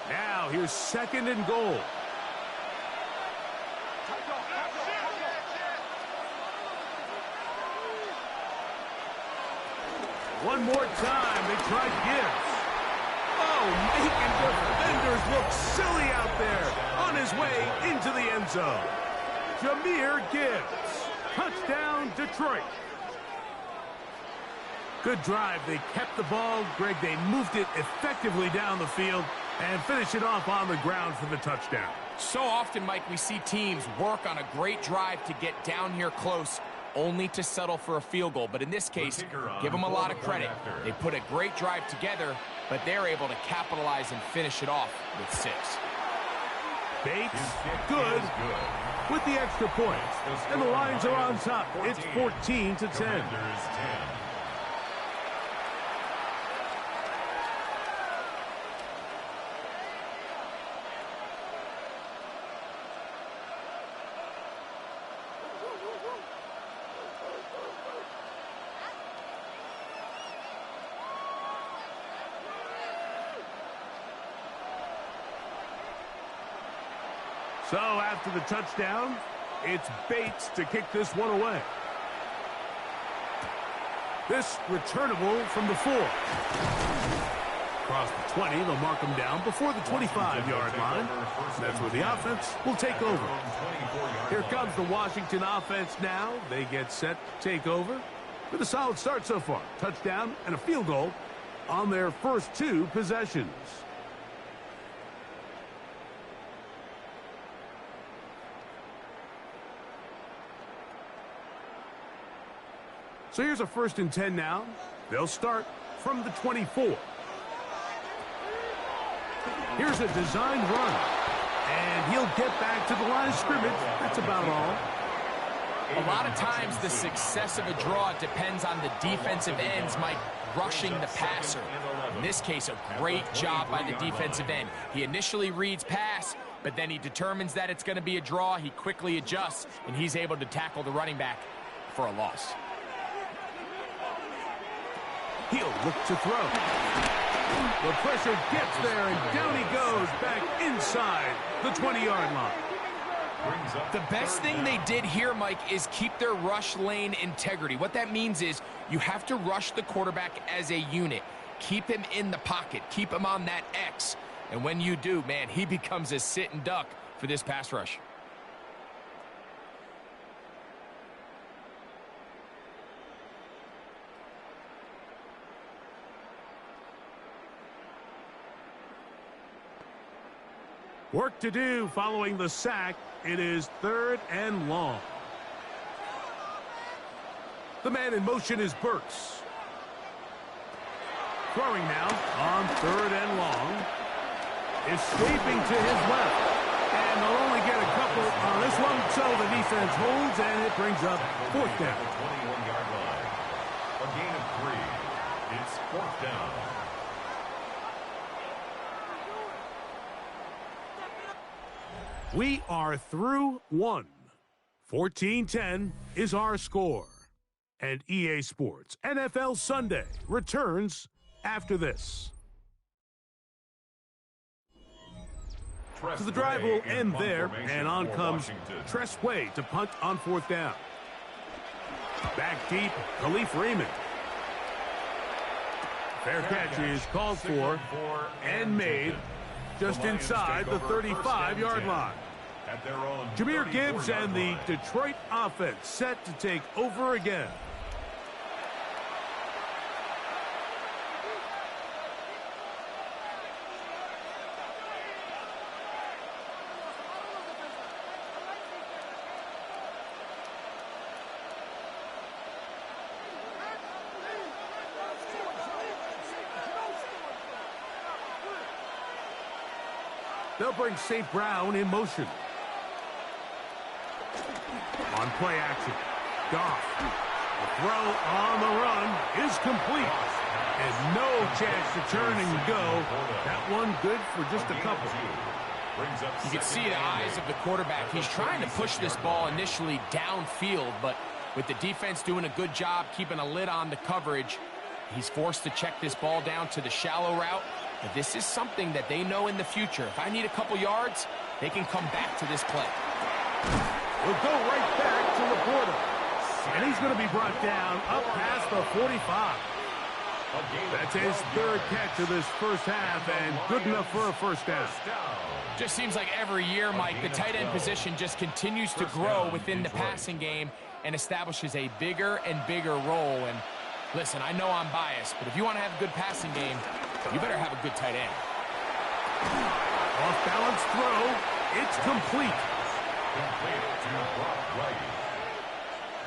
Now here's 2nd and goal. One more time, they tried Gibbs. Oh, making defenders look silly out there on his way into the end zone. Jahmyr Gibbs, touchdown Detroit. Good drive. They kept the ball. Greg, they moved it effectively down the field and finished it off on the ground for the touchdown. So often, Mike, we see teams work on a great drive to get down here close, only to settle for a field goal. But in this case, give them a lot of credit. They put a great drive together, but they're able to capitalize and finish it off with 6. Bates, good, with the extra point. And the Lions are on top. It's 14-10. So after the touchdown, it's Bates to kick this one away. This returnable from the 4. Across the 20, they'll mark him down before the 25-yard line. That's where the offense will take over. Here comes the Washington offense now. They get set to take over. with a solid start so far. Touchdown and a field goal on their first 2 possessions. So here's a 1st and 10 now. They'll start from the 24. Here's a designed run. And he'll get back to the line of scrimmage. That's about all. A lot of times the success of a draw depends on the defensive ends, Mike, rushing the passer. In this case, a great job by the defensive end. He initially reads pass, but then he determines that it's going to be a draw. He quickly adjusts, and he's able to tackle the running back for a loss. He'll look to throw. The pressure gets there, and down he goes back inside the 20-yard line. The best thing they did here, Mike, is keep their rush lane integrity. What that means is you have to rush the quarterback as a unit. Keep him in the pocket. Keep him on that X. And when you do, man, he becomes a sitting duck for this pass rush. Work to do following the sack. It is 3rd and long. The man in motion is Burks. Throwing now on 3rd and long. Escaping to his left. And they'll only get a couple on this one, so the defense holds, and it brings up 4th down. 21-yard line. A gain of 3. It's 4th down. We are through 1. 14-10 is our score. And EA Sports NFL Sunday returns after this. So the drive will end there, and on comes Tress Way to punt on 4th down. Back deep, Khalif Raymond. Fair catch is called for and made just inside the 35-yard line. Jahmyr Gibbs and the Detroit offense set to take over again. They'll bring St. Brown in motion. On play action, Goff. The throw on the run is complete. And no chance to turn and go. That one good for just a couple. You can see the eyes of the quarterback. He's trying to push this ball initially downfield, but with the defense doing a good job keeping a lid on the coverage, he's forced to check this ball down to the shallow route. But this is something that they know in the future. If I need a couple yards, they can come back to this play. We'll go right back to Laporta. And he's going to be brought down up past the 45. That's his 3rd catch of this first half, and good enough for a 1st down. Just seems like every year, Mike, the tight end position just continues to grow within the passing game and establishes a bigger and bigger role. And listen, I know I'm biased, but if you want to have a good passing game, you better have a good tight end. Off-balance throw. It's complete. Complete to Brock Wright.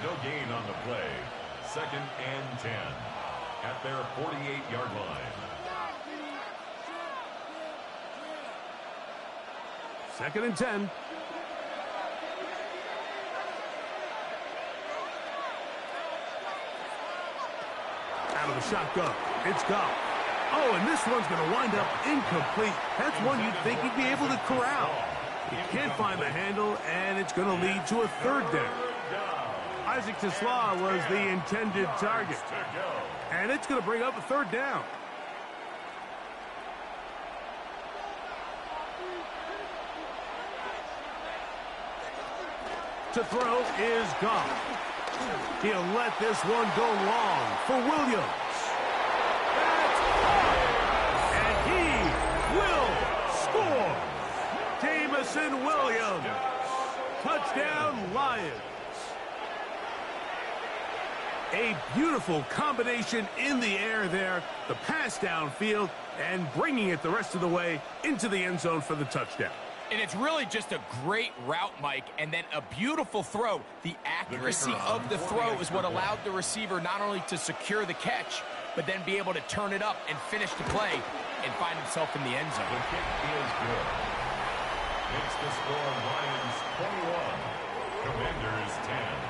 No gain on the play. 2nd and 10 at their 48-yard line. 2nd and 10. Out of the shotgun. It's Goff. Oh, and this one's going to wind up incomplete. That's one you'd think he'd be able to corral. He can't find the handle, and it's going to lead to a 3rd down. Isaac Tesla was the intended target. And it's going to bring up a 3rd down. To throw is Goff. He'll let this one go long for Williams. And he will score. Jameson Williams. Touchdown, Lions. A beautiful combination in the air there, the pass downfield, and bringing it the rest of the way into the end zone for the touchdown. And it's really just a great route, Mike, and then a beautiful throw. The accuracy of the throw is what allowed the receiver not only to secure the catch, but then be able to turn it up and finish the play and find himself in the end zone. The kick is good. Makes the score Lions 21, Commanders 10.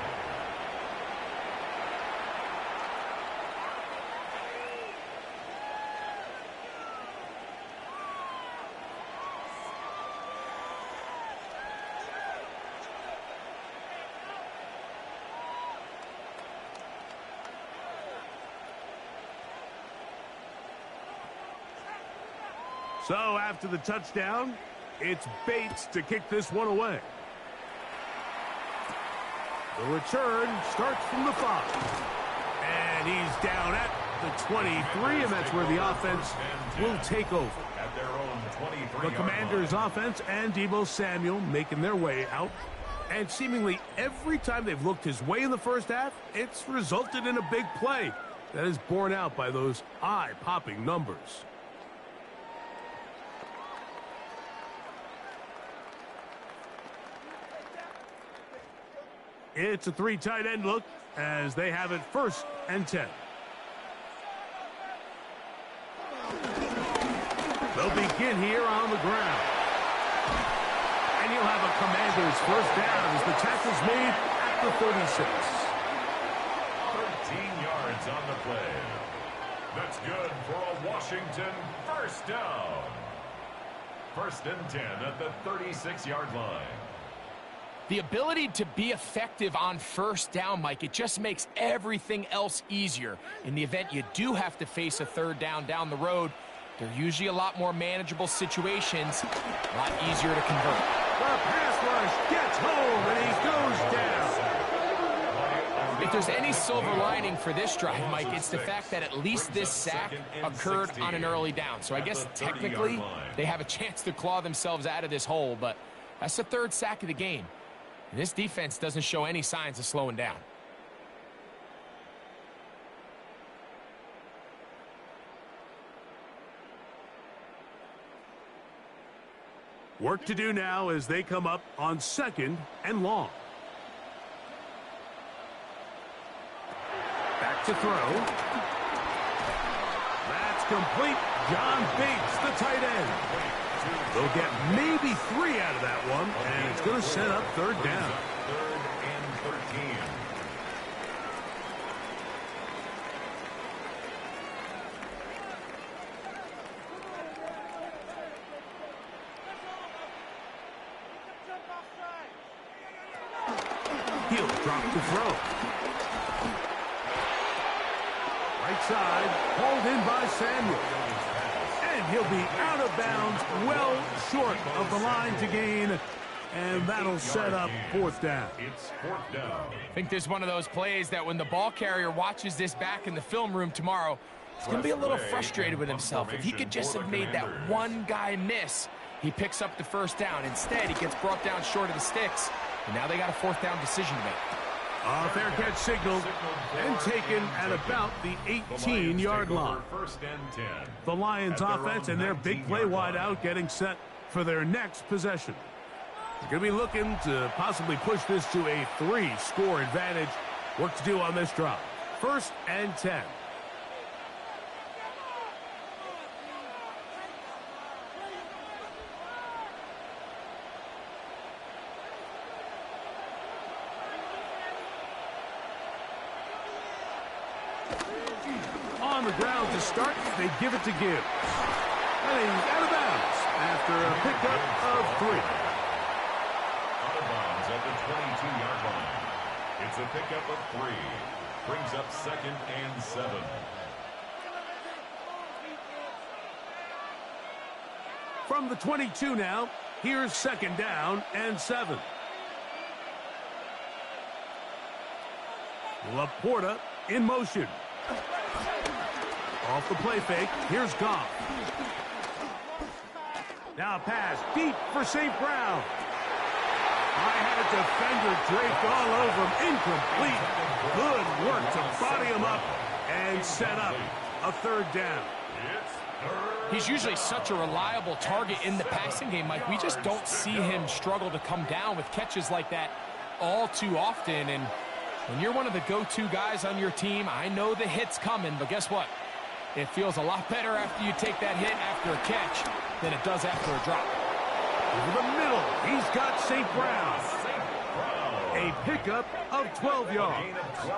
So after the touchdown, it's Bates to kick this one away. The return starts from the 5. And he's down at the 23, and that's where the offense will take over. At their own 23. The Commanders' offense and Deebo Samuel making their way out. And seemingly every time they've looked his way in the first half, it's resulted in a big play that is borne out by those eye-popping numbers. It's a 3 tight end look as they have it 1st and 10. They'll begin here on the ground. And you'll have a Commanders 1st down as the tackle's made at the 36. 13 yards on the play. That's good for a Washington 1st down. 1st and 10 at the 36-yard line. The ability to be effective on 1st down, Mike, it just makes everything else easier. In the event you do have to face a 3rd down the road, they're usually a lot more manageable situations, a lot easier to convert. The pass rush gets home, and he goes down. If there's any silver lining for this drive, Mike, it's the fact that at least this sack occurred on an early down. So I guess technically they have a chance to claw themselves out of this hole, but that's the 3rd sack of the game. And this defense doesn't show any signs of slowing down. Work to do now as they come up on 2nd and long. Back to throw. That's complete. John Bates, the tight end. They'll get maybe 3 out of that one, and it's going to set up 3rd down. 3rd and 13. He'll drop the throw. Right side, hauled in by Samuel. And he'll be out of bounds, well short of the line to gain. And that'll set up 4th down. It's 4th down. I think there's one of those plays that when the ball carrier watches this back in the film room tomorrow, he's going to be a little frustrated with himself. If he could just have made that one guy miss, he picks up the 1st down. Instead, he gets brought down short of the sticks. And now they got a 4th down decision to make. A fair catch signaled and taken at about the 18-yard line. 1st and 10. The Lions offense and their big play wideout getting set for their next possession. They're going to be looking to possibly push this to a 3-score advantage. Work to do on this drive. 1st and 10. On the ground to start, they give it to Gibbs. And he's out of bounds after a pickup of 3. Out of bounds at the 22-yard line. It's a pickup of 3. Brings up 2nd and 7. From the 22 now, here's 2nd down and 7. Laporta in motion. Off the play fake, here's Goff. Now a pass deep for St. Brown. I had a defender draped all over him. Incomplete. Good work to body him up and set up a third down. He's usually such a reliable target in the passing game, Mike. We just don't see him struggle to come down with catches like that all too often. And when you're one of the go-to guys on your team, I know the hit's coming, but guess what? It feels a lot better after you take that hit after a catch than it does after a drop. Over the middle, he's got St. Brown. A pickup of 12 yards.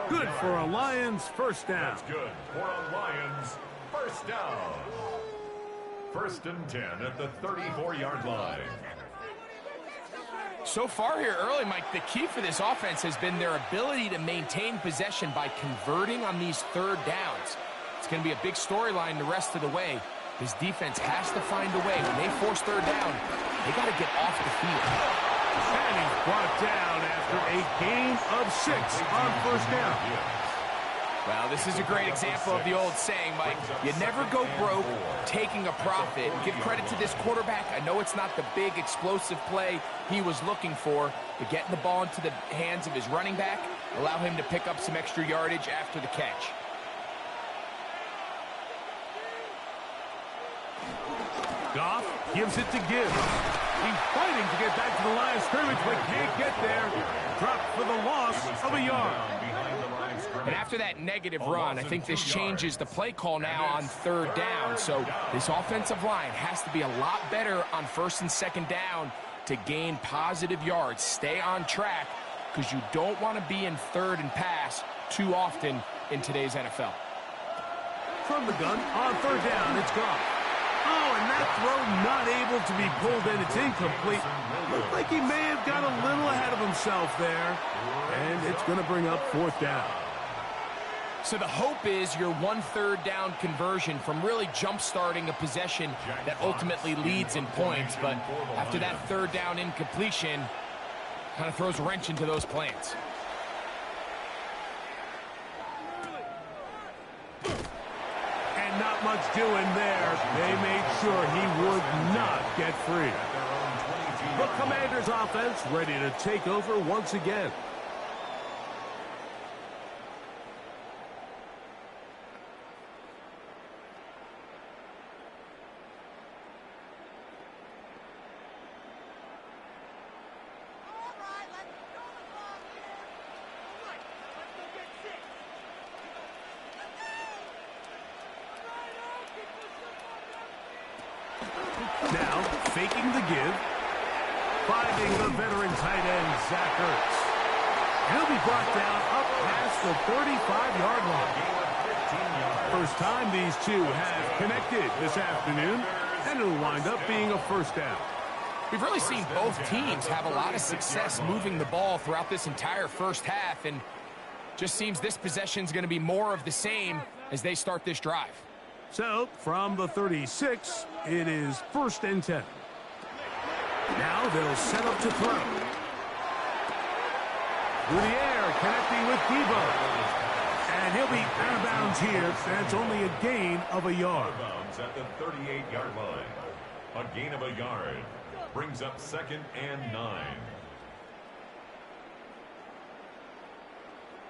Good for a Lions first down. That's good for a Lions first down. 1st and 10 at the 34-yard line. So far here early, Mike, the key for this offense has been their ability to maintain possession by converting on these third downs. It's going to be a big storyline the rest of the way. This defense has to find a way. When they force third down, they got to get off the field. And he's brought down after a gain of 6 on first down. Well, this is a great example of the old saying, Mike. You never go broke taking a profit. Give credit to this quarterback. I know it's not the big explosive play he was looking for, but getting the ball into the hands of his running back, allow him to pick up some extra yardage after the catch. Goff gives it to Gibbs. He's fighting to get back to the line of scrimmage, but can't get there. Dropped for the loss of a yard. And after that negative run, I think this changes the play call now on third down. So this offensive line has to be a lot better on 1st and 2nd down to gain positive yards. Stay on track because you don't want to be in 3rd and pass too often in today's NFL. From the gun on 3rd down, it's Goff. Oh, and that throw not able to be pulled in. It's incomplete. Looked like he may have got a little ahead of himself there. And it's going to bring up 4th down. So the hope is your 1/3 down conversion from really jump-starting a possession that ultimately leads in points. But after that 3rd down incompletion, kind of throws a wrench into those plans. And not much doing there. They made sure he would not get free. The Commanders' offense ready to take over once again. Now, faking the give, finding the veteran tight end, Zach Ertz. He'll be brought down up past the 35-yard line. First time these two have connected this afternoon, and it'll wind up being a first down. We've really seen both teams have a lot of success moving the ball throughout this entire first half, and just seems this possession is going to be more of the same as they start this drive. So, from the 36, it is 1st and 10. Now they'll set up to throw. Through the air, connecting with Debo. And he'll be out of bounds here. That's only a gain of a yard. Bounds at the 38-yard line. A gain of a yard brings up 2nd and 9.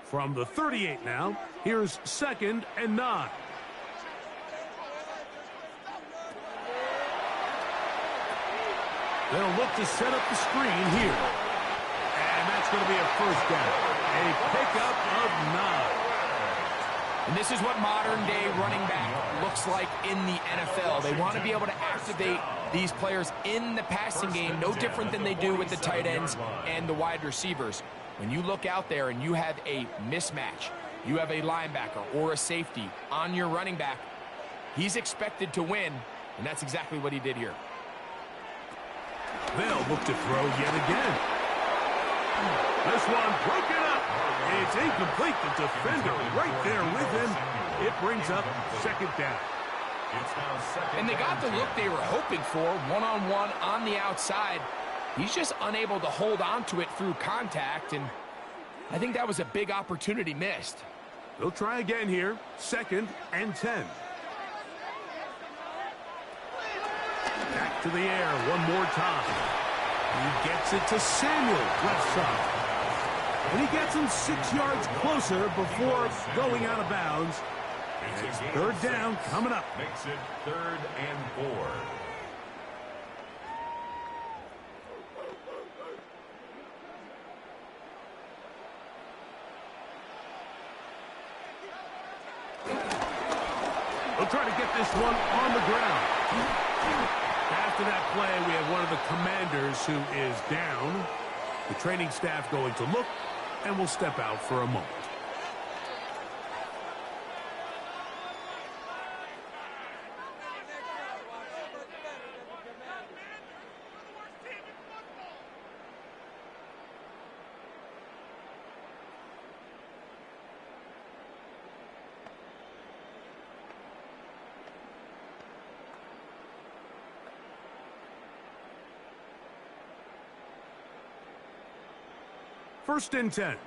From the 38 now, here's 2nd and 9. They'll look to set up the screen here. And that's going to be a first down. A pickup of 9. And this is what modern-day running back looks like in the NFL. They want to be able to activate these players in the passing game, no different than they do with the tight ends and the wide receivers. When you look out there and you have a mismatch, you have a linebacker or a safety on your running back, he's expected to win, and that's exactly what he did here. They'll look to throw yet again. This one broken up. It's incomplete. The defender right there with him. It brings up 2nd down. And they got the look they were hoping for, one-on-one on the outside. He's just unable to hold on to it through contact, and I think that was a big opportunity missed. They'll try again here. 2nd and 10. Back to the air one more time. He Gets it to Samuel, left side. And he gets him 6 yards closer before going out of bounds. And it's third down coming up. Makes it 3rd and 4. We'll try to get this one on the ground. After that play, we have one of the commanders who is down. The training staff going to look, and we'll step out for a moment. First and 10.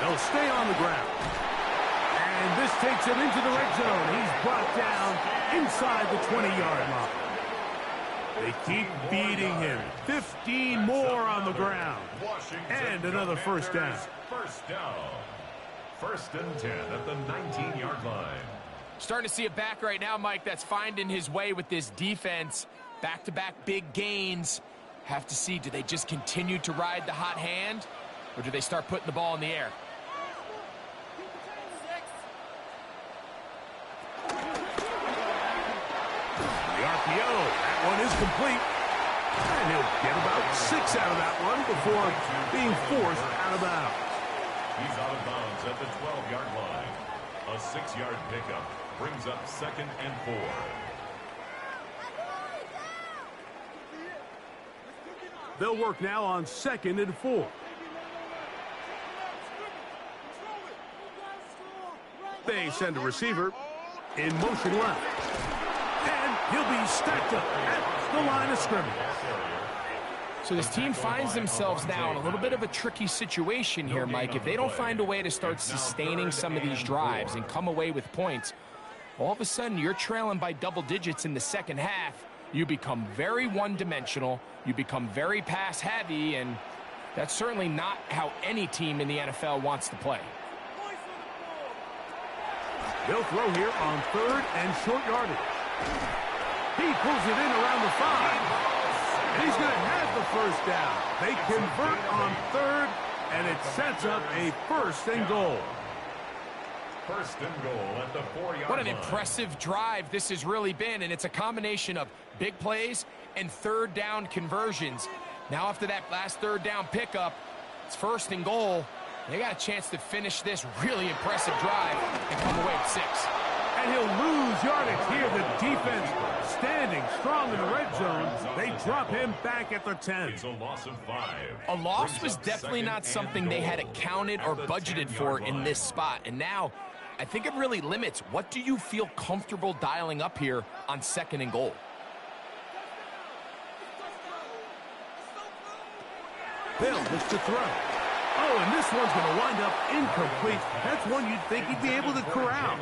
They'll stay on the ground. And this takes him into the red zone. He's brought down inside the 20-yard line. They keep beating him. 15 more on the ground. And another first down. First down. 1st and 10 at the 19-yard line. Starting to see it back right now, Mike, that's finding his way with this defense. Back-to-back big gains. Have to see, do they just continue to ride the hot hand, or do they start putting the ball in the air? The RPO, that one is complete. And he'll get about 6 out of that one before being forced out of bounds. He's out of bounds at the 12-yard line. A 6-yard pickup brings up 2nd and 4. They'll work now on 2nd and 4. They send a receiver in motion left. And he'll be stacked up at the line of scrimmage. So this team finds themselves now in a little bit of a tricky situation here, Mike. If they don't find a way to start sustaining some of these drives and come away with points, all of a sudden you're trailing by double digits in the second half. You become very one-dimensional. You become very pass-heavy, and that's certainly not how any team in the NFL wants to play. They'll throw here on 3rd and short yardage. He pulls it in around the 5. And he's going to have the first down. They convert on 3rd, and it sets up a 1st and goal. 1st and goal at the 4-yard line. What an impressive drive this has really been, and it's a combination of big plays and 3rd down conversions. Now after that last 3rd down pickup, it's 1st and goal. They got a chance to finish this really impressive drive and come away with 6. And he'll lose yardage here. The defense standing strong in the red zone. They drop him back at the 10. It's a loss of 5. A loss was definitely not something they had accounted or budgeted for in this spot. And now, I think it really limits. What do you feel comfortable dialing up here on 2nd and goal? Bill looks to throw. Oh, and this one's going to wind up incomplete. That's one you'd think he'd be able to corral.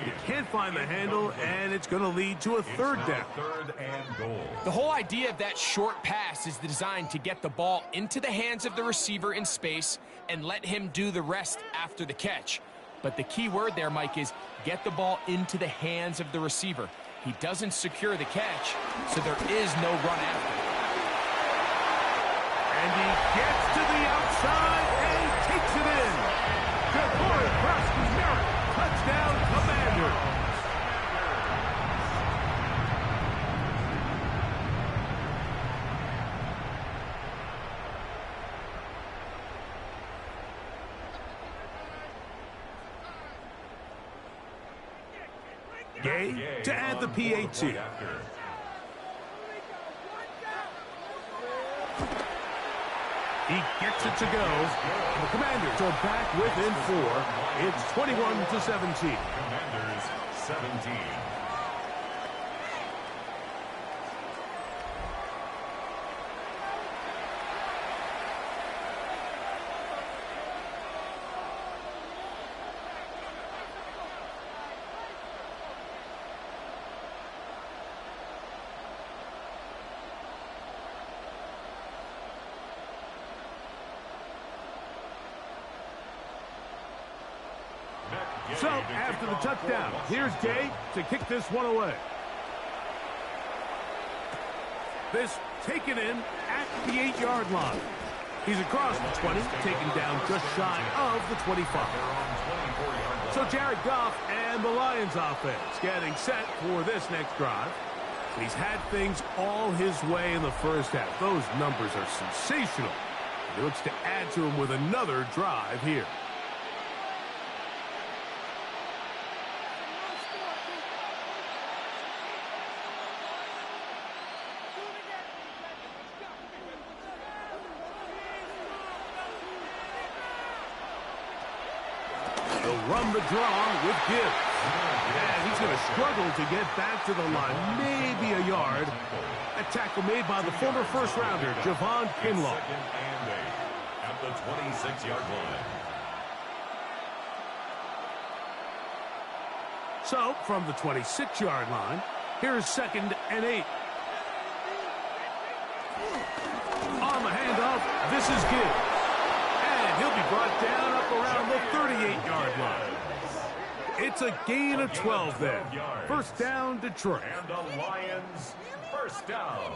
He can't find the handle, and it's going to lead to a 3rd down. 3rd and goal. The whole idea of that short pass is designed to get the ball into the hands of the receiver in space and let him do the rest after the catch. But the key word there, Mike, is get the ball into the hands of the receiver. He doesn't secure the catch, so there is no run after. And he gets to the outside and takes it in. Jabari Merritt, touchdown Commander. Gay to add the PAT. He gets it to go. The Commanders are back within 4. It's 21-17. Commanders 17. So, after the touchdown, here's Day to kick this one away. This taken in at the 8-yard line. He's across the 20, taken down just shy of the 25. So Jared Goff and the Lions offense getting set for this next drive. He's had things all his way in the first half. Those numbers are sensational. He looks to add to them with another drive here. Run the draw with Gibbs. And he's going to struggle to get back to the line. Maybe a yard. A tackle made by the former first-rounder, Javon Kinlaw. Second and 8 at the 26-yard line. So, from the 26-yard line, here's 2nd and 8. On the handoff, this is Gibbs. And he'll be brought down up around the 38-yard line. It's a gain of 12 there. First down, Detroit. And the Lions, first down.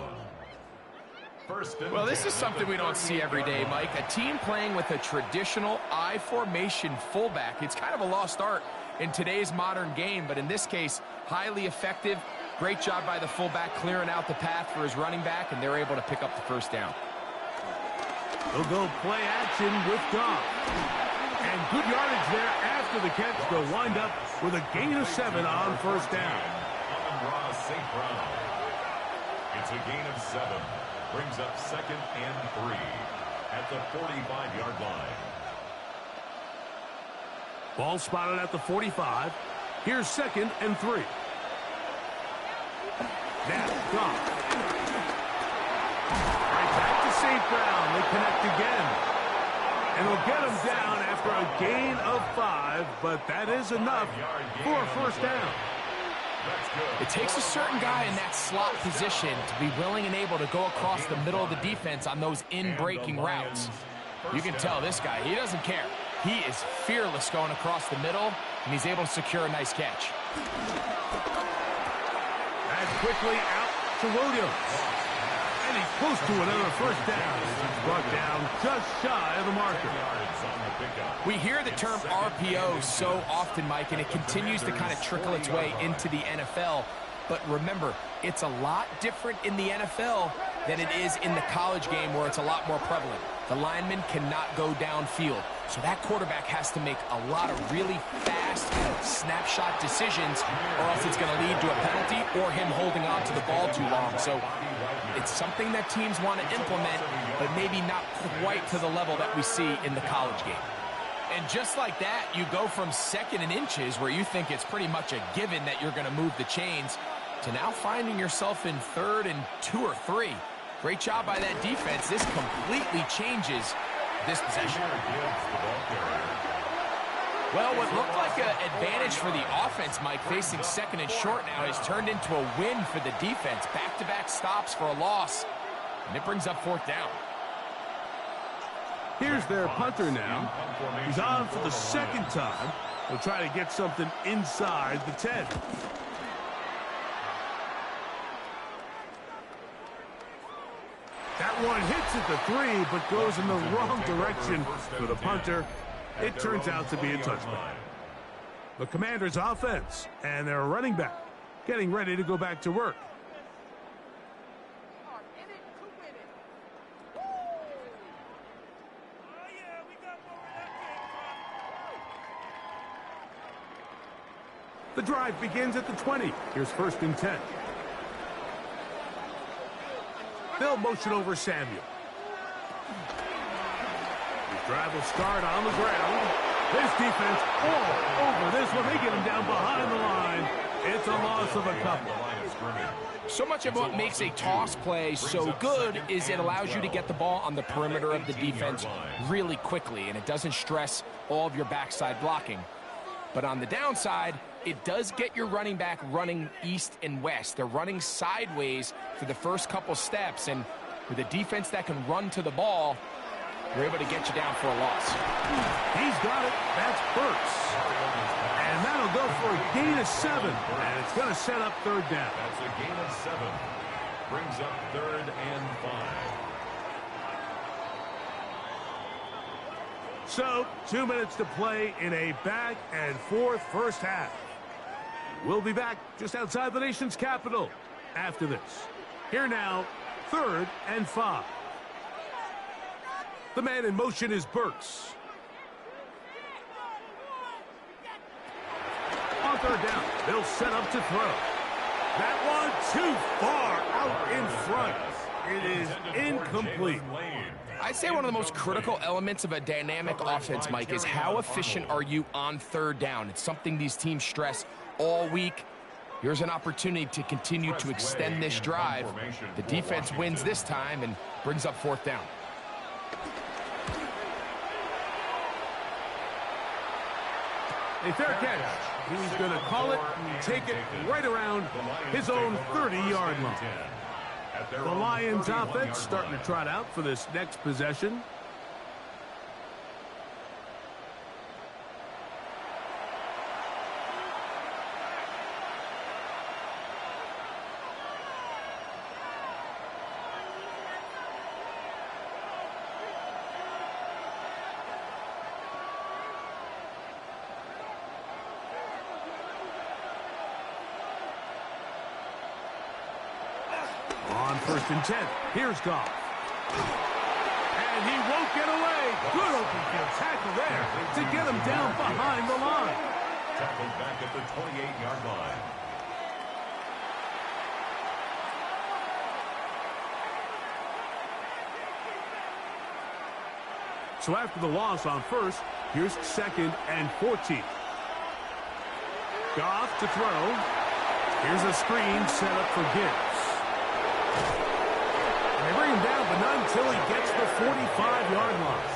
Well, this is something we don't see every day, Mike. A team playing with a traditional I formation fullback. It's kind of a lost art in today's modern game, but in this case, highly effective. Great job by the fullback clearing out the path for his running back, and they're able to pick up the first down. They'll go play action with Goff. And good yardage there after the catch. They'll wind up with a gain of 7 on first down. It's a gain of 7. Brings up 2nd and 3 at the 45-yard line. Ball spotted at the 45. Here's 2nd and 3. Now, Goff. Right back to St. Brown. They connect again. And he'll get him down after a gain of 5, but that is enough for a first down. It takes a certain guy in that slot position to be willing and able to go across the middle of the defense on those in-breaking routes. You can tell this guy, he doesn't care. He is fearless going across the middle, and he's able to secure a nice catch. And quickly out to Williams. And he's close to another first down. He's brought down just shy of the marker. We hear the term RPO so often, Mike, and it continues to kind of trickle its way into the NFL. But remember, it's a lot different in the NFL than it is in the college game where it's a lot more prevalent. The lineman cannot go downfield. So that quarterback has to make a lot of really fast snapshot decisions, or else it's going to lead to a penalty or him holding on to the ball too long. So it's something that teams want to implement, but maybe not quite to the level that we see in the college game. And just like that, you go from 2nd and inches, where you think it's pretty much a given that you're going to move the chains, to now finding yourself in 3rd and 2 or 3. Great job by that defense. This completely changes this possession. Well, what looked like an advantage for the offense, Mike, facing 2nd and short now, has turned into a win for the defense. Back-to-back stops for a loss, and it brings up 4th down. Here's their punter now. He's on for the 2nd time. He'll try to get something inside the 10. That one hits at the 3, but goes in the wrong direction for the punter. It turns out to be a touchdown. The Commanders' offense and their running back getting ready to go back to work. The drive begins at the 20. Here's 1st and 10. They'll motion over Samuel. His drive will start on the ground. This defense all over this one. They get him down behind the line. It's a loss of a couple. So much of what makes a toss play so good is it allows you to get the ball on the perimeter of the defense really quickly, and it doesn't stress all of your backside blocking. But on the downside, it does get your running back running east and west. They're running sideways for the first couple steps, and with a defense that can run to the ball, we're able to get you down for a loss. He's got it. That's Burks. And And that'll go for a gain of 7. And it's going to set up third down. That's a gain of 7. Brings up 3rd and 5. So, 2 minutes to play in a back-and-forth first half. We'll be back just outside the nation's capital after this. Here now, 3rd and 5. The man in motion is Burks. On third down, they'll set up to throw. That one too far out in front. It is incomplete. I'd say one of the most critical elements of a dynamic offense, Mike, is how efficient are you on third down. It's something these teams stress all week. Here's an opportunity to continue to extend this drive. The defense wins this time and brings up 4th down. A fair catch. He's going to call it and take it right around his own 30-yard line. The Lions offense starting to trot out for this next possession. On 1st and 10, here's Goff. And he won't get away. Good open field tackle there to get him down behind the line. Tackled back at the 28-yard line. So after the loss on 1st, here's 2nd and 14. Goff to throw. Here's a screen set up for Gibbs. They bring him down, but not until he gets the 45-yard line.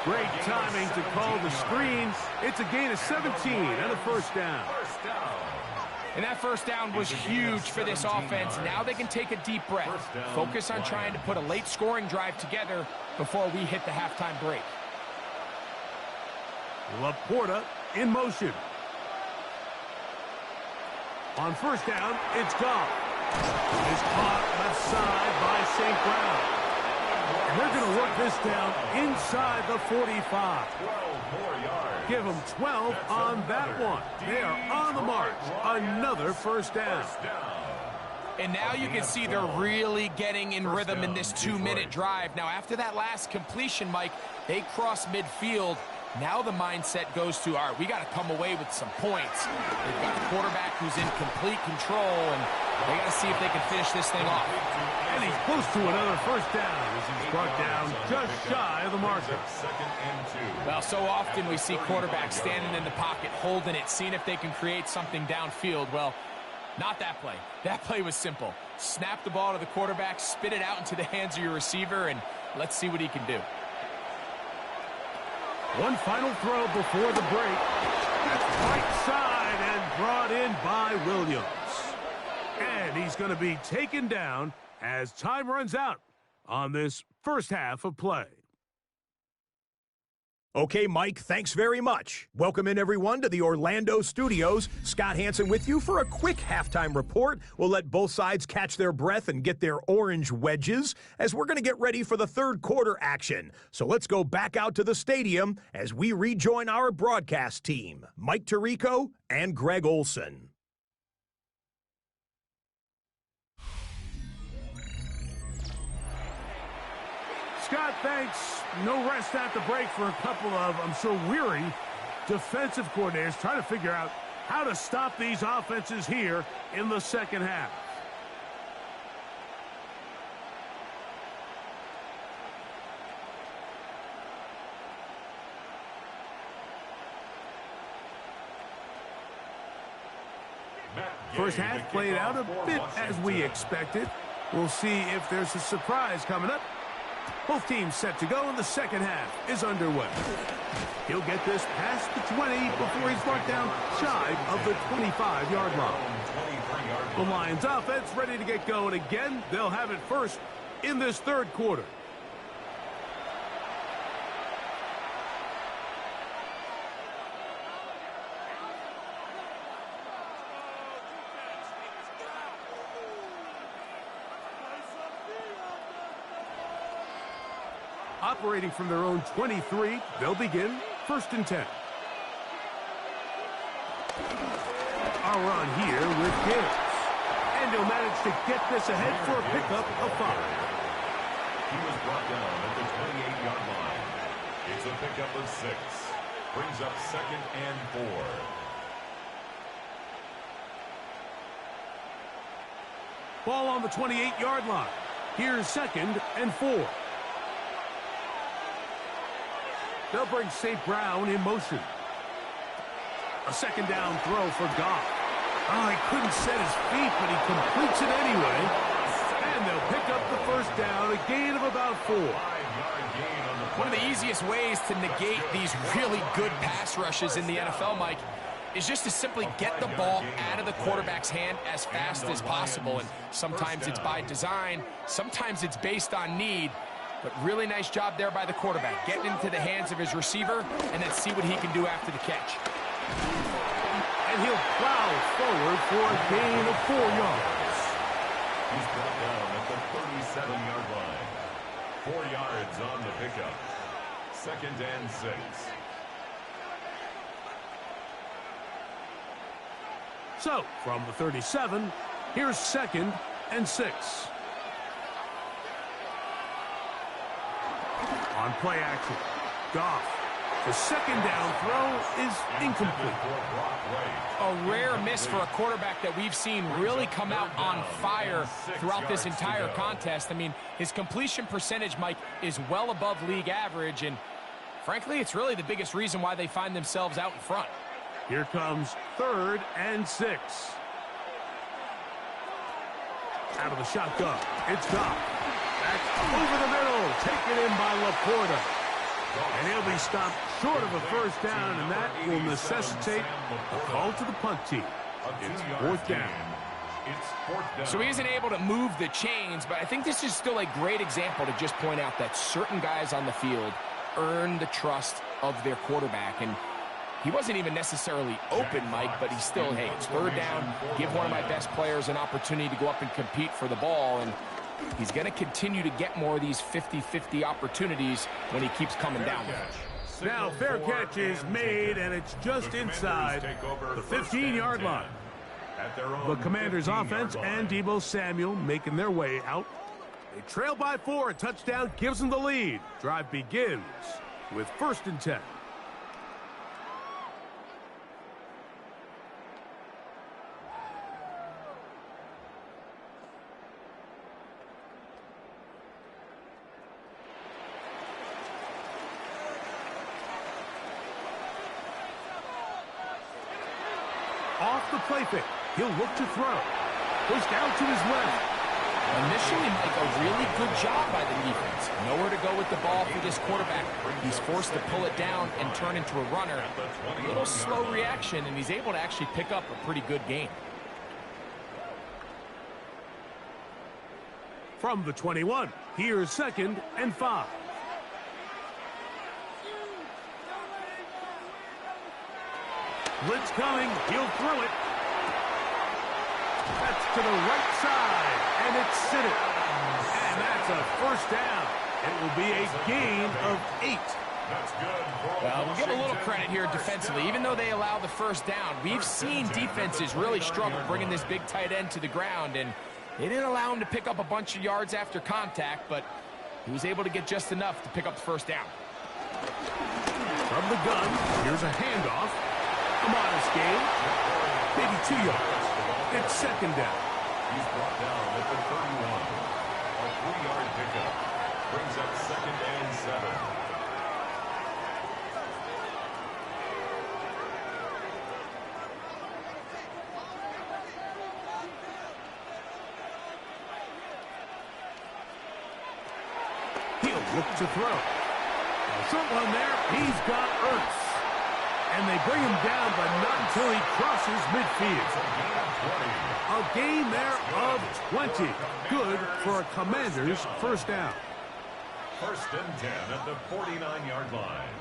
Great timing to call the screen. It's a gain of 17 and a 1st down. And that 1st down was huge for this offense. Now they can take a deep breath. Focus on trying to put a late scoring drive together before we hit the halftime break. Laporta in motion. On 1st down, it's Goff. Is caught left side by St. Brown. And they're going to work this down inside the 45. 12 more yards. Give them 12 on that one. They are on the march. Another 1st down. And now you can see they're really getting in rhythm in this 2-minute drive. Now, after that last completion, Mike, they cross midfield. Now the mindset goes to, all right, we got to come away with some points. They've got a quarterback who's in complete control, and they got to see if they can finish this thing off. And he's close to another 1st down as he's brought down just shy of the marker. 2nd and 2. Well, so often we see quarterbacks standing in the pocket, holding it, seeing if they can create something downfield. Well, not that play. That play was simple. Snap the ball to the quarterback, spit it out into the hands of your receiver, and let's see what he can do. One final throw before the break. That's right side and brought in by Williams. And he's going to be taken down as time runs out on this first half of play. Okay, Mike, thanks very much. Welcome in, everyone, to the Orlando studios. Scott Hansen with you for a quick halftime report. We'll let both sides catch their breath and get their orange wedges as we're going to get ready for the 3rd quarter action. So let's go back out to the stadium as we rejoin our broadcast team, Mike Tirico and Greg Olson. Scott, thanks. No rest at the break for a couple of, I'm sure, weary defensive coordinators trying to figure out how to stop these offenses here in the second half. First half played out a bit as we expected. We'll see if there's a surprise coming up. Both teams set to go, and the second half is underway. He'll get this past the 20 before he's brought down shy of the 25-yard line. The Lions offense ready to get going again. They'll have it first in this 3rd quarter. Operating from their own 23, they'll begin 1st and 10. A run here with Gibbs. And he'll manage to get this ahead for a pickup of 5. He was brought down at the 28-yard line. It's a pickup of 6. Brings up 2nd and 4. Ball on the 28-yard line. Here's 2nd and 4. They'll bring St. Brown in motion. A 2nd down throw for Goff. Oh, he couldn't set his feet, but he completes it anyway. And they'll pick up the 1st down, a gain of about 4. One of the easiest ways to negate these really good pass rushes in the NFL, Mike, is just to simply get the ball out of the quarterback's hand as fast as possible. And sometimes it's by design, sometimes it's based on need. But really nice job there by the quarterback, getting into the hands of his receiver and then see what he can do after the catch. And he'll plow forward for a gain of 4 yards. He's brought down at the 37-yard line. 4 yards on the pickup. 2nd and 6. So, from the 37, here's 2nd and 6. On play action, Goff. The 2nd down throw is incomplete. A rare miss for a quarterback that we've seen really come out on fire throughout this entire contest. I mean, his completion percentage, Mike, is well above league average, and frankly, it's really the biggest reason why they find themselves out in front. Here comes 3rd and 6. Out of the shotgun, it's Goff. That's over the middle, taken in by Laporta. And he'll be stopped short of a 1st down, and that will necessitate a call to the punt team. It's 4th down. So he isn't able to move the chains, but I think this is still a great example to just point out that certain guys on the field earn the trust of their quarterback. And he wasn't even necessarily open, Mike, but he's still, hey, it's 3rd down. Give one of my best players an opportunity to go up and compete for the ball. And he's going to continue to get more of these 50-50 opportunities when he keeps coming down with it. Now, fair catch is made, and it's just inside the 15-yard line. The Commanders' offense and Deebo Samuel making their way out. They trail by 4. A touchdown gives them the lead. Drive begins with 1st and 10. Off the play fake. He'll look to throw. Pushed out to his left. Initially, Mike, a really good job by the defense. Nowhere to go with the ball for this quarterback. He's forced to pull it down and turn into a runner. A little slow reaction, and he's able to actually pick up a pretty good gain. From the 21, here's 2nd and 5. Blitz coming. He'll throw it. That's to the right side, and it's Sinnott. And that's a 1st down. It will be a gain of 8. That's good. Well, we'll give a little credit here defensively. Even though they allow the 1st down, we've seen defenses really struggle bringing this big tight end to the ground, and they didn't allow him to pick up a bunch of yards after contact, but he was able to get just enough to pick up the 1st down. From the gun, here's a handoff. A modest gain, maybe 2 yards. It's 2nd down. He's brought down at the 31. A 3-yard pickup. Brings up 2nd and 7. He'll look to throw. A short one there. He's got Ertz. And they bring him down, but not until he crosses midfield. A gain there of 20. Good for a Commander's 1st down. 1st and 10 at the 49-yard line.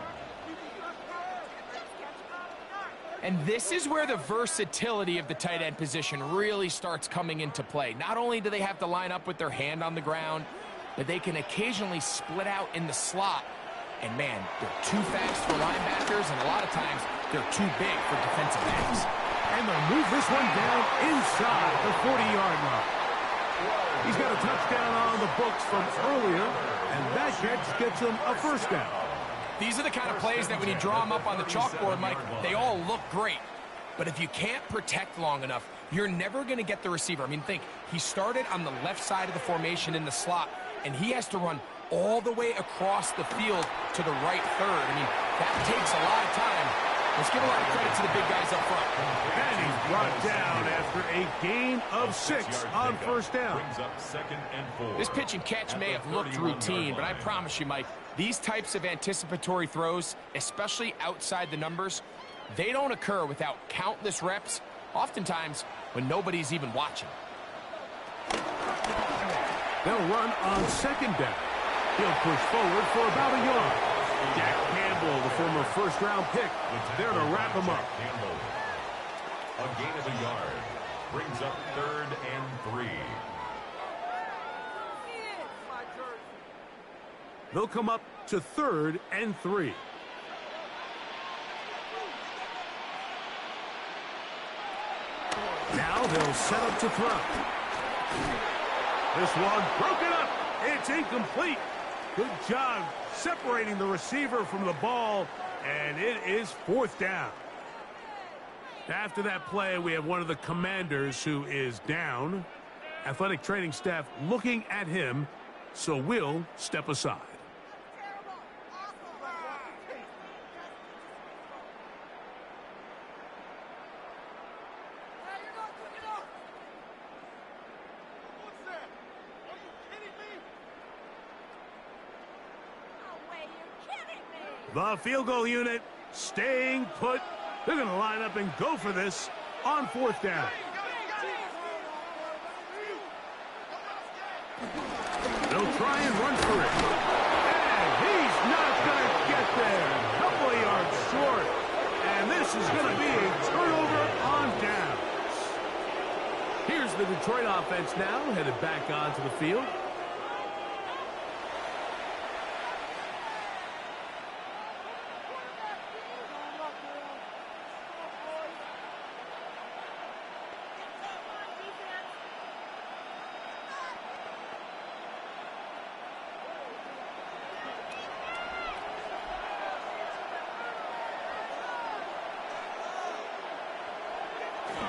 And this is where the versatility of the tight end position really starts coming into play. Not only do they have to line up with their hand on the ground, but they can occasionally split out in the slot. And man, they're too fast for linebackers, and a lot of times they're too big for defensive backs. And they'll move this one down inside the 40-yard line. He's got a touchdown on the books from earlier, and that gets him a first down. These are the kind of plays that when you draw them up on the chalkboard, Mike, they all look great. But if you can't protect long enough, you're never going to get the receiver. I mean, think, he started on the left side of the formation in the slot, and he has to run all the way across the field to the right third. I mean, that takes a lot of time. Let's give a lot of credit to the big guys up front. And he's brought down after a gain of 6 on first down. This pitch and catch may have looked routine, but I promise you, Mike, these types of anticipatory throws, especially outside the numbers, they don't occur without countless reps, oftentimes when nobody's even watching. They'll run on second down. He'll push forward for about a yard. Jack Campbell, the former first-round pick, there to wrap him up. A gain of a yard brings up 3rd and 3. They'll come up to 3rd and 3. Now they'll set up to throw. This one broken up. It's incomplete. Good job separating the receiver from the ball, and it is 4th down. After that play, we have one of the commanders who is down. Athletic training staff looking at him, so we'll step aside. The field goal unit staying put. They're going to line up and go for this on 4th down. They'll try and run for it. And he's not going to get there. A couple of yards short. And this is going to be a turnover on downs. Here's the Detroit offense now, headed back onto the field.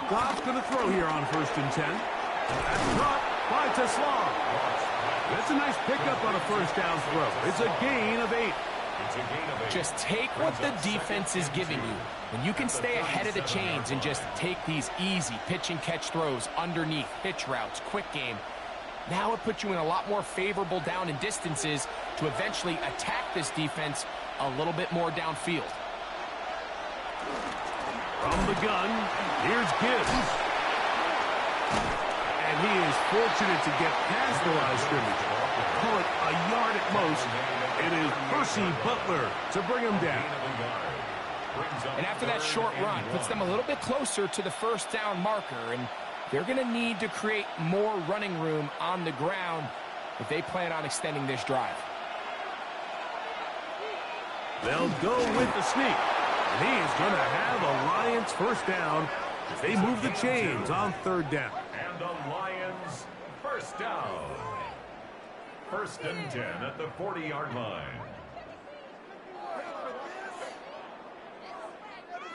Goff's going to throw here on 1st and 10. That's dropped by Tesla. That's a nice pickup on a first down throw. It's a gain of 8. Just take what the defense is giving you. When you can stay ahead of the chains and just take these easy pitch and catch throws underneath, hitch routes, quick game, now it puts you in a lot more favorable down and distances to eventually attack this defense a little bit more downfield. From the gun, here's Gibbs. And he is fortunate to get past the line of scrimmage. Call it a yard at most. It is Percy Butler to bring him down. And after that short run, puts them a little bit closer to the first down marker. And they're going to need to create more running room on the ground if they plan on extending this drive. They'll go with the sneak. And he is going to have a Lions first down as they move the chains on 3rd down. And the Lions first down. 1st and 10 at the 40-yard line.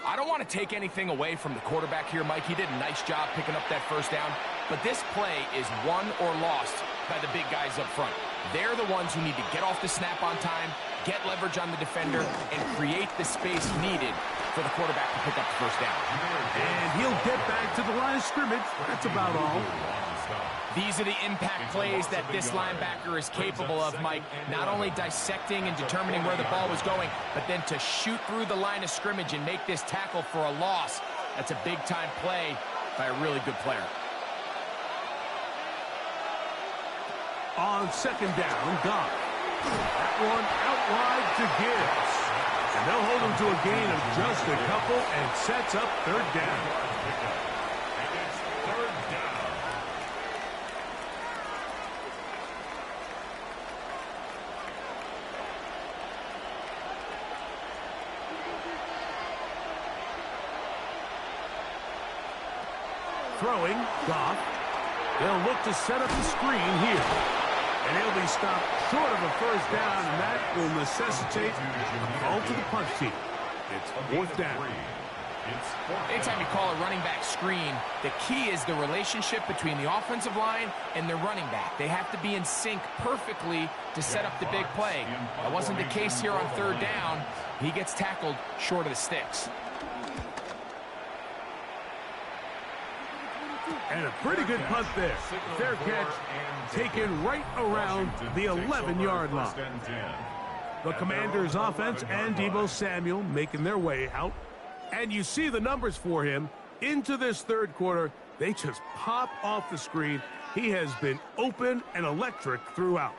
I don't want to take anything away from the quarterback here, Mike. He did a nice job picking up that first down. But this play is won or lost by the big guys up front. They're the ones who need to get off the snap on time, get leverage on the defender, and create the space needed for the quarterback to pick up the first down. And he'll get back to the line of scrimmage. That's about all. These are the impact plays that this linebacker is capable of, Mike. Not only dissecting and determining where the ball was going, but then to shoot through the line of scrimmage and make this tackle for a loss. That's a big-time play by a really good player. On 2nd down, Goff. That one out wide to Gibbs. And they'll hold him to a gain of just a couple and sets up 3rd down. And it's 3rd down. throwing. Goff. They'll look to set up the screen here. And he'll be stopped short of a first down, and that will necessitate a call to the punt team. It's fourth down. Anytime you call a running back screen, the key is the relationship between the offensive line and the running back. They have to be in sync perfectly to set up the big play. That wasn't the case here on third down. He gets tackled short of the sticks. And a pretty good punt there. Fair catch taken right around the 11-yard line. The Commanders' offense and Deebo Samuel making their way out. And you see the numbers for him into this third quarter. They just pop off the screen. He has been open and electric throughout.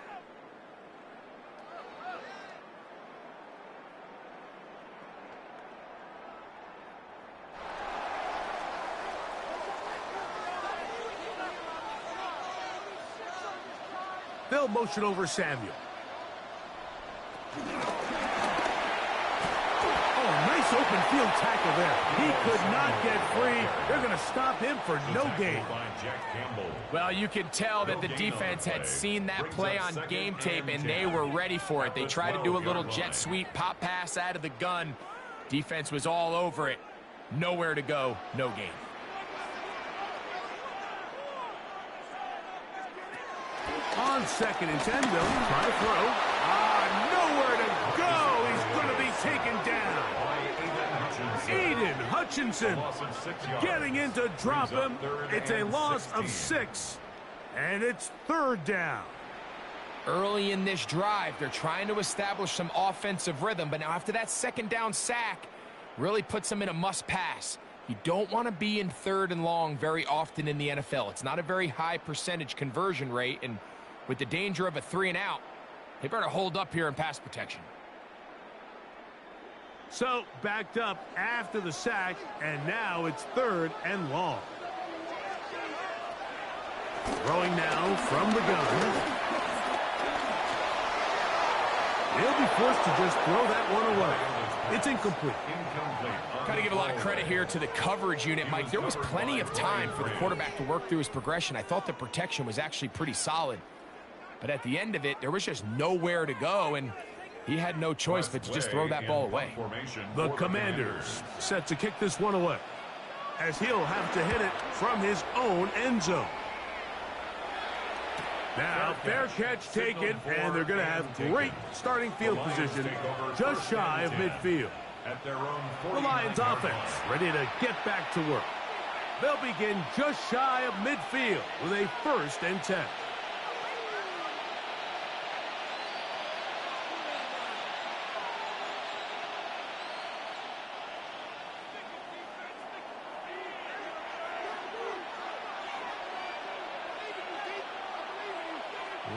They'll motion over Samuel. Nice open field tackle there. He could not get free. They're going to stop him for no gain. Well, you could tell that the defense had seen that play on game tape, and they were ready for it. They tried to do a little jet sweep pop pass out of the gun. Defense was all over it. Nowhere to go, no gain. On 2nd and 10, Bill, try to throw. Nowhere to go. He's going to be taken down. Aiden Hutchinson getting in to drop him. It's a loss of 6, and it's third down. Early in this drive, they're trying to establish some offensive rhythm, but now after that second down sack, really puts them in a must pass. You don't want to be in third and long very often in the NFL. It's not a very high percentage conversion rate, and with the danger of a 3-and-out, they better hold up here in pass protection. So, backed up after the sack, and now it's third and long. Throwing now from the gun. He'll be forced to just throw that one away. It's incomplete. Got to give a lot of credit here to the coverage unit, Mike. There was plenty of time for the quarterback to work through his progression. I thought the protection was actually pretty solid. But at the end of it, there was just nowhere to go, and he had no choice but to just throw that ball away. The Commanders set to kick this one away, as he'll have to hit it from his own end zone. Now, fair catch taken, and they're going to have great starting field position just shy of midfield. The Lions offense ready to get back to work. They'll begin just shy of midfield with a 1st and 10.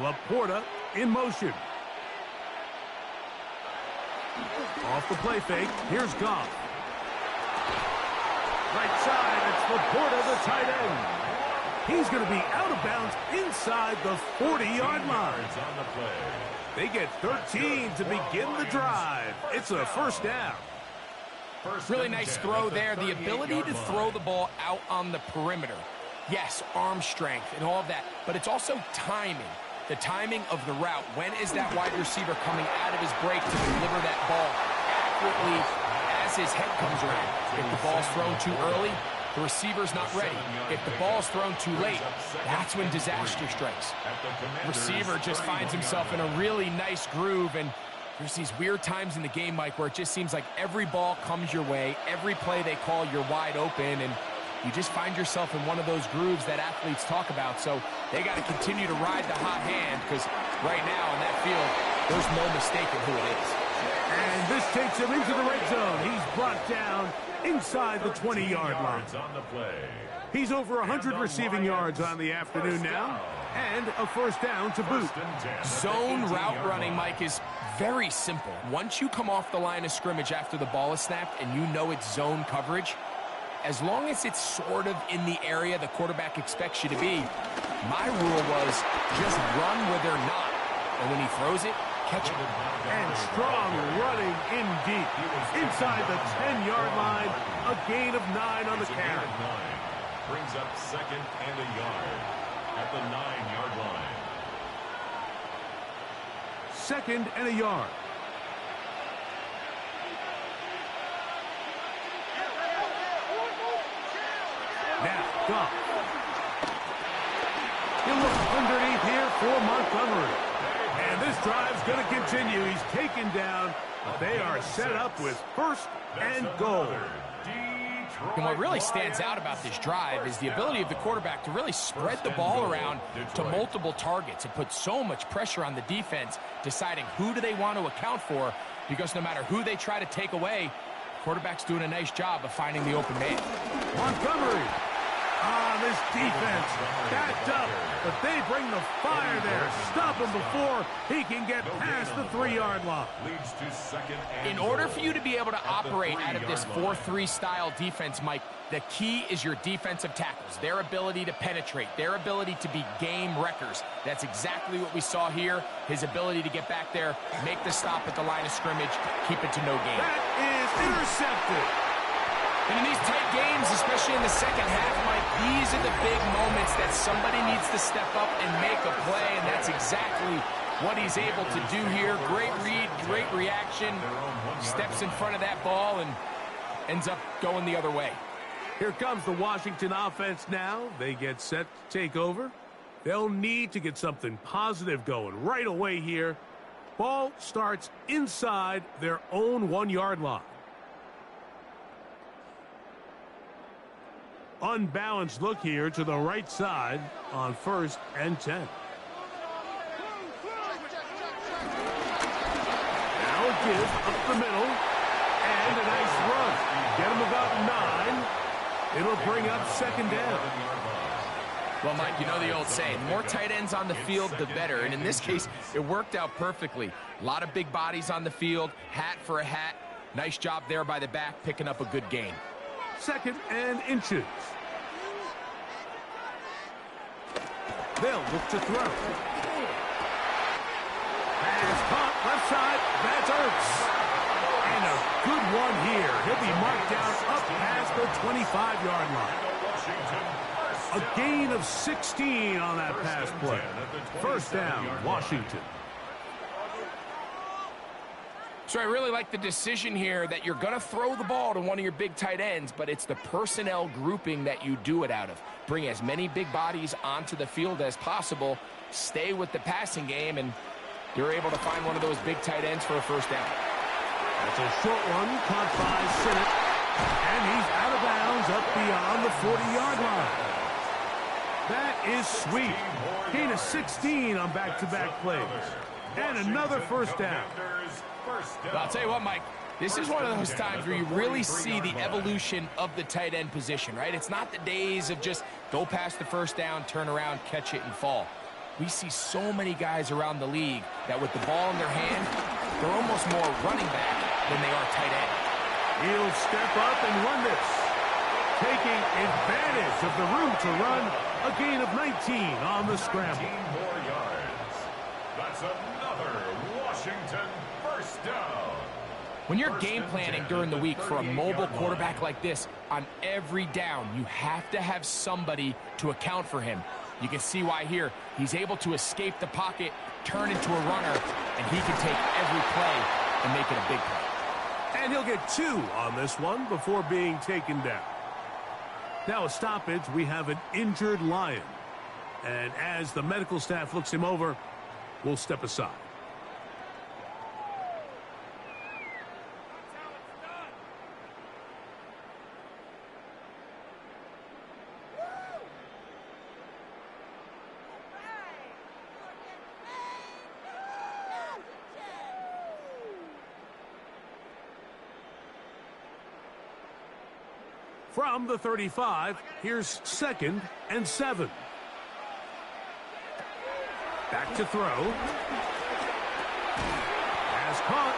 Laporta in motion. Off the play fake. Here's Goff. Right side, it's Laporta, the tight end. He's going to be out of bounds inside the 40-yard line. They get 13 to begin the drive. It's a 1st down. Really nice throw there. The ability to throw the ball out on the perimeter. Yes, arm strength and all of that, but it's also timing. The timing of the route. When is that wide receiver coming out of his break to deliver that ball accurately as his head comes around? If the ball's thrown too early, the receiver's not ready. If the ball's thrown too late, that's when disaster strikes. Receiver just finds himself in a really nice groove, and there's these weird times in the game, Mike, where it just seems like every ball comes your way, every play they call, you're wide open, and you just find yourself in one of those grooves that athletes talk about. So they got to continue to ride the hot hand, because right now in that field, there's no mistaking who it is. And this takes him into the red zone. He's brought down inside the 20-yard line. He's over 100 receiving yards on the afternoon now, and a 1st down to boot. Zone route running, Mike, is very simple. Once you come off the line of scrimmage after the ball is snapped and you know it's zone coverage, as long as it's sort of in the area the quarterback expects you to be, my rule was just run where they're not. And when he throws it, catch it. And strong running in deep. Inside the 10-yard line, a gain of 9 on the carry. Brings up 2nd and a yard at the 9-yard line. 2nd and a yard. Now, Goff. He'll look underneath here for Montgomery. And this drive's going to continue. He's taken down, but they are set up with 1st and goal. And what really stands out about this drive is the ability of the quarterback to really spread the ball around to multiple targets. It puts so much pressure on the defense, deciding who do they want to account for, because no matter who they try to take away, the quarterback's doing a nice job of finding the open man. Montgomery. This defense backed up, but they bring the fire there. Stop him before he can get past the 3-yard line. Leads to 2nd and In order for you to be able to operate out of this 4-3 style defense, Mike, the key is your defensive tackles, their ability to penetrate, their ability to be game wreckers. That's exactly what we saw here. His ability to get back there, make the stop at the line of scrimmage, keep it to no gain. That is intercepted. And in these tight games, especially in the second half, Mike, these are the big moments that somebody needs to step up and make a play, and that's exactly what he's able to do here. Great read, great reaction, steps in front of that ball and ends up going the other way. Here comes the Washington offense now. They get set to take over. They'll need to get something positive going right away here. Ball starts inside their own 1-yard line. Unbalanced look here to the right side on 1st and 10. Now a give up the middle. And a nice run. Get him about 9. It'll bring up 2nd down. Well, Mike, you know the old saying, the more tight ends on the field, the better. And in this case, it worked out perfectly. A lot of big bodies on the field, hat for a hat. Nice job there by the back, picking up a good gain. 2nd and inches. They'll look to throw. Pass caught left side. That's Ertz. And a good one here. He'll be marked down up past the 25-yard line. A gain of 16 on that pass play. 1st down, Washington. So I really like the decision here that you're going to throw the ball to one of your big tight ends, but it's the personnel grouping that you do it out of. Bring as many big bodies onto the field as possible, stay with the passing game, and you're able to find one of those big tight ends for a 1st down. That's a short one, caught by Sinnott, and he's out of bounds up beyond the 40-yard line. That is sweet. Gain of 16 on back-to-back plays. And another 1st down. Well, I'll tell you what, Mike, this is one of those times where you really see the evolution of the tight end position, right? It's not the days of just go past the 1st down, turn around, catch it, and fall. We see so many guys around the league that with the ball in their hand, they're almost more running back than they are tight end. He'll step up and run this. Taking advantage of the room to run, a gain of 19 on the scramble. 19 more yards. That's another Washington 1st down. When you're game planning during the week for a mobile quarterback like this, on every down, you have to have somebody to account for him. You can see why here. He's able to escape the pocket, turn into a runner, and he can take every play and make it a big play. And he'll get 2 on this one before being taken down. Now a stoppage, we have an injured Lion. And as the medical staff looks him over, we'll step aside. From the 35, here's 2nd and 7. Back to throw. Pass caught.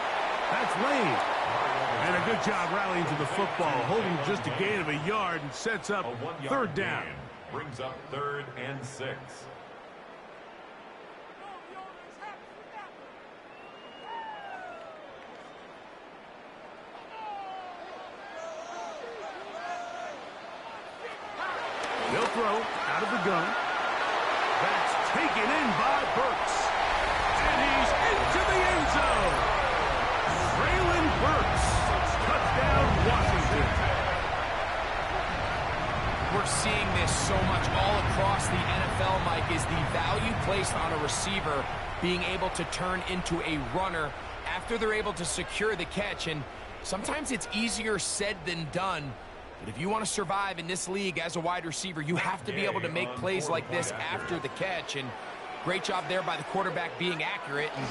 That's Lane. And a good job rallying to the football, holding just a gain of a yard and sets up 3rd down. Brings up 3rd and 6. throw out of the gun. That's taken in by Burks. And he's into the end zone. Traylon Burks. Touchdown, Washington. We're seeing this so much all across the NFL, Mike, is the value placed on a receiver being able to turn into a runner after they're able to secure the catch. And sometimes it's easier said than done. But if you want to survive in this league as a wide receiver, you have to be able to make plays like this after the catch. And great job there by the quarterback being accurate, and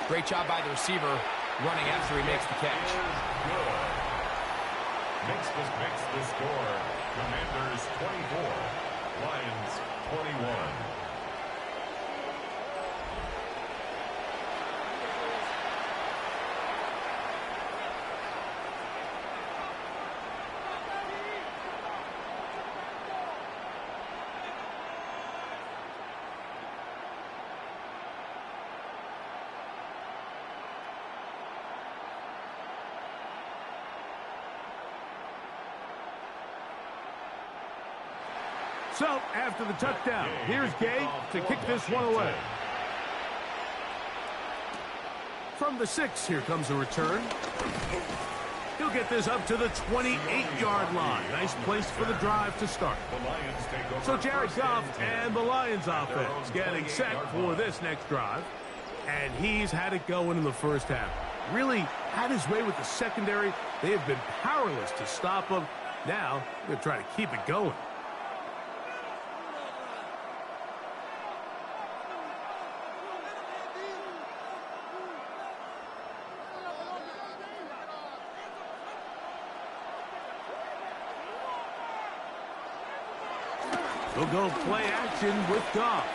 great job by the receiver running after he makes the catch. Makes the score. Commanders 24, Lions 21. So, after the touchdown, here's Gay to kick this one away. From the 6, here comes a return. He'll get this up to the 28-yard line. Nice place for the drive to start. So Jared Goff and the Lions offense getting set for this next drive. And he's had it going in the first half. Really had his way with the secondary. They have been powerless to stop him. Now, they're going to try to keep it going. They'll go play action with Goff.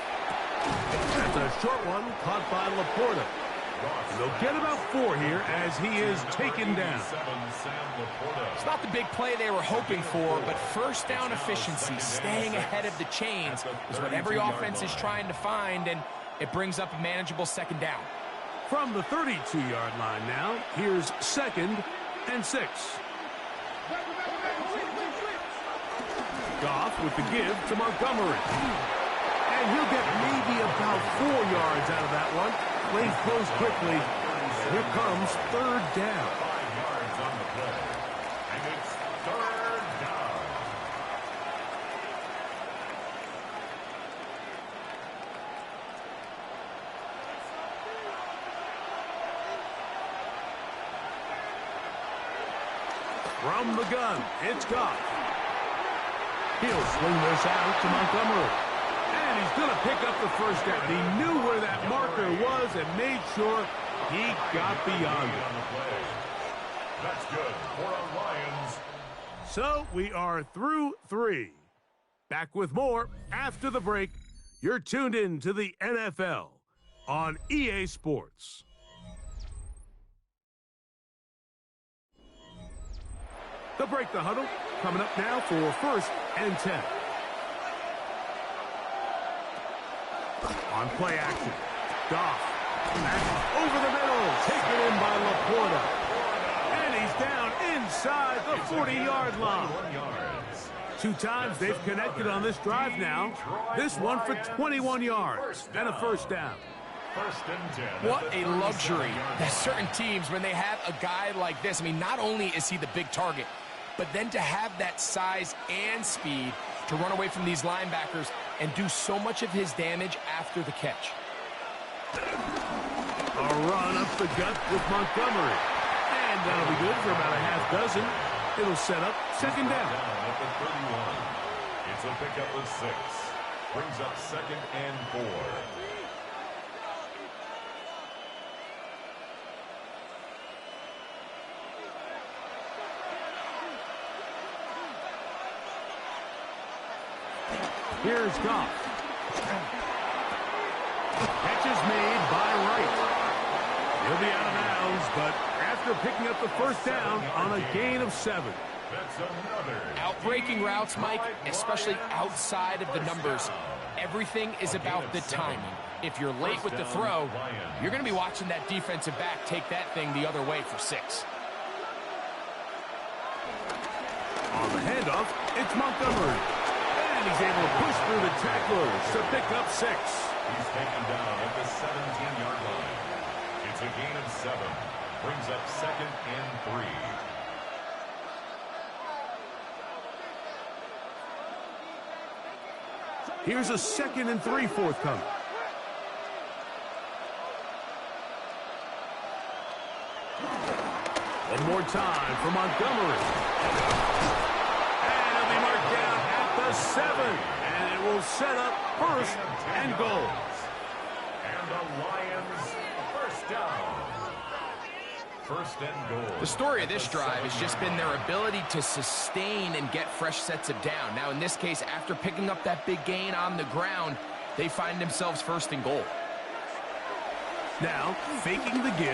That's a short one caught by Laporta. They'll get about 4 here as he is taken down. It's not the big play they were hoping for, but first down efficiency, staying ahead of the chains, is what every offense is trying to find, and it brings up a manageable second down. From the 32-yard line now, here's 2nd and 6. Goff with the give to Montgomery. And he'll get maybe about 4 yards out of that one. Plays close quickly. Here comes 3rd down. 5 yards on the play. And it's 3rd down. From the gun, it's Goff. He'll swing this out to Montgomery. And he's going to pick up the first down. He knew where that marker was and made sure he got beyond it. That's good for our Lions. So we are through 3. Back with more after the break. You're tuned in to the NFL on EA Sports. They'll break the huddle. Coming up now for 1st and 10. On play action. Goff. Back over the middle. Taken in by Laporta. And he's down inside the 40-yard line. 2 times they've connected on this drive now. This one for 21 yards and a first down. 1st and 10. What a luxury that certain teams, when they have a guy like this, I mean, not only is he the big target, but then to have that size and speed to run away from these linebackers and do so much of his damage after the catch. A run up the gut with Montgomery. And that'll be good for about a half dozen. It'll set up 2nd down. At the 31. It's a pickup of 6. Brings up 2nd and 4. Here's Goff. Catch is made by Wright. He'll be out of bounds, but after picking up the first down on a gain of 7. That's another Outbreaking routes, Mike, especially outside of the numbers, everything is about the timing. If you're late with the throw, you're going to be watching that defensive back take that thing the other way for 6. On the handoff, it's Montgomery. And he's able to push through the tacklers to pick up 6. He's taken down at the 17-yard line. It's a gain of 7. Brings up 2nd and 3. Here's a 2nd and 3 forthcoming. One more time for Montgomery. And he'll be marked down at the 7. And it will set up 1st and goal. And the Lions first down. 1st and goal. The story of this drive has just been their ability to sustain and get fresh sets of down. Now, in this case, after picking up that big gain on the ground, they find themselves 1st and goal. Now, faking the give.